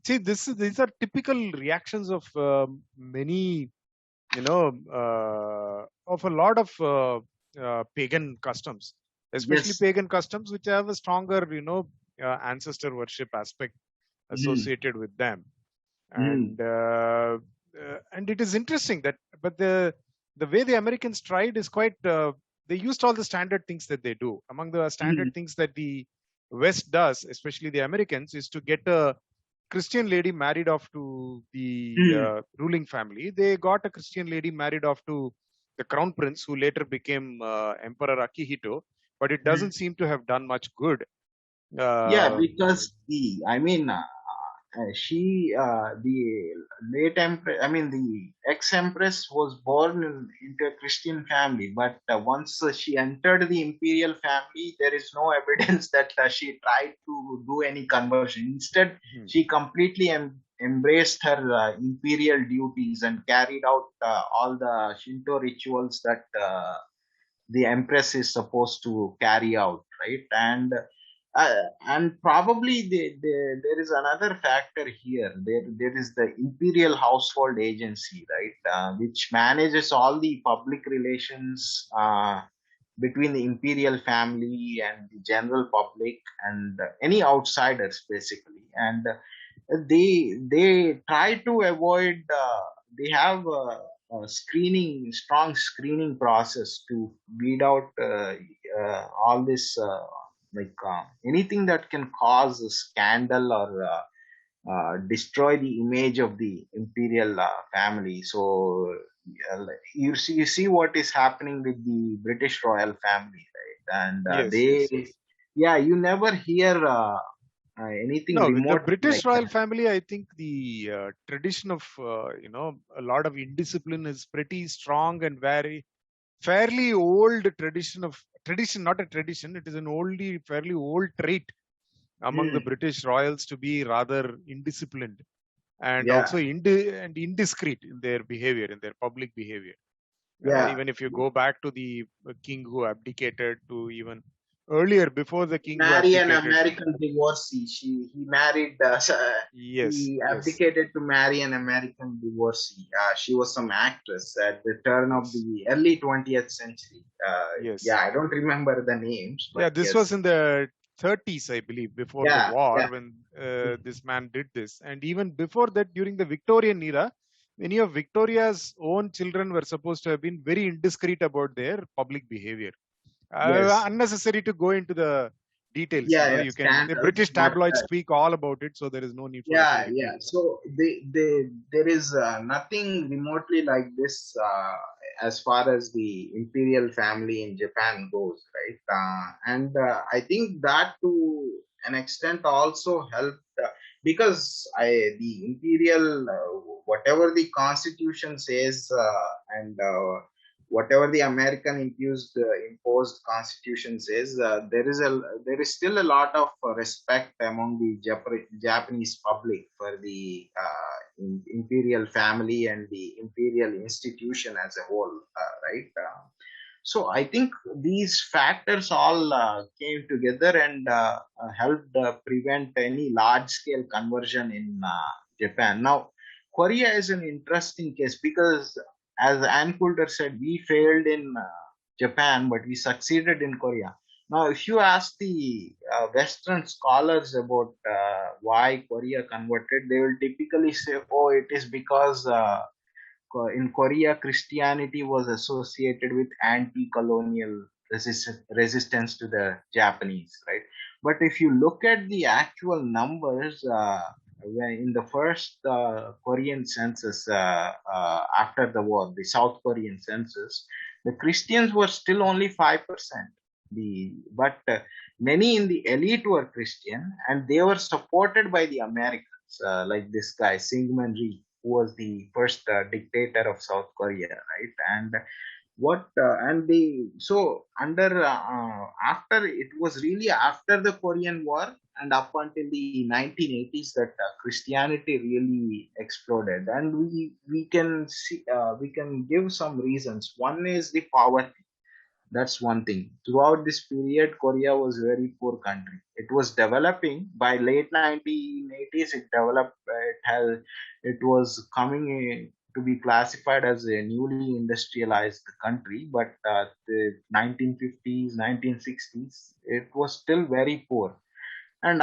See, these are typical reactions of many, of a lot of pagan customs, especially yes, pagan customs which have a stronger, ancestor worship aspect associated with them. And it is interesting that, but the way the Americans tried is quite, they used all the standard things that they do. Among the standard things that the West does, especially the Americans, is to get a Christian lady married off to the ruling family. They got a Christian lady married off to the crown prince, who later became Emperor Akihito, but it doesn't seem to have done much good. yeah, because I mean, the late empress, I mean, the ex-empress was born into a Christian family, but once she entered the imperial family, there is no evidence that she tried to do any conversion. Instead, Hmm. she completely embraced her imperial duties and carried out all the Shinto rituals that the empress is supposed to carry out, right? And probably there is another factor here. There is the imperial household agency, right, which manages all the public relations between the imperial family and the general public and any outsiders, basically. And they try to avoid. They have strong screening process to weed out all this, anything that can cause a scandal or destroy the image of the imperial family. So you see what is happening with the British royal family, right? And Yes, yes, yes. you never hear anything No, with the remotely British like royal that. family, I think the tradition of a lot of indiscipline is pretty strong and very fairly old tradition, not a tradition. It is an oldly fairly old trait among the Hmm. British royals to be rather indisciplined and Yeah, also indiscreet in their behavior, in their public behavior. yeah. Even if you go back to the king who abdicated, to even earlier before the king who Marry an abdicated. American divorcee. He married. Yes, He yes, abdicated to marry an American divorcee. She was some actress at the turn of yes, the early 20th century. yes. Yeah, I don't remember the names, Yeah, but this was yes. in the 30s, I believe, before the Yeah, war, yeah. when this man did this. And even before that, during the Victorian era, many of Victoria's own children were supposed to have been very indiscreet about their public behavior. Yes. Unnecessary to go into the details. Yeah, yeah. You can, the Scandals, British but tabloids speak all about it, so there is no need for us to yeah. repeat. So there is nothing remotely like this as far as the imperial family in Japan goes, right? And I think that to an extent also helped because the imperial, whatever the constitution says, and whatever the American imposed constitution says, there is still a lot of respect among the Japanese public for the imperial family and the imperial institution as a whole, right? So I think these factors all came together and helped prevent any large scale conversion in Japan. Now, Korea is an interesting case because, as Ann Coulter said, we failed in Japan, but we succeeded in Korea. Now, if you ask the Western scholars about why Korea converted, they will typically say, oh, it is because in Korea, Christianity was associated with anti-colonial resistance to the Japanese, right? But if you look at the actual numbers, in the first Korean census after the war, the South Korean census, the Christians were still only 5%. But many in the elite were Christian, and they were supported by the Americans, like this guy Syngman Rhee, who was the first dictator of South Korea, right? And what and they so under after it was really after the Korean War and up until the 1980s that Christianity really exploded, and we can give some reasons. One is the poverty. That's one thing. Throughout this period, Korea was a very poor country. It was developing. By late 1980s, it developed. It was coming to be classified as a newly industrialized country. But the 1950s, 1960s, it was still very poor. And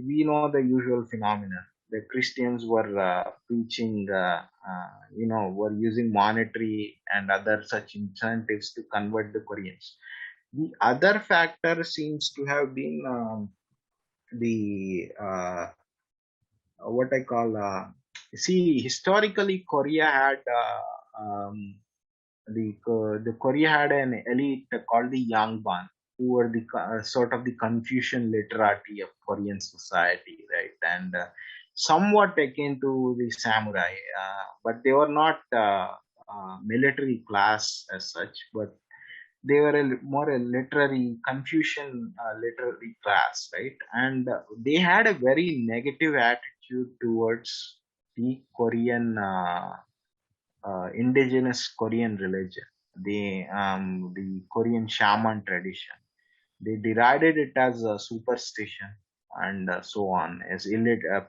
we know the usual phenomena. The Christians were preaching, were using monetary and other such incentives to convert the Koreans. The other factor seems to have been the what I call see, historically Korea had the Korea had an elite called the Yangban, who were the sort of the Confucian literati of Korean society, right? And somewhat akin to the samurai, but they were not military class as such, but they were more a literary Confucian literary class, right? And they had a very negative attitude towards the Korean indigenous Korean religion, the Korean shaman tradition. They derided it as a superstition and so on, as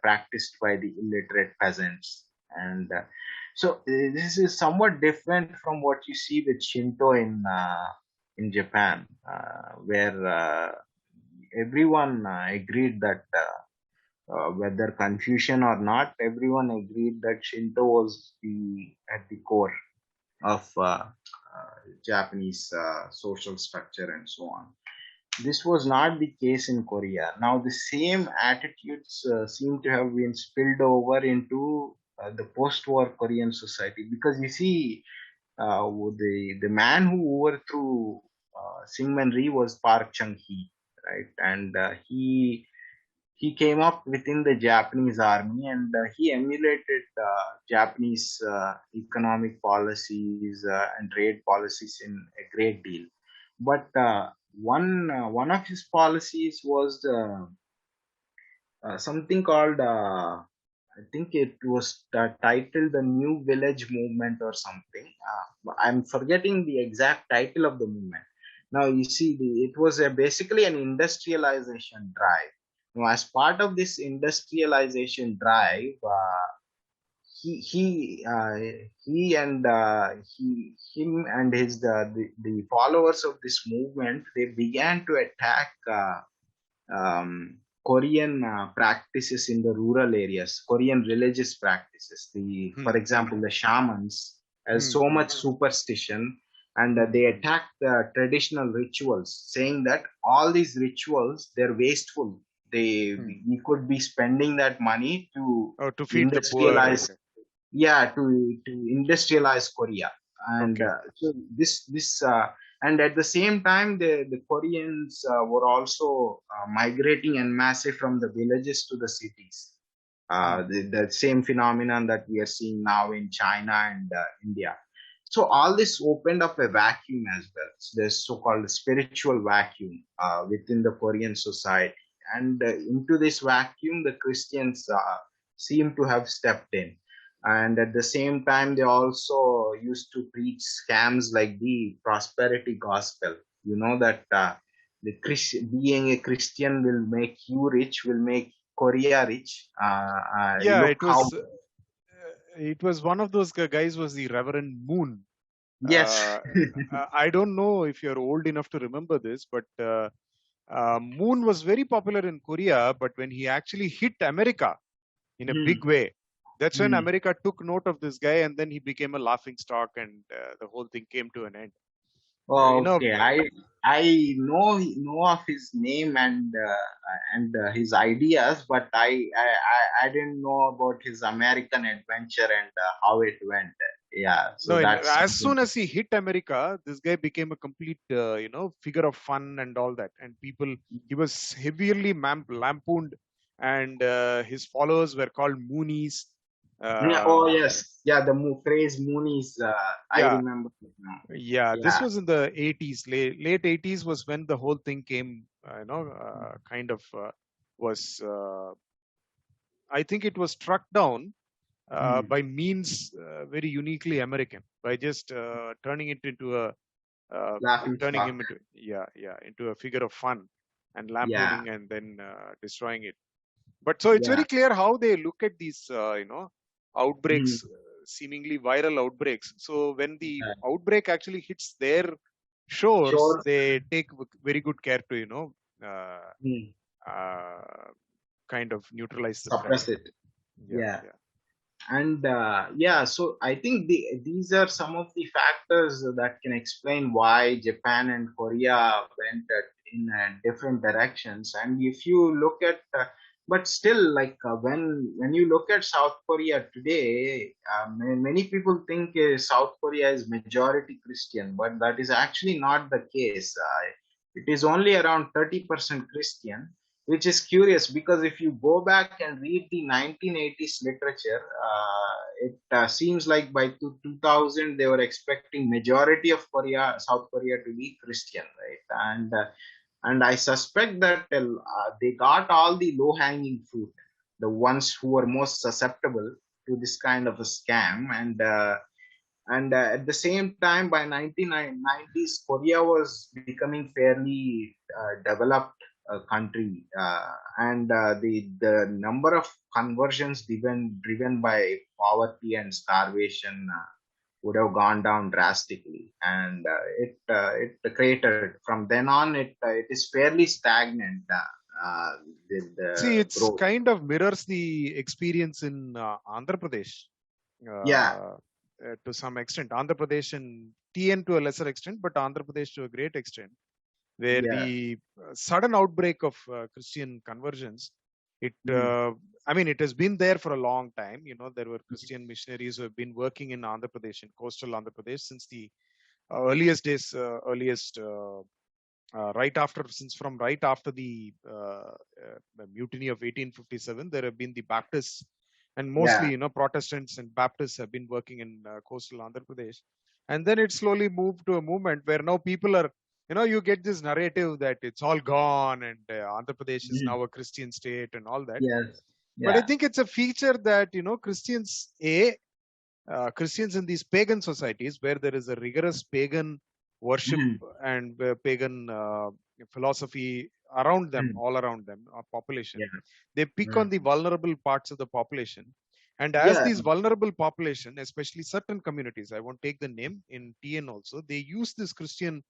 practiced by the illiterate peasants. And this is somewhat different from what you see with Shinto in Japan, where everyone agreed that whether confusion or not, everyone agreed that Shinto was at the core of Japanese social structure and so on. This was not the case in Korea. Now, the same attitudes seem to have been spilled over into the post-war Korean society, because you see, the man who overthrew Syngman Rhee was Park Chung-hee, right? And he came up within the Japanese army, and he emulated Japanese economic policies and trade policies in a great deal. But one of his policies was something called I think it was titled the New Village Movement or something. I'm forgetting the exact title of the movement. Now you see, it was basically an industrialization drive. Now, as part of this industrialization drive, he he uh, he and him and the followers of this movement, they began to attack Korean practices in the rural areas, Korean religious practices. For example, the shamans has so much superstition, and they attack the traditional rituals, saying that all these rituals, they're wasteful. We could be spending that money to feed the poor. To industrialize Korea. And so this and at the same time, the Koreans were also migrating en masse from the villages to the cities. The same phenomenon that we are seeing now in China and India. So all this opened up a vacuum as well. So there's so-called spiritual vacuum within the Korean society, and into this vacuum, the Christians seem to have stepped in. And at the same time, they also used to preach scams like the prosperity gospel. You know that being a Christian will make you rich, will make Korea rich. It was one of those guys was the Reverend Moon. Yes. I don't know if you're old enough to remember this, but Moon was very popular in Korea. But when he actually hit America in a big way, that's when America took note of this guy, and then he became a laughing stock, and the whole thing came to an end. Okay, I know of his name and his ideas, but I didn't know about his American adventure and how it went. Yeah, so as soon as he hit America, this guy became a complete figure of fun and all that, and he was heavily lampooned, and his followers were called Moonies. The phrase Moonies, I remember it now. This was in the 80s, late 80s was when the whole thing came, was, I think it was struck down by means very uniquely American, by just turning it into into a figure of fun and lampooning and then destroying it. But so it's very clear how they look at these, outbreaks, seemingly viral outbreaks. So when the outbreak actually hits their shores, they take very good care to, kind of neutralize the suppress it. And so I think these are some of the factors that can explain why Japan and Korea went in different directions. And if you look at but still, like when you look at South Korea today, many people think South Korea is majority Christian, but that is actually not the case. It is only around 30% Christian, which is curious because if you go back and read the 1980s literature, it seems like by 2000 they were expecting majority of Korea, South Korea, to be Christian, right? And I suspect that they got all the low hanging fruit, the ones who were most susceptible to this kind of a scam, and at the same time, by 1990s, Korea was becoming fairly developed country, and the number of conversions driven by poverty and starvation would have gone down drastically, and it cratered. From then on, it is fairly stagnant. With See, the it's growth. kind of mirrors the experience in Andhra Pradesh Yeah, to some extent. Andhra Pradesh and TN to a lesser extent, but Andhra Pradesh to a great extent, where yeah, the sudden outbreak of Christian conversions, it, mm, I mean, it has been there for a long time. You know, there were Christian missionaries who have been working in Andhra Pradesh, in coastal Andhra Pradesh, since the earliest days, earliest right after, since from right after the mutiny of 1857, there have been the Baptists, and mostly, yeah, you know, Protestants and Baptists have been working in coastal Andhra Pradesh, and then it slowly moved to a movement where now people are, you know, you get this narrative that it's all gone and Andhra Pradesh is mm, now a Christian state and all that. yes, But I yeah, think it's a feature that, you know, Christians in these pagan societies where there is a rigorous pagan worship mm, and pagan philosophy around them, mm, all around them, population, yeah, they pick mm, on the vulnerable parts of the population. And as yeah, these vulnerable population, especially certain communities, I won't take the name in TN also, they use this Christian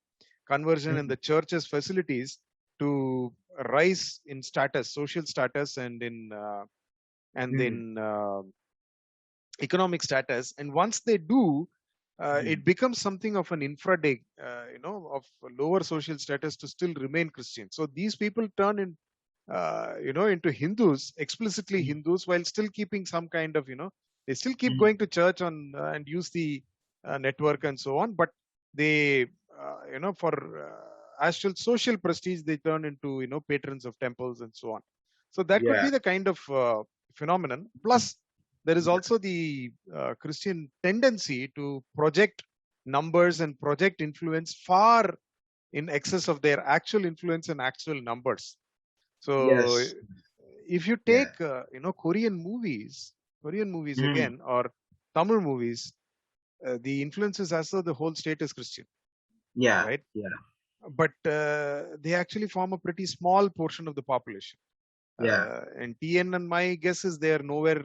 conversion and mm, the church's facilities to rise in status, social status, and in and mm, then economic status. And once they do, mm, it becomes something of an infradig, you know, of lower social status to still remain Christian. So these people turn in, you know, into Hindus, explicitly mm, Hindus, while still keeping some kind of, you know, they still keep mm, going to church on and use the network and so on, but they, you know, for astral social prestige, they turn into, you know, patrons of temples and so on. So that could yeah, be the kind of phenomenon. Plus, there is also the Christian tendency to project numbers and project influence far in excess of their actual influence and actual numbers. So yes, if you yeah, take, you know, Korean movies mm, again, or Tamil movies, the influence is as though the whole state is Christian, yeah, right? yeah, But they actually form a pretty small portion of the population. yeah. And TN, and my guess is they are nowhere.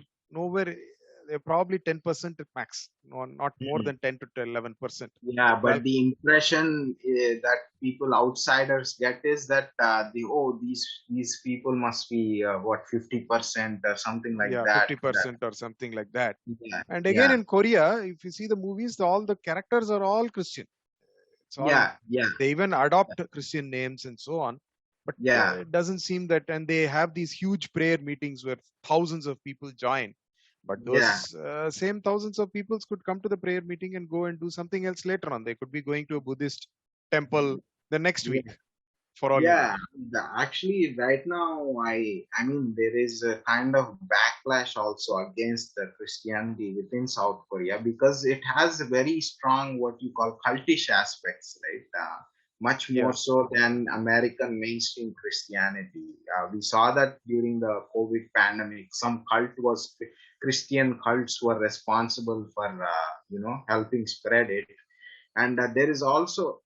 They're probably 10% at max, no, not more Mm. than 10 to 11%. Yeah, Well, but the impression that people outsiders get is that these people must be what 50% or something like yeah, that. 50% or something like that. Yeah, And again, yeah, in Korea, if you see the movies, all the characters are all Christian. It's all, yeah, yeah, they even adopt Christian names and so on. But yeah, it doesn't seem that, and they have these huge prayer meetings where thousands of people join. But yeah, those same thousands of people could come to the prayer meeting and go and do something else later on. They could be going to a Buddhist temple the next yeah. week, for all you know. Yeah, actually, right now, I mean, there is a kind of backlash also against the Christianity within South Korea because it has a very strong what you call cultish aspects, right? Much more Yeah, so than American mainstream Christianity. We saw that during the COVID pandemic, some Christian cults were responsible for helping spread it, and there is also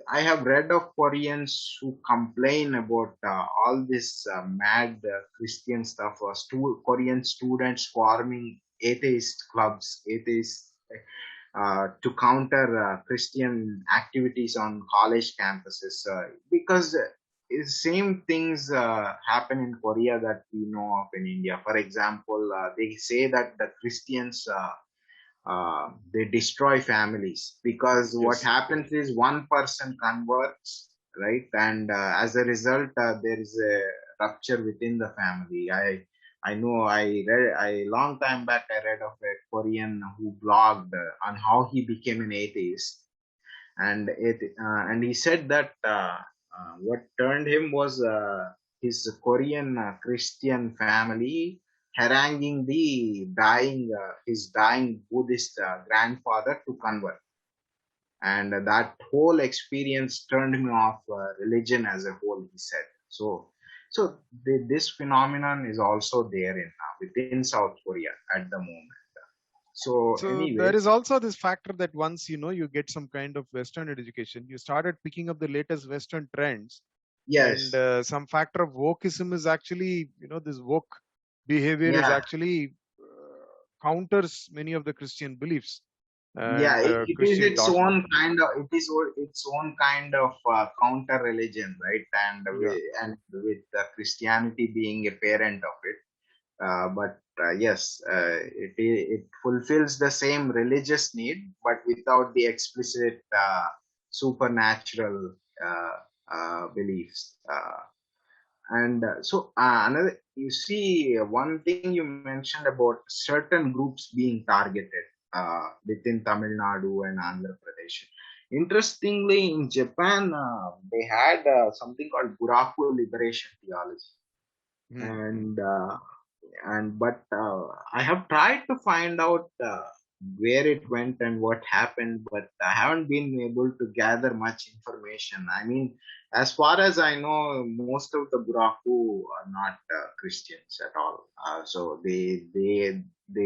I have read of Koreans who complain about all this mad Christian stuff, or Korean students forming atheist clubs, atheist to counter Christian activities on college campuses, because same things happen in Korea that we know of in India. For example, they say that the Christians they destroy families because what yes, happens is one person converts, right, and as a result there is a rupture within the family. I know I read a long time back I read of a Korean who blogged on how he became an atheist, and he said that what turned him was his Korean Christian family haranguing the his dying Buddhist grandfather to convert. And that whole experience turned me off religion as a whole, he said. So this phenomenon is also there within South Korea at the moment. So So there anyways, is also this factor that once you get some kind of Western education, you started picking up the latest Western trends, and yes, some factor of wokeism is actually, this woke behavior is yeah, actually counters many of the Christian beliefs yeah, and it is Christian its dogma. own kind of its own kind of counter religion, right? Yeah. And with Christianity being a parent of it. But yes, it fulfills the same religious need, but without the explicit supernatural beliefs. Another, you see, one thing you mentioned about certain groups being targeted within Tamil Nadu and Andhra Pradesh. Interestingly, in Japan, they had something called Buraku liberation theology, Mm-hmm. and but I have tried to find out where it went and what happened, but I haven't been able to gather much information. I mean, as far as I know, most of the Buraku are not Christians at all. So they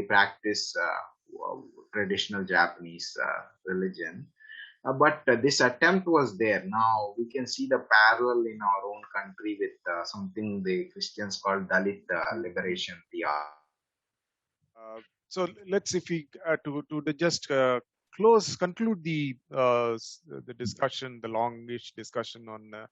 practice traditional Japanese religion. But this attempt was there. Now we can see the parallel in our own country with something the Christians call Dalit liberation theology. So let's, if we just conclude the discussion, the longish discussion on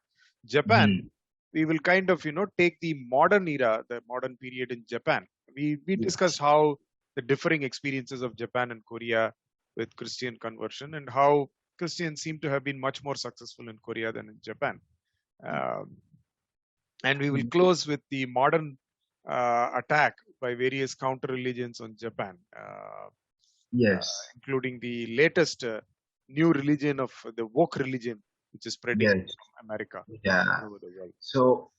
Japan. Mhm. We will kind of take the modern era, the modern period in Japan. We discussed Yes. how the differing experiences of Japan and Korea with Christian conversion, and how Christians seem to have been much more successful in Korea than in Japan. Um, and we will close with the modern attack by various counter religions on Japan, Yes. including the latest new religion of the woke religion, which is spreading Yes. from America Yeah. all over the world. So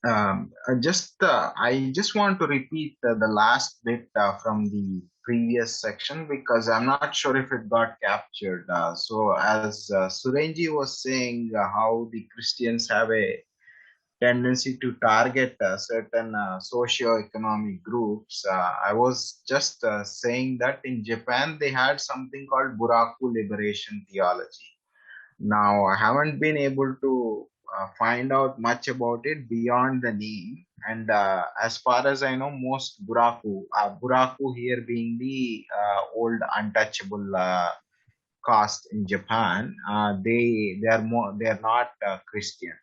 I just want to repeat the last bit from the previous section because I'm not sure if it got captured. So as Surenji was saying, how the Christians have a tendency to target certain socio-economic groups. I was just saying that in Japan they had something called Buraku liberation theology. Now, I haven't been able to find out much about it beyond the name. And as far as I know, most Buraku here being the old untouchable caste in Japan, they are not Christian.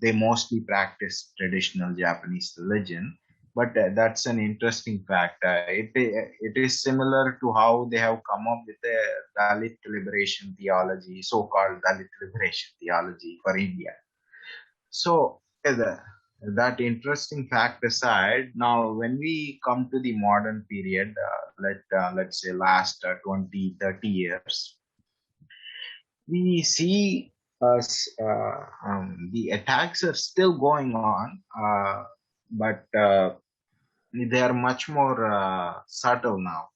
They mostly practice traditional Japanese religion. But that's an interesting fact. It is similar to how they have come up with a Dalit liberation theology, so-called Dalit liberation theology for India. So that interesting fact aside, now when we come to the modern period, let's say last 20, 30 years, we see the attacks are still going on, but they are much more subtle now.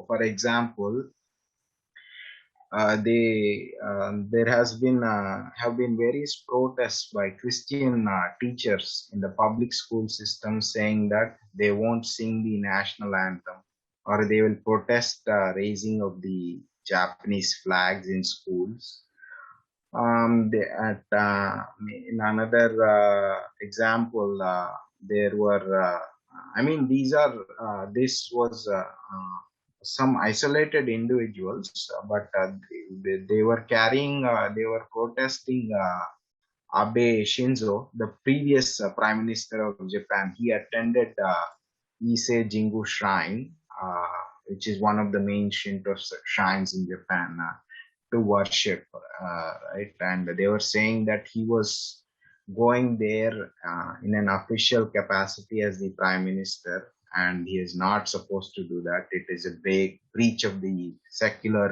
For example, there has been have been various protests by Christian teachers in the public school system saying that they won't sing the national anthem or they will protest raising of the Japanese flags in schools. In another example, there were, I mean, this was some isolated individuals, but they were they were protesting Abe Shinzo, the previous Prime Minister of Japan. He attended Ise Jingu Shrine, which is one of the main Shinto shrines in Japan. To worship, right? And they were saying that he was going there in an official capacity as the prime minister, and he is not supposed to do that. It is a big breach of the secular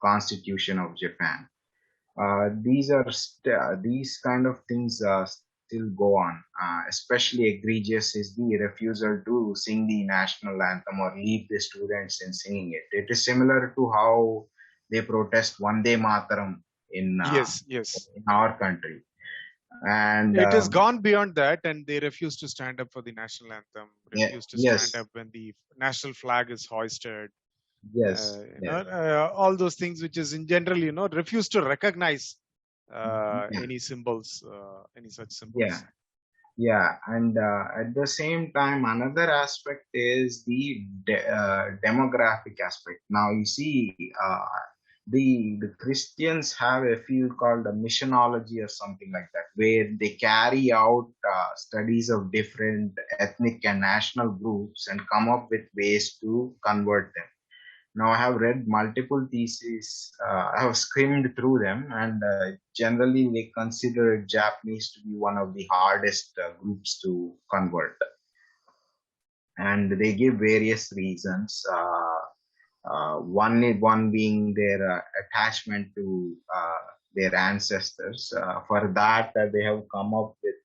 constitution of Japan. These kind of things still go on. Especially egregious is the refusal to sing the national anthem or lead the students in singing it. It is similar to how they protest Vande Mataram Yes, yes. in our country. And It has gone beyond that, and they refuse to stand up for the national anthem, refuse to stand yes, up when the national flag is hoisted. yes, yes, All those things which is in general, refuse to recognize yeah, any symbols, any such yeah. symbols. Yeah, and at the same time, another aspect is the demographic aspect. Now, you see, the Christians have a field called a missionology or something like that, where they carry out studies of different ethnic and national groups and come up with ways to convert them. Now, I have read multiple theses, I have skimmed through them, and generally they consider Japanese to be one of the hardest groups to convert. And they give various reasons. One being their attachment to their ancestors. For that, they have come up with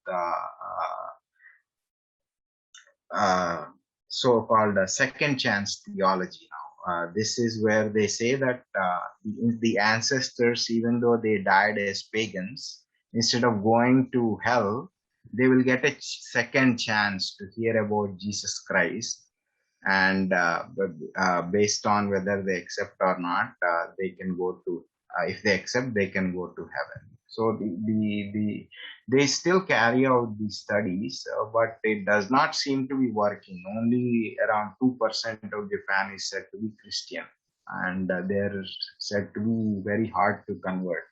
so-called second chance theology now. This is where they say that the ancestors, even though they died as pagans, instead of going to hell, they will get a second chance to hear about Jesus Christ. And based on whether they accept or not, they can go to, if they accept, they can go to heaven. So they still carry out these studies, but it does not seem to be working. Only around 2% of Japan is said to be Christian, and they're said to be very hard to convert.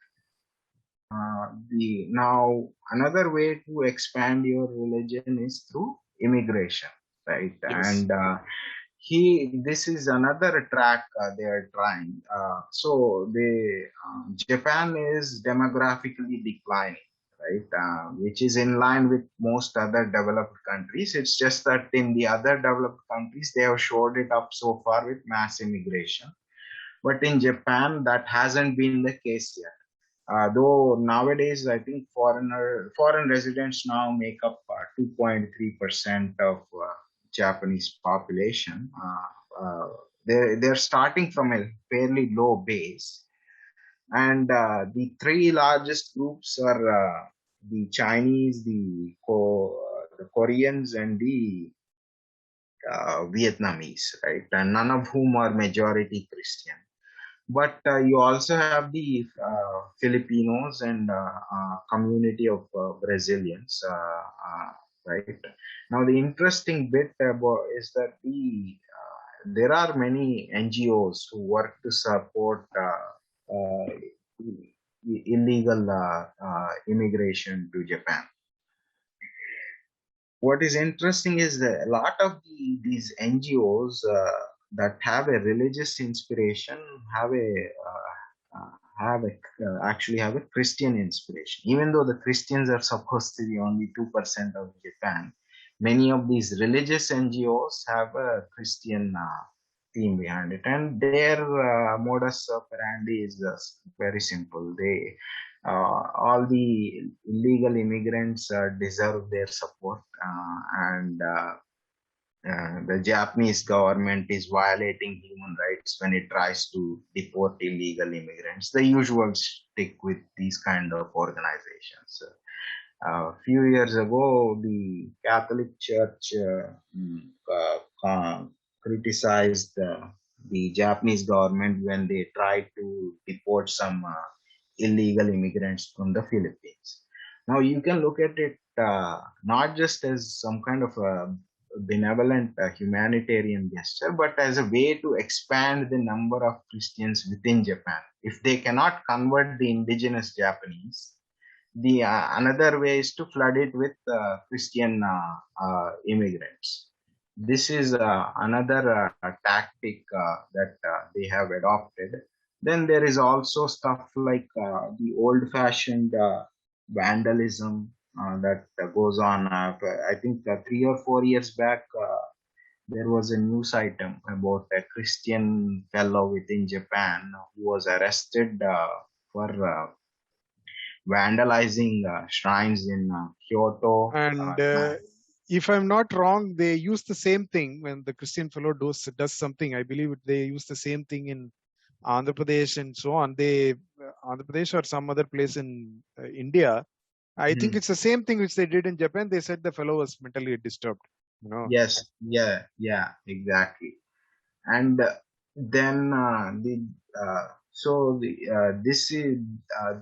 The now another way to expand your religion is through immigration, right? Yes, And he this is another track they are trying. So the Japan is demographically declining, right? Which is in line with most other developed countries. It's just that in the other developed countries they have showed it up so far with mass immigration, but in Japan that hasn't been the case yet. Though nowadays, I think foreign residents now make up 2.3% of Japanese population. They're starting from a fairly low base, and the three largest groups are the Chinese, the Koreans, and the Vietnamese, right? And none of whom are majority Christian. But you also have the Filipinos and community of Brazilians, right? Now, the interesting bit about is that there are many NGOs who work to support illegal immigration to Japan. What is interesting is that a lot of these NGOs that have a religious inspiration actually have a Christian inspiration. Even though the Christians are supposed to be only 2% of Japan, many of these religious NGOs have a Christian theme behind it, and their modus operandi is very simple. All the illegal immigrants deserve their support, and the Japanese government is violating human rights when it tries to deport illegal immigrants. The usual stick with these kind of organizations. A few years ago, the Catholic Church criticized the Japanese government when they tried to deport some illegal immigrants from the Philippines. Now, you can look at it not just as some kind of a benevolent humanitarian gesture, but as a way to expand the number of Christians within Japan. If they cannot convert the indigenous Japanese, the another way is to flood it with Christian immigrants. This is another tactic that they have adopted. Then there is also stuff like the old-fashioned vandalism that goes on. I think 3 or 4 years back, there was a news item about a Christian fellow within Japan who was arrested for vandalizing shrines in Kyoto. And if I'm not wrong, they use the same thing when the Christian fellow does something. I believe they use the same thing in Andhra Pradesh and so on. They Andhra Pradesh or some other place in India. I think it's the same thing which they did in Japan. They said the fellow was mentally disturbed. Yes, yeah, exactly. And then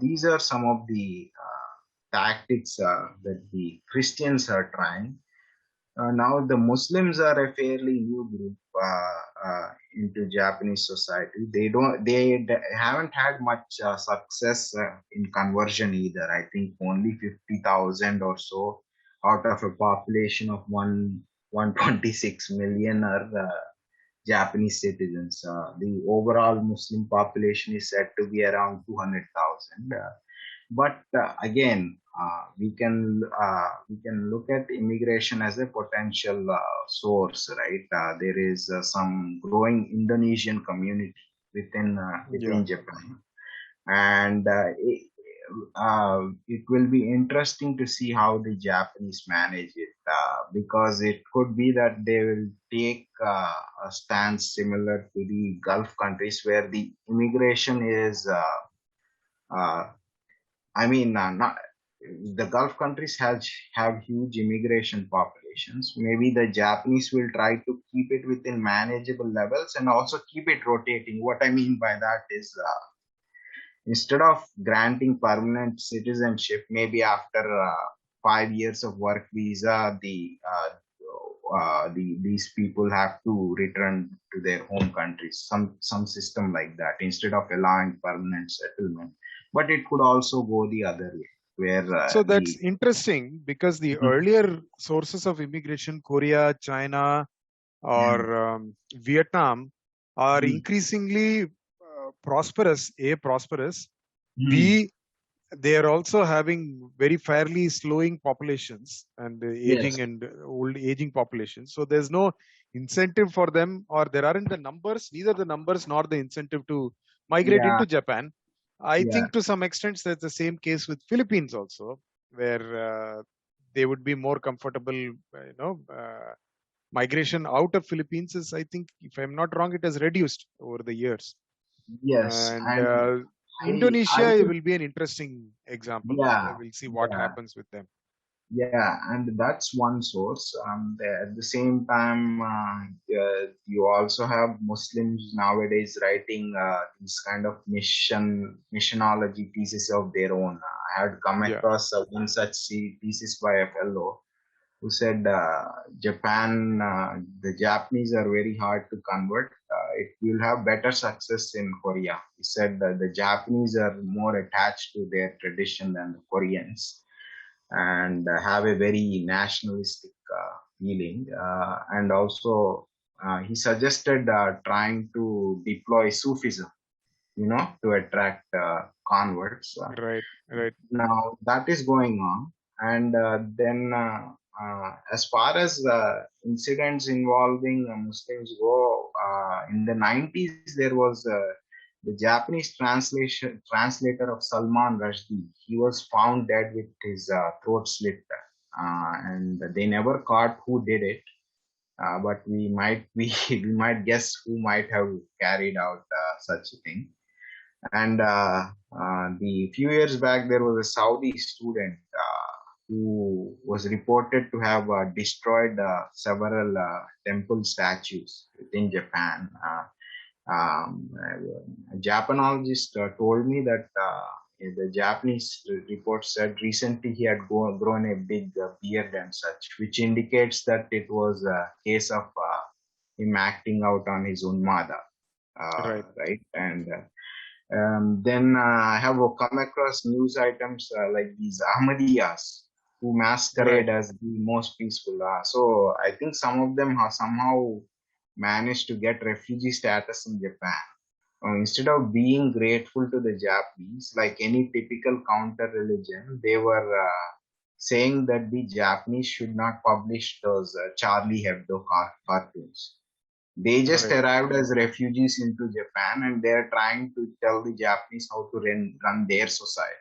these are some of the tactics that the Christians are trying. Now the Muslims are a fairly new group into Japanese society. They haven't had much success in conversion either. I think only 50,000 or so out of a population of 126 million are Japanese citizens. The overall Muslim population is said to be around 200,000. But again, we can look at immigration as a potential source, right? There is some growing Indonesian community within Japan, and it will be interesting to see how the Japanese manage it, because it could be that they will take a stance similar to the Gulf countries, where the immigration is not the Gulf countries have huge immigration populations. Maybe the Japanese will try to keep it within manageable levels and also keep it rotating. What I mean by that is, instead of granting permanent citizenship, maybe after 5 years of work visa, these people have to return to their home countries. Some system like that, instead of allowing permanent settlement. But it could also go the other way, where so that's interesting, because the earlier sources of immigration, Korea, China, or Vietnam, are increasingly prosperous. B, they are also having very fairly slowing populations and aging populations. So there's no incentive for them, or there aren't the numbers, neither the numbers nor the incentive to migrate into Japan. I think to some extent that's the same case with Philippines also, where they would be more comfortable. Migration out of Philippines is, I think, if I'm not wrong, it has reduced over the years. Yes, And Indonesia will be an interesting example. We'll see what happens with them. Yeah, and that's one source. At the same time, you also have Muslims nowadays writing this kind of missionology thesis of their own. I had come across one such thesis by a fellow who said the Japanese are very hard to convert. It will have better success in Korea. He said that the Japanese are more attached to their tradition than the Koreans, and have a very nationalistic feeling. And also, he suggested trying to deploy Sufism, to attract converts. Right. Now that is going on. And then as far as incidents involving Muslims go, in the 90s, there was the Japanese translator of Salman Rushdie. He was found dead with his throat slit, and they never caught who did it. But we might guess who might have carried out such a thing. And the few years back, there was a Saudi student who was reported to have destroyed several temple statues within Japan. A Japanologist told me that the Japanese report said recently he had grown a big beard and such, which indicates that it was a case of him acting out on his unmada. Right? And then I have come across news items like these Ahmadiyas who masquerade as the most peaceful. So I think some of them have somehow managed to get refugee status in Japan. Instead of being grateful to the Japanese, like any typical counter religion, they were saying that the Japanese should not publish those Charlie Hebdo cartoons. They just arrived as refugees into Japan, and they're trying to tell the Japanese how to run their society.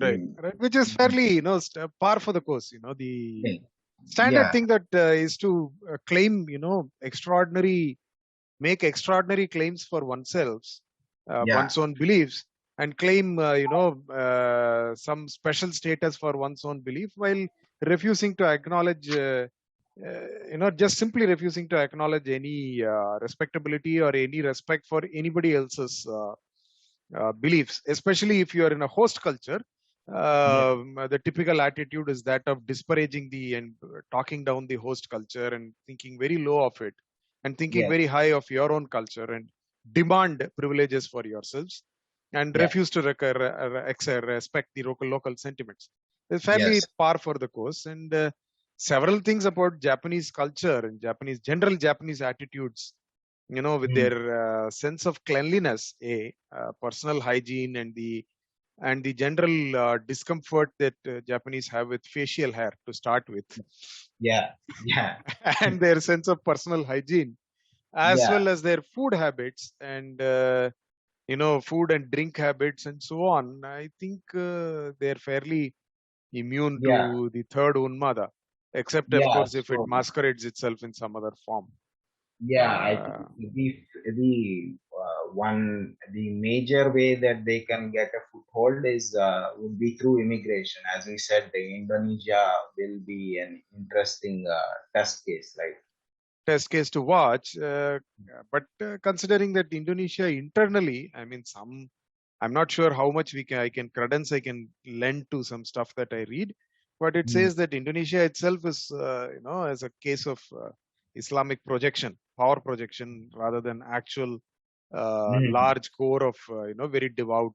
Right, right, which is fairly, par for the course. The standard Yeah, thing that is to claim, make extraordinary claims for oneself, yeah, one's own beliefs, and claim, some special status for one's own belief while refusing to acknowledge, just simply refusing to acknowledge any respectability or any respect for anybody else's beliefs, especially if you are in a host culture. yeah, The typical attitude is that of disparaging the and talking down the host culture and thinking very low of it and thinking yes, very high of your own culture and demand privileges for yourselves and yeah, refuse to respect the local sentiments. It's fairly yes, par for the course. And several things about Japanese culture and general Japanese attitudes, with mm, their sense of cleanliness, personal hygiene, and the general discomfort that Japanese have with facial hair to start with, yeah, yeah, and their sense of personal hygiene, as yeah, well as their food habits and food and drink habits and so on. I think they're fairly immune yeah, to the third Unmada, except of yeah. course if it So masquerades itself in some other form. yeah, I think Uh, the major way that they can get a foothold is would be through immigration. As we said, the Indonesia will be an interesting test case, right? Test case to watch. But considering that Indonesia internally, I mean, I'm not sure how much I can credence I can lend to some stuff that I read, but it Mm, says that Indonesia itself is, as a case of Islamic projection, power projection, rather than actual mm. large core of, very devout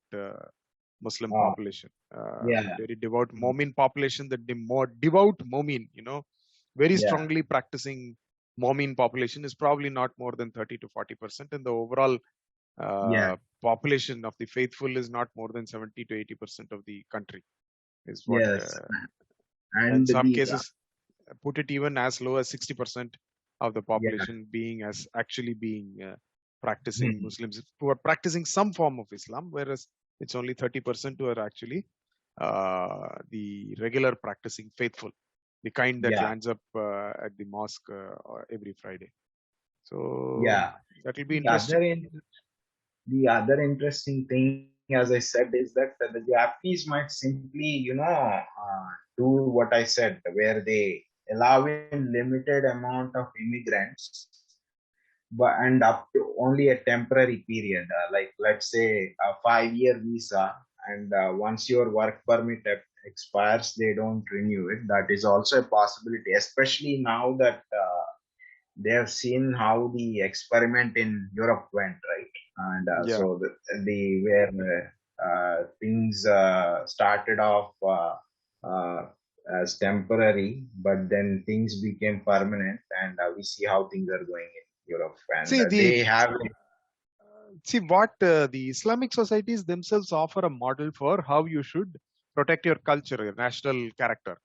Muslim Oh, population, yeah, very devout mm, Momin population, the more devout Momin, very yeah, strongly practicing Momin population is probably not more than 30 to 40%, and the overall yeah, population of the faithful is not more than 70 to 80% of the country, is what, yes, in and some the cases, put it even as low as 60% of the yeah, population being as actually being practicing mm, Muslims who are practicing some form of Islam, whereas it's only 30% who are actually the regular practicing faithful, the kind that yeah, lands up at the mosque every Friday. So yeah. that will be The interesting. the other interesting thing, as I said, is that the Japanese might simply, do what I said, where they allow in limited amount of immigrants, but and up to only a temporary period, like let's say a 5-year visa, and once your work permit expires, they don't renew it. That is also a possibility, especially now that they have seen how the experiment in Europe went, right? And Yeah. so the where things started off as temporary, but then things became permanent, and we see how things are going in Europe, and See the they have. see what the Islamic societies themselves offer a model for how you should protect your culture, your national character.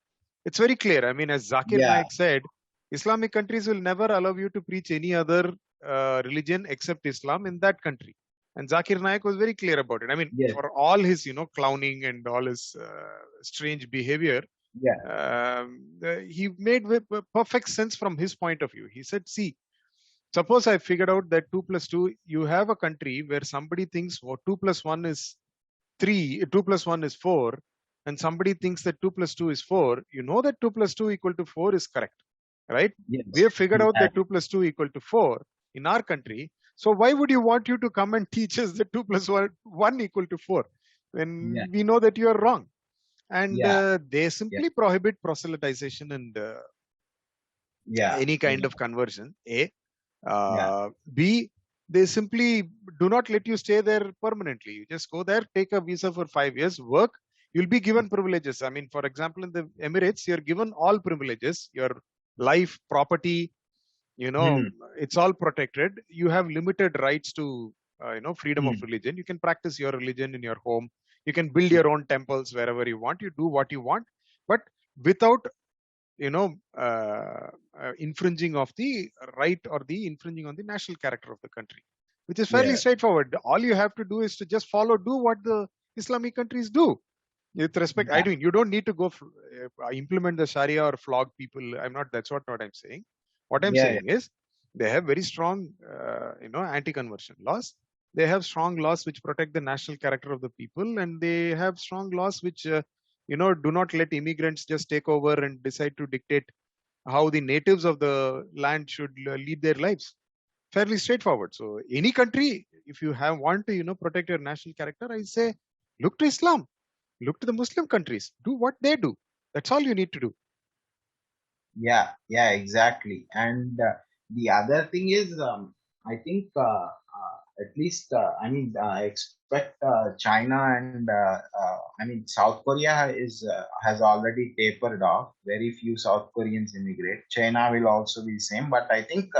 It's very clear. I mean, as Zakir Yeah, Naik said, Islamic countries will never allow you to preach any other religion except Islam in that country. And Zakir Naik was very clear about it. I mean, yes, for all his, clowning and all his strange behavior, yeah, he made perfect sense from his point of view. He said, see, suppose I figured out that 2 plus 2, you have a country where somebody thinks 2 plus 1 is 3, 2 plus 1 is 4, and somebody thinks that 2 plus 2 is 4, you know that 2 plus 2 equal to 4 is correct, right? We yes, have figured out that exactly. 2 plus 2 equal to 4 in our country. So why would you want you to come and teach us that 2 plus 1 equal to 4 Yeah, when we know that you are wrong? And yeah, they yeah, simply prohibit proselytization and yeah, any kind yeah, of conversion. A. yeah, B, they simply do not let you stay there permanently. You just go there, take a visa for 5 years, work. You'll be given privileges. I mean, for example, in the Emirates, you're given all privileges. Your life, property, you know, mm, it's all protected. You have limited rights to, freedom of mm, religion. You can practice your religion in your home. You can build your own temples wherever you want. You do what you want, but without infringing of the right or the infringing on the national character of the country, which is fairly yeah, straightforward. All you have to do is to just do what the Islamic countries do. With respect, I mean, you don't need to go implement the Sharia or flog people. That's what I'm saying. What I'm saying is they have very strong, anti-conversion laws. They have strong laws which protect the national character of the people, and they have strong laws which, do not let immigrants just take over and decide to dictate how the natives of the land should lead their lives. Fairly straightforward. So any country, if you want to, protect your national character, I say, look to Islam. Look to the Muslim countries. Do what they do. That's all you need to do. Yeah, exactly. And the other thing is, I think at least I expect China and South Korea has already tapered off. Very few South Koreans immigrate. China will also be the same, but I think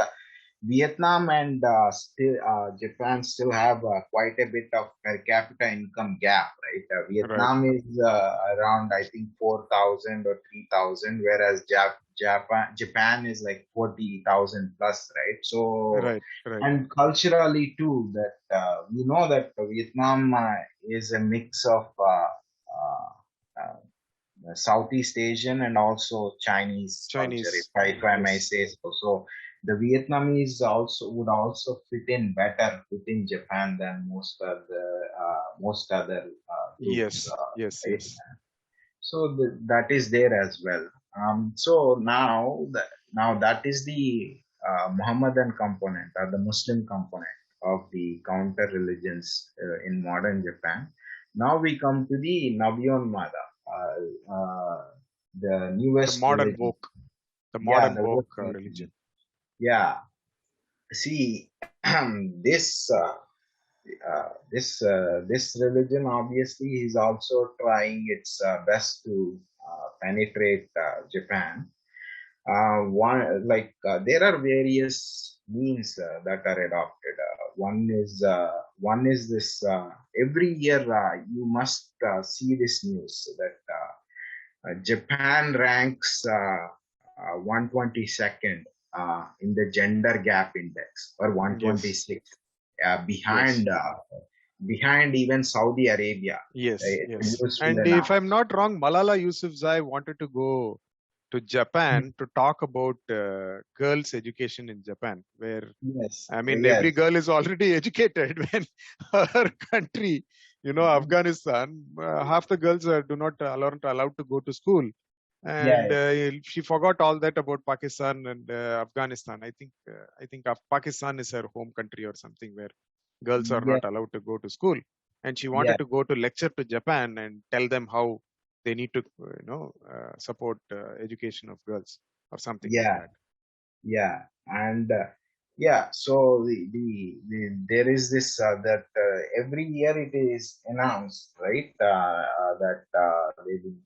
Vietnam and still Japan still have quite a bit of per capita income gap, right? Vietnam is around, I think, 4,000 or 3,000, whereas Japan is like 40,000 plus, right? So, and culturally too, that we know that Vietnam is a mix of Southeast Asian and also Chinese culture, if I may say so. So the Vietnamese would also fit in better within Japan than most other groups. Yes. So that is there as well. So now that is the Muhammadan component or the Muslim component of the counter religions in modern Japan. Now we come to the Navyonmada, the newest modern religion. woke, the modern woke religion. Yeah. See, this religion obviously is also trying its best to penetrate Japan. There are various means that are adopted. One is this. Every year, you must see this news that Japan ranks 122nd in the gender gap index, or 126, behind even Saudi Arabia. Yes. And if I'm not wrong, Malala Yousafzai wanted to go to Japan to talk about girls' education in Japan, where every girl is already educated when her country, Afghanistan, half the girls are not allowed to go to school. And she forgot all that about Pakistan and Afghanistan. I think Pakistan is her home country or something, where girls are not allowed to go to school. And she wanted to go to lecture to Japan and tell them how they need to, support education of girls or something like that. And so there is this that every year it is announced, right, that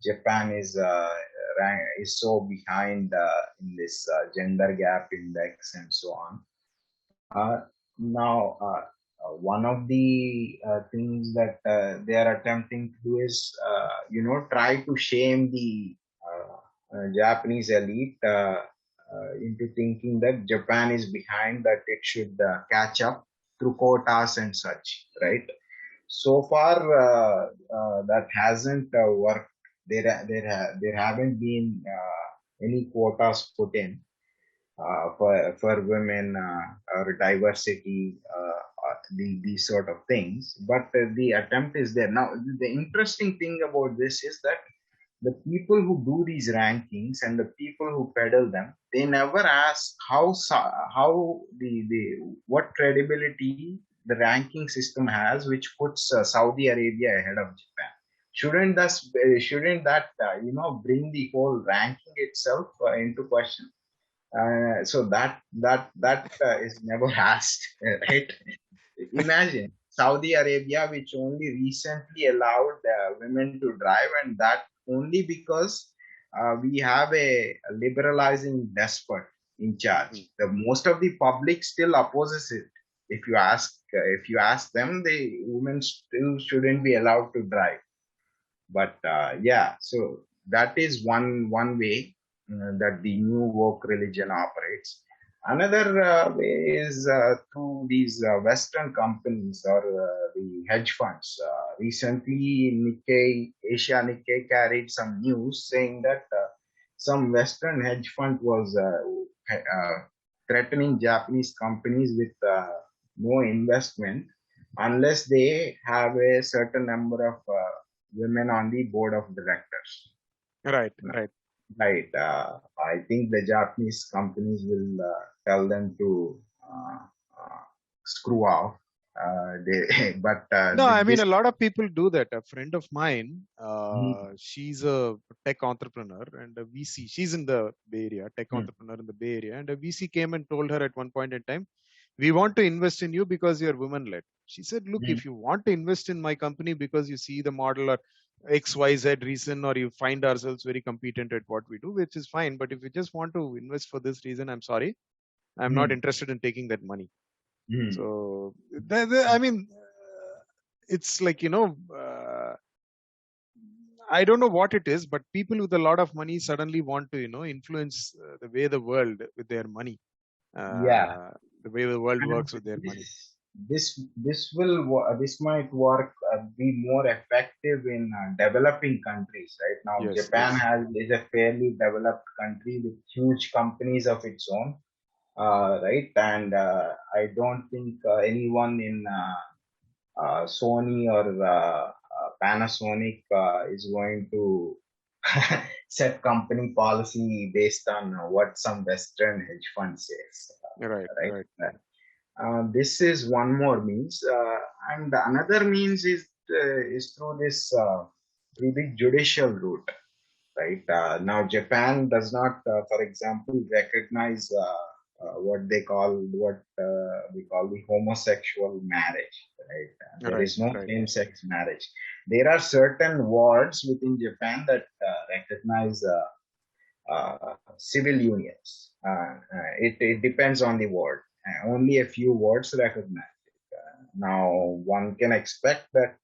Japan is so behind in this gender gap index and so on. Now, one of the things that they are attempting to do is, try to shame the Japanese elite into thinking that Japan is behind, that it should catch up through quotas and such, right? So far, that hasn't worked. There haven't been any quotas put in for women or diversity, these sort of things. But the attempt is there. Now, the interesting thing about this is that the people who do these rankings and the people who peddle them, they never ask how what credibility the ranking system has, which puts Saudi Arabia ahead of Japan. Shouldn't that bring the whole ranking itself into question? So that is never asked, right? Imagine Saudi Arabia, which only recently allowed women to drive, and that only because we have a liberalizing despot in charge. Most of the public still opposes it. If you ask them, the women still shouldn't be allowed to drive. But so that is one way that the new woke religion operates. Another way is through these Western companies or the hedge funds. Recently, Asia Nikkei carried some news saying that some Western hedge fund was threatening Japanese companies with no investment unless they have a certain number of women on the board of directors. Right, right. Right. I think the Japanese companies will tell them to screw off. But No, I mean, this. a lot of people do that. A friend of mine, Mhm. she's a tech entrepreneur and a VC. She's in the Bay Area, tech Mhm. entrepreneur in the Bay Area. And a VC came and told her at one point in time, we want to invest in you because you're woman led. She said, look, Mhm. if you want to invest in my company because you see the model or XYZ reason, or you find ourselves very competent at what we do, which is fine. But if you just want to invest for this reason, I'm sorry, I'm not Mhm. interested in taking that money. Mhm. So, I mean, it's like, I don't know what it is, but people with a lot of money suddenly want to, influence the way the world with their money, Yeah, uh, the way the world and works with their money. this might work be more effective in developing countries. Right now, Yes, Japan yes, is a fairly developed country with huge companies of its own. Right, and I don't think anyone in Sony or Panasonic is going to set company policy based on what some Western hedge fund says, right, right? right, This is one more means, and another means is through this through the judicial route, right? Now, Japan does not, for example, recognize what we call the homosexual marriage, right? There right, is no right, same-sex marriage. There are certain wards within Japan that recognize civil unions. It depends on the ward. Only a few wards recognize it. Now, one can expect that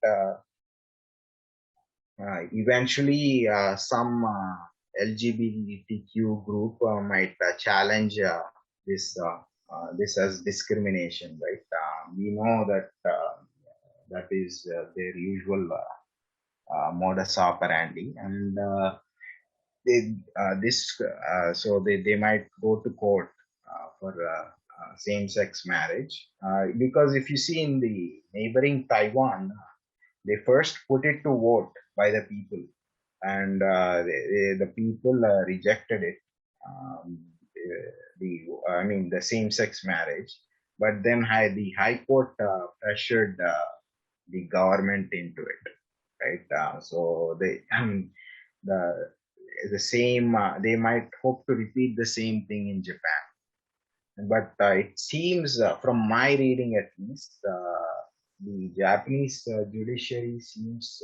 eventually some LGBTQ group might challenge this as discrimination, right? We know that that is their usual modus operandi, and they might go to court for same-sex marriage, because if you see in the neighboring Taiwan, they first put it to vote by the people, and the people rejected it. I mean, the same-sex marriage, but then the High Court pressured the government into it, right? So the the same they might hope to repeat the same thing in Japan, but it seems from my reading at least, the Japanese judiciary seems.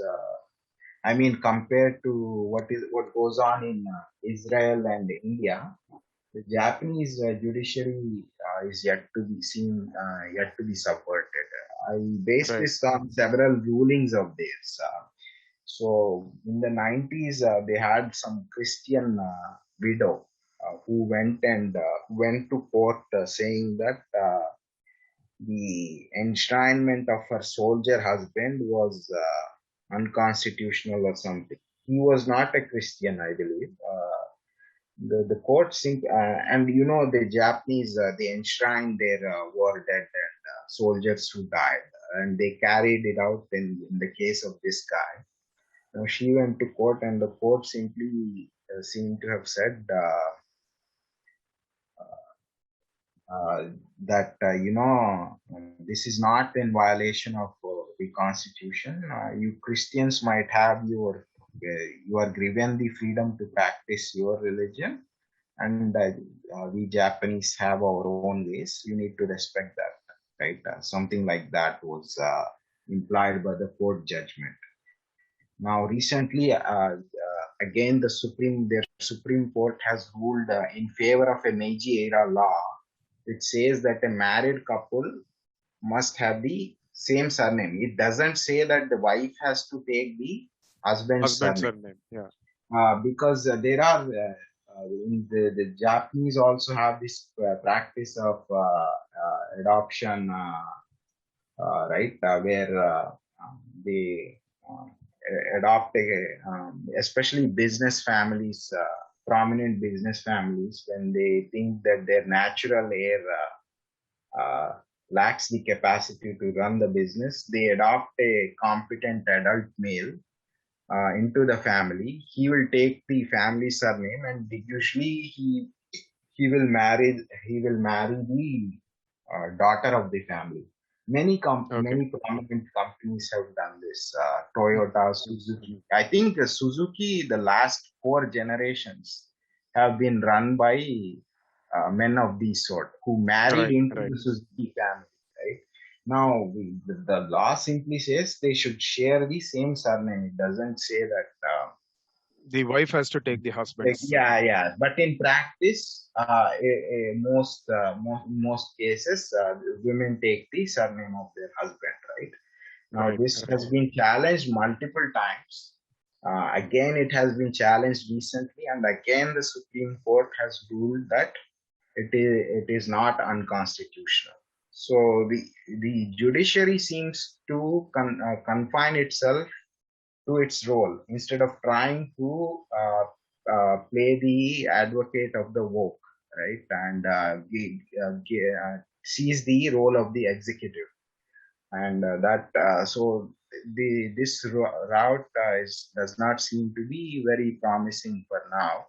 I mean, compared to what goes on in Israel and India, the Japanese judiciary is yet to be seen, yet to be subverted. I base right. this on several rulings of theirs. So in the 90s, they had some Christian widow who went to court saying that the enshrinement of her soldier husband was unconstitutional or something. He was not a Christian, I believe. The court and the Japanese, they enshrined their war dead and soldiers who died, and they carried it out in the case of this guy. She went to court, and the court simply seemed to have said that this is not in violation of the constitution. You Christians might have you are given the freedom to practice your religion, and we Japanese have our own ways. You need to respect that, right? Something like that was implied by the court judgment. Now, recently, again, their Supreme Court has ruled in favor of a Meiji era law, which says that a married couple must have the same surname. It doesn't say that the wife has to take the husband's Husband surname, surname. Yeah, because there are the Japanese also have this practice of adoption, right, where they adopt especially business families, prominent business families, when they think that their natural heir lacks the capacity to run the business, they adopt a competent adult male into the family. He will take the family surname, and usually he will marry the daughter of the family. Okay. Many prominent companies have done this. Toyota, Suzuki. I think Suzuki, the last 4 generations have been run by men of this sort who married Right. into Right. the Suzuki family. Right now, the law simply says they should share the same surname. It doesn't say that. The wife has to take the husband's Yeah, surname. yeah. But in practice, most cases, women take the surname of their husband, right? Now, Right. this Right. has been challenged multiple times. Again, it has been challenged recently, and again, the Supreme Court has ruled that it is not unconstitutional. So the judiciary seems to confine itself to its role instead of trying to play the advocate of the woke, right? And seize the role of the executive. And that so the this route does not seem to be very promising for now.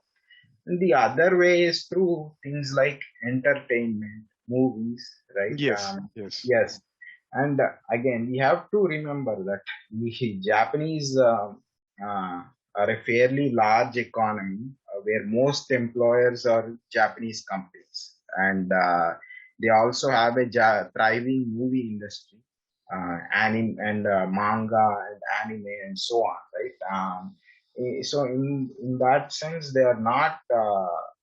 And the other way is through things like entertainment, movies, right? Yes. Yes. Yes. And again, we have to remember that the Japanese are a fairly large economy where most employers are Japanese companies. And they also have a thriving movie industry, anime and manga and anime and so on, right? So in that sense, they are not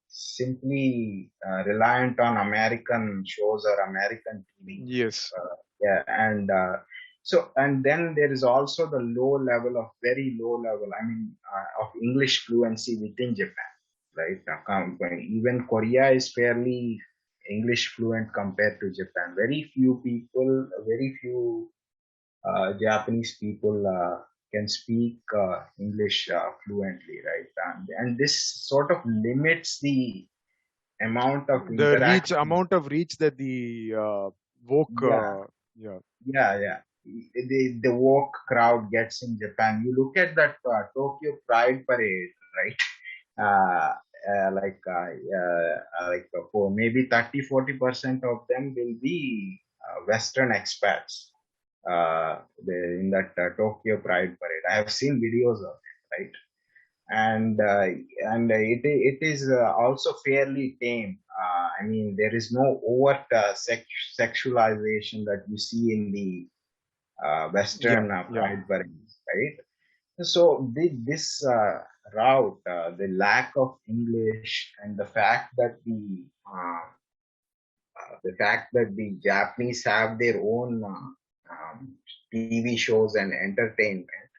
simply reliant on American shows or American TV. Yes. Yeah, and and then there is also the very low level, I mean, of English fluency within Japan, right? Even Korea is fairly English fluent compared to Japan. Very few Japanese people can speak English fluently, right? And this sort of limits the amount of The reach interaction. amount of reach that the woke. Yeah, Yeah. yeah. The woke crowd gets in Japan. You look at that Tokyo Pride parade, right? For maybe 30-40% of them will be Western expats in that Tokyo Pride parade. I have seen videos of it, right? And it is also fairly tame. I mean, there is no overt sexualization that you see in the Yeah. Western Yeah. pride parades, right? So this route, the lack of English, and the fact that the Japanese have their own TV shows and entertainment,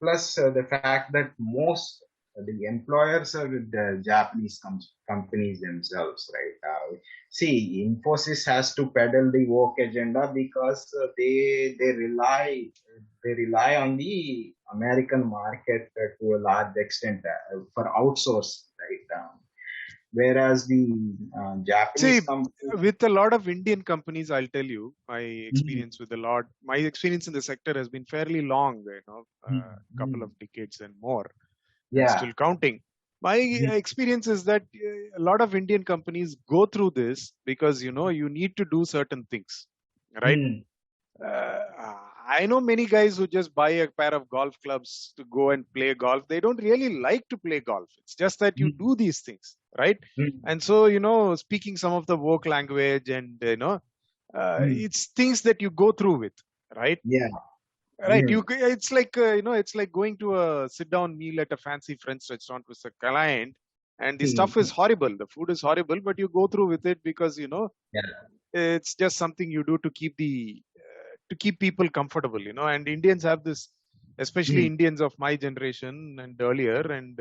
plus the fact that most the employers are the Japanese companies themselves, right? See, Infosys has to peddle the woke agenda because they rely on the American market to a large extent for outsourcing, right? Whereas the See, Japanese companies. with a lot of Indian companies, I'll tell you my Mhm, experience with a lot. My experience in the sector has been fairly long, mhm, couple mhm. of decades and more, and Yeah. still counting. My Mhm, experience is that a lot of Indian companies go through this because you need to do certain things, right? mhm, uh, I know many guys who just buy a pair of golf clubs to go and play golf. They don't really like to play golf. It's just that you mhm, do these things, right? mhm, And so, speaking some of the work language and, mhm. it's things that you go through with, right? Yeah. Right. Mhm, It's like, it's like going to a sit down meal at a fancy French restaurant with a client, and the stuff is mhm. horrible. The food is horrible, but you go through with it because, Yeah. it's just something you do to keep people comfortable, and Indians have this, especially Mhm, Indians of my generation and earlier, and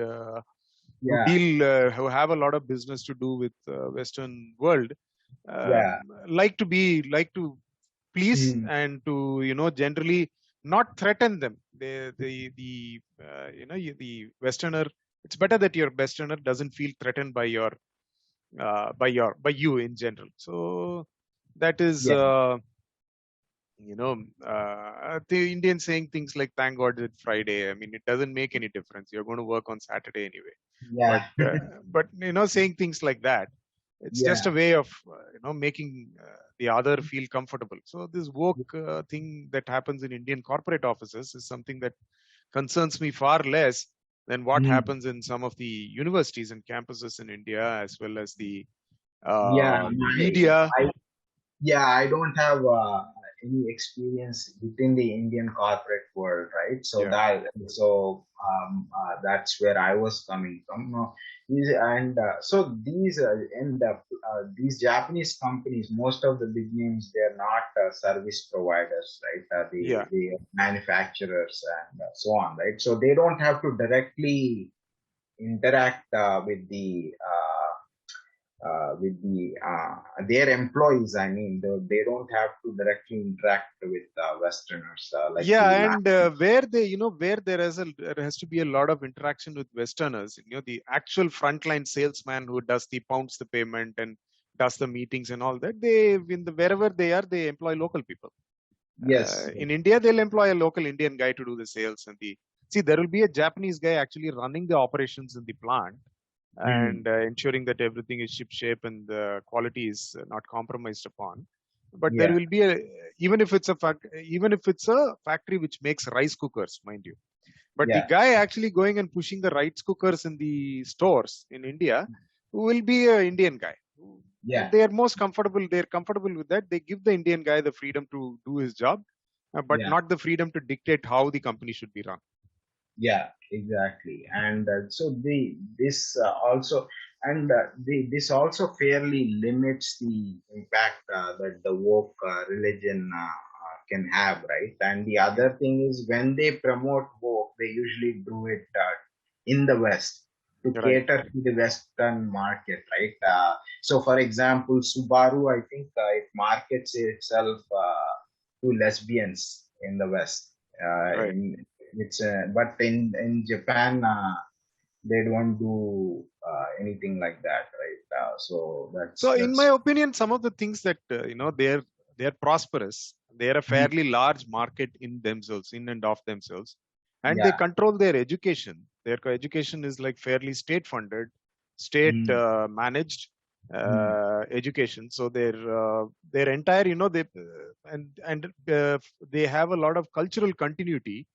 who Yeah. deal, who have a lot of business to do with Western world, Yeah. like to please Mm. and to generally not threaten them. The Westerner. It's better that your Westerner doesn't feel threatened by you in general. So that is. Yeah. The Indian saying things like "Thank God it's Friday." I mean, it doesn't make any difference. You're going to work on Saturday anyway. But Yeah. saying things like that, it's just Yeah. a way of making the other feel comfortable. So this woke thing that happens in Indian corporate offices is something that concerns me far less than what Mm. happens in some of the universities and campuses in India, as well as the Yeah. media. Yeah, I don't have any experience within the Indian corporate world, right? So Yeah, that's where I was coming from. So these Japanese companies, most of the big names, they're not service providers, right? yeah. They are manufacturers and so on, right? So they don't have to directly interact with their employees. I mean, they don't have to directly interact with Westerners like Yeah, the and where there has to be a lot of interaction with Westerners. The actual frontline salesman who does the pounds the payment and does the meetings and all that. They wherever they are, they employ local people. yes, In India, they'll employ a local Indian guy to do the sales and there will be a Japanese guy actually running the operations in the plant mm, and ensuring that everything is ship shape and the quality is not compromised upon. But there yeah, will be even if it's a factory which makes rice cookers, mind you. But the yeah, guy actually going and pushing the rice cookers in the stores in India will be an Indian guy. And yeah, they are most comfortable. They're comfortable with that. They give the Indian guy the freedom to do his job, but yeah. not the freedom to dictate how the company should be run. Yeah, exactly. And so the this also and this also fairly limits the impact that the woke religion can have, right? And the other thing is when they promote woke, they usually do it in the West to Right. cater to the Western market, right? So, for example, Subaru, I think it markets itself to lesbians in the West. Right. But in Japan they don't do anything like that, right? So So, in my that's opinion, some of the things that they're prosperous. They're a mm, fairly large market in themselves, in and of themselves, and they yeah, control their education. Their education is like fairly state funded, state mm, managed mm, education. So their entire they have a lot of cultural continuity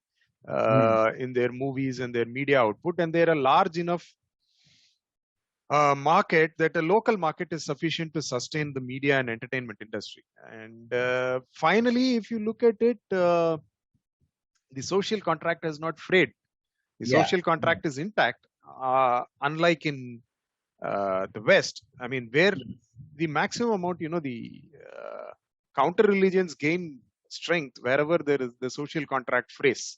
mm, in their movies and their media output, and they're a large enough market that a local market is sufficient to sustain the media and entertainment industry. And finally, if you look at it, the social contract has not frayed. The yeah, social contract is intact, unlike in the West. I mean, where the maximum amount, the counter religions gain strength wherever there is the social contract frays.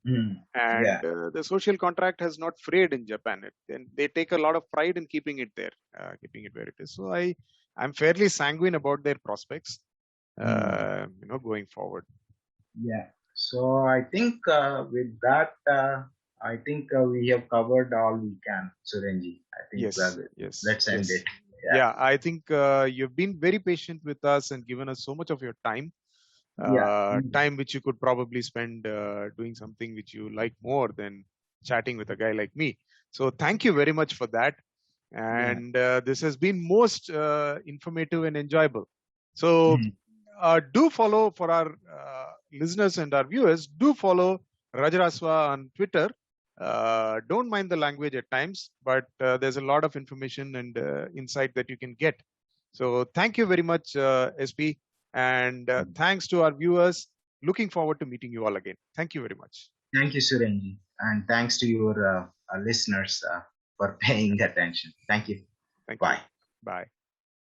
mm, yeah, And the social contract has not frayed in Japan. And they take a lot of pride in keeping it there, keeping it where it is. So I'm fairly sanguine about their prospects, mm, going forward. yeah. So I think with that, I think we have covered all we can, Surenji. I think Yes, yes, let's end yes. it. Yeah, Yeah, I think you've been very patient with us and given us so much of your time, yeah, mm, time which you could probably spend doing something which you like more than chatting with a guy like me. So thank you very much for that. yeah, And this has been most informative and enjoyable. So mm, do follow for our listeners and our viewers. Do follow Rajrasva on Twitter. Don't mind the language at times, but there's a lot of information and insight that you can get. So thank you very much, SP, and thanks to our viewers. Looking forward to meeting you all again. Thank you very much. Thank you, Surenji, and thanks to your listeners for paying attention. Thank you. Thank you. Bye. Bye.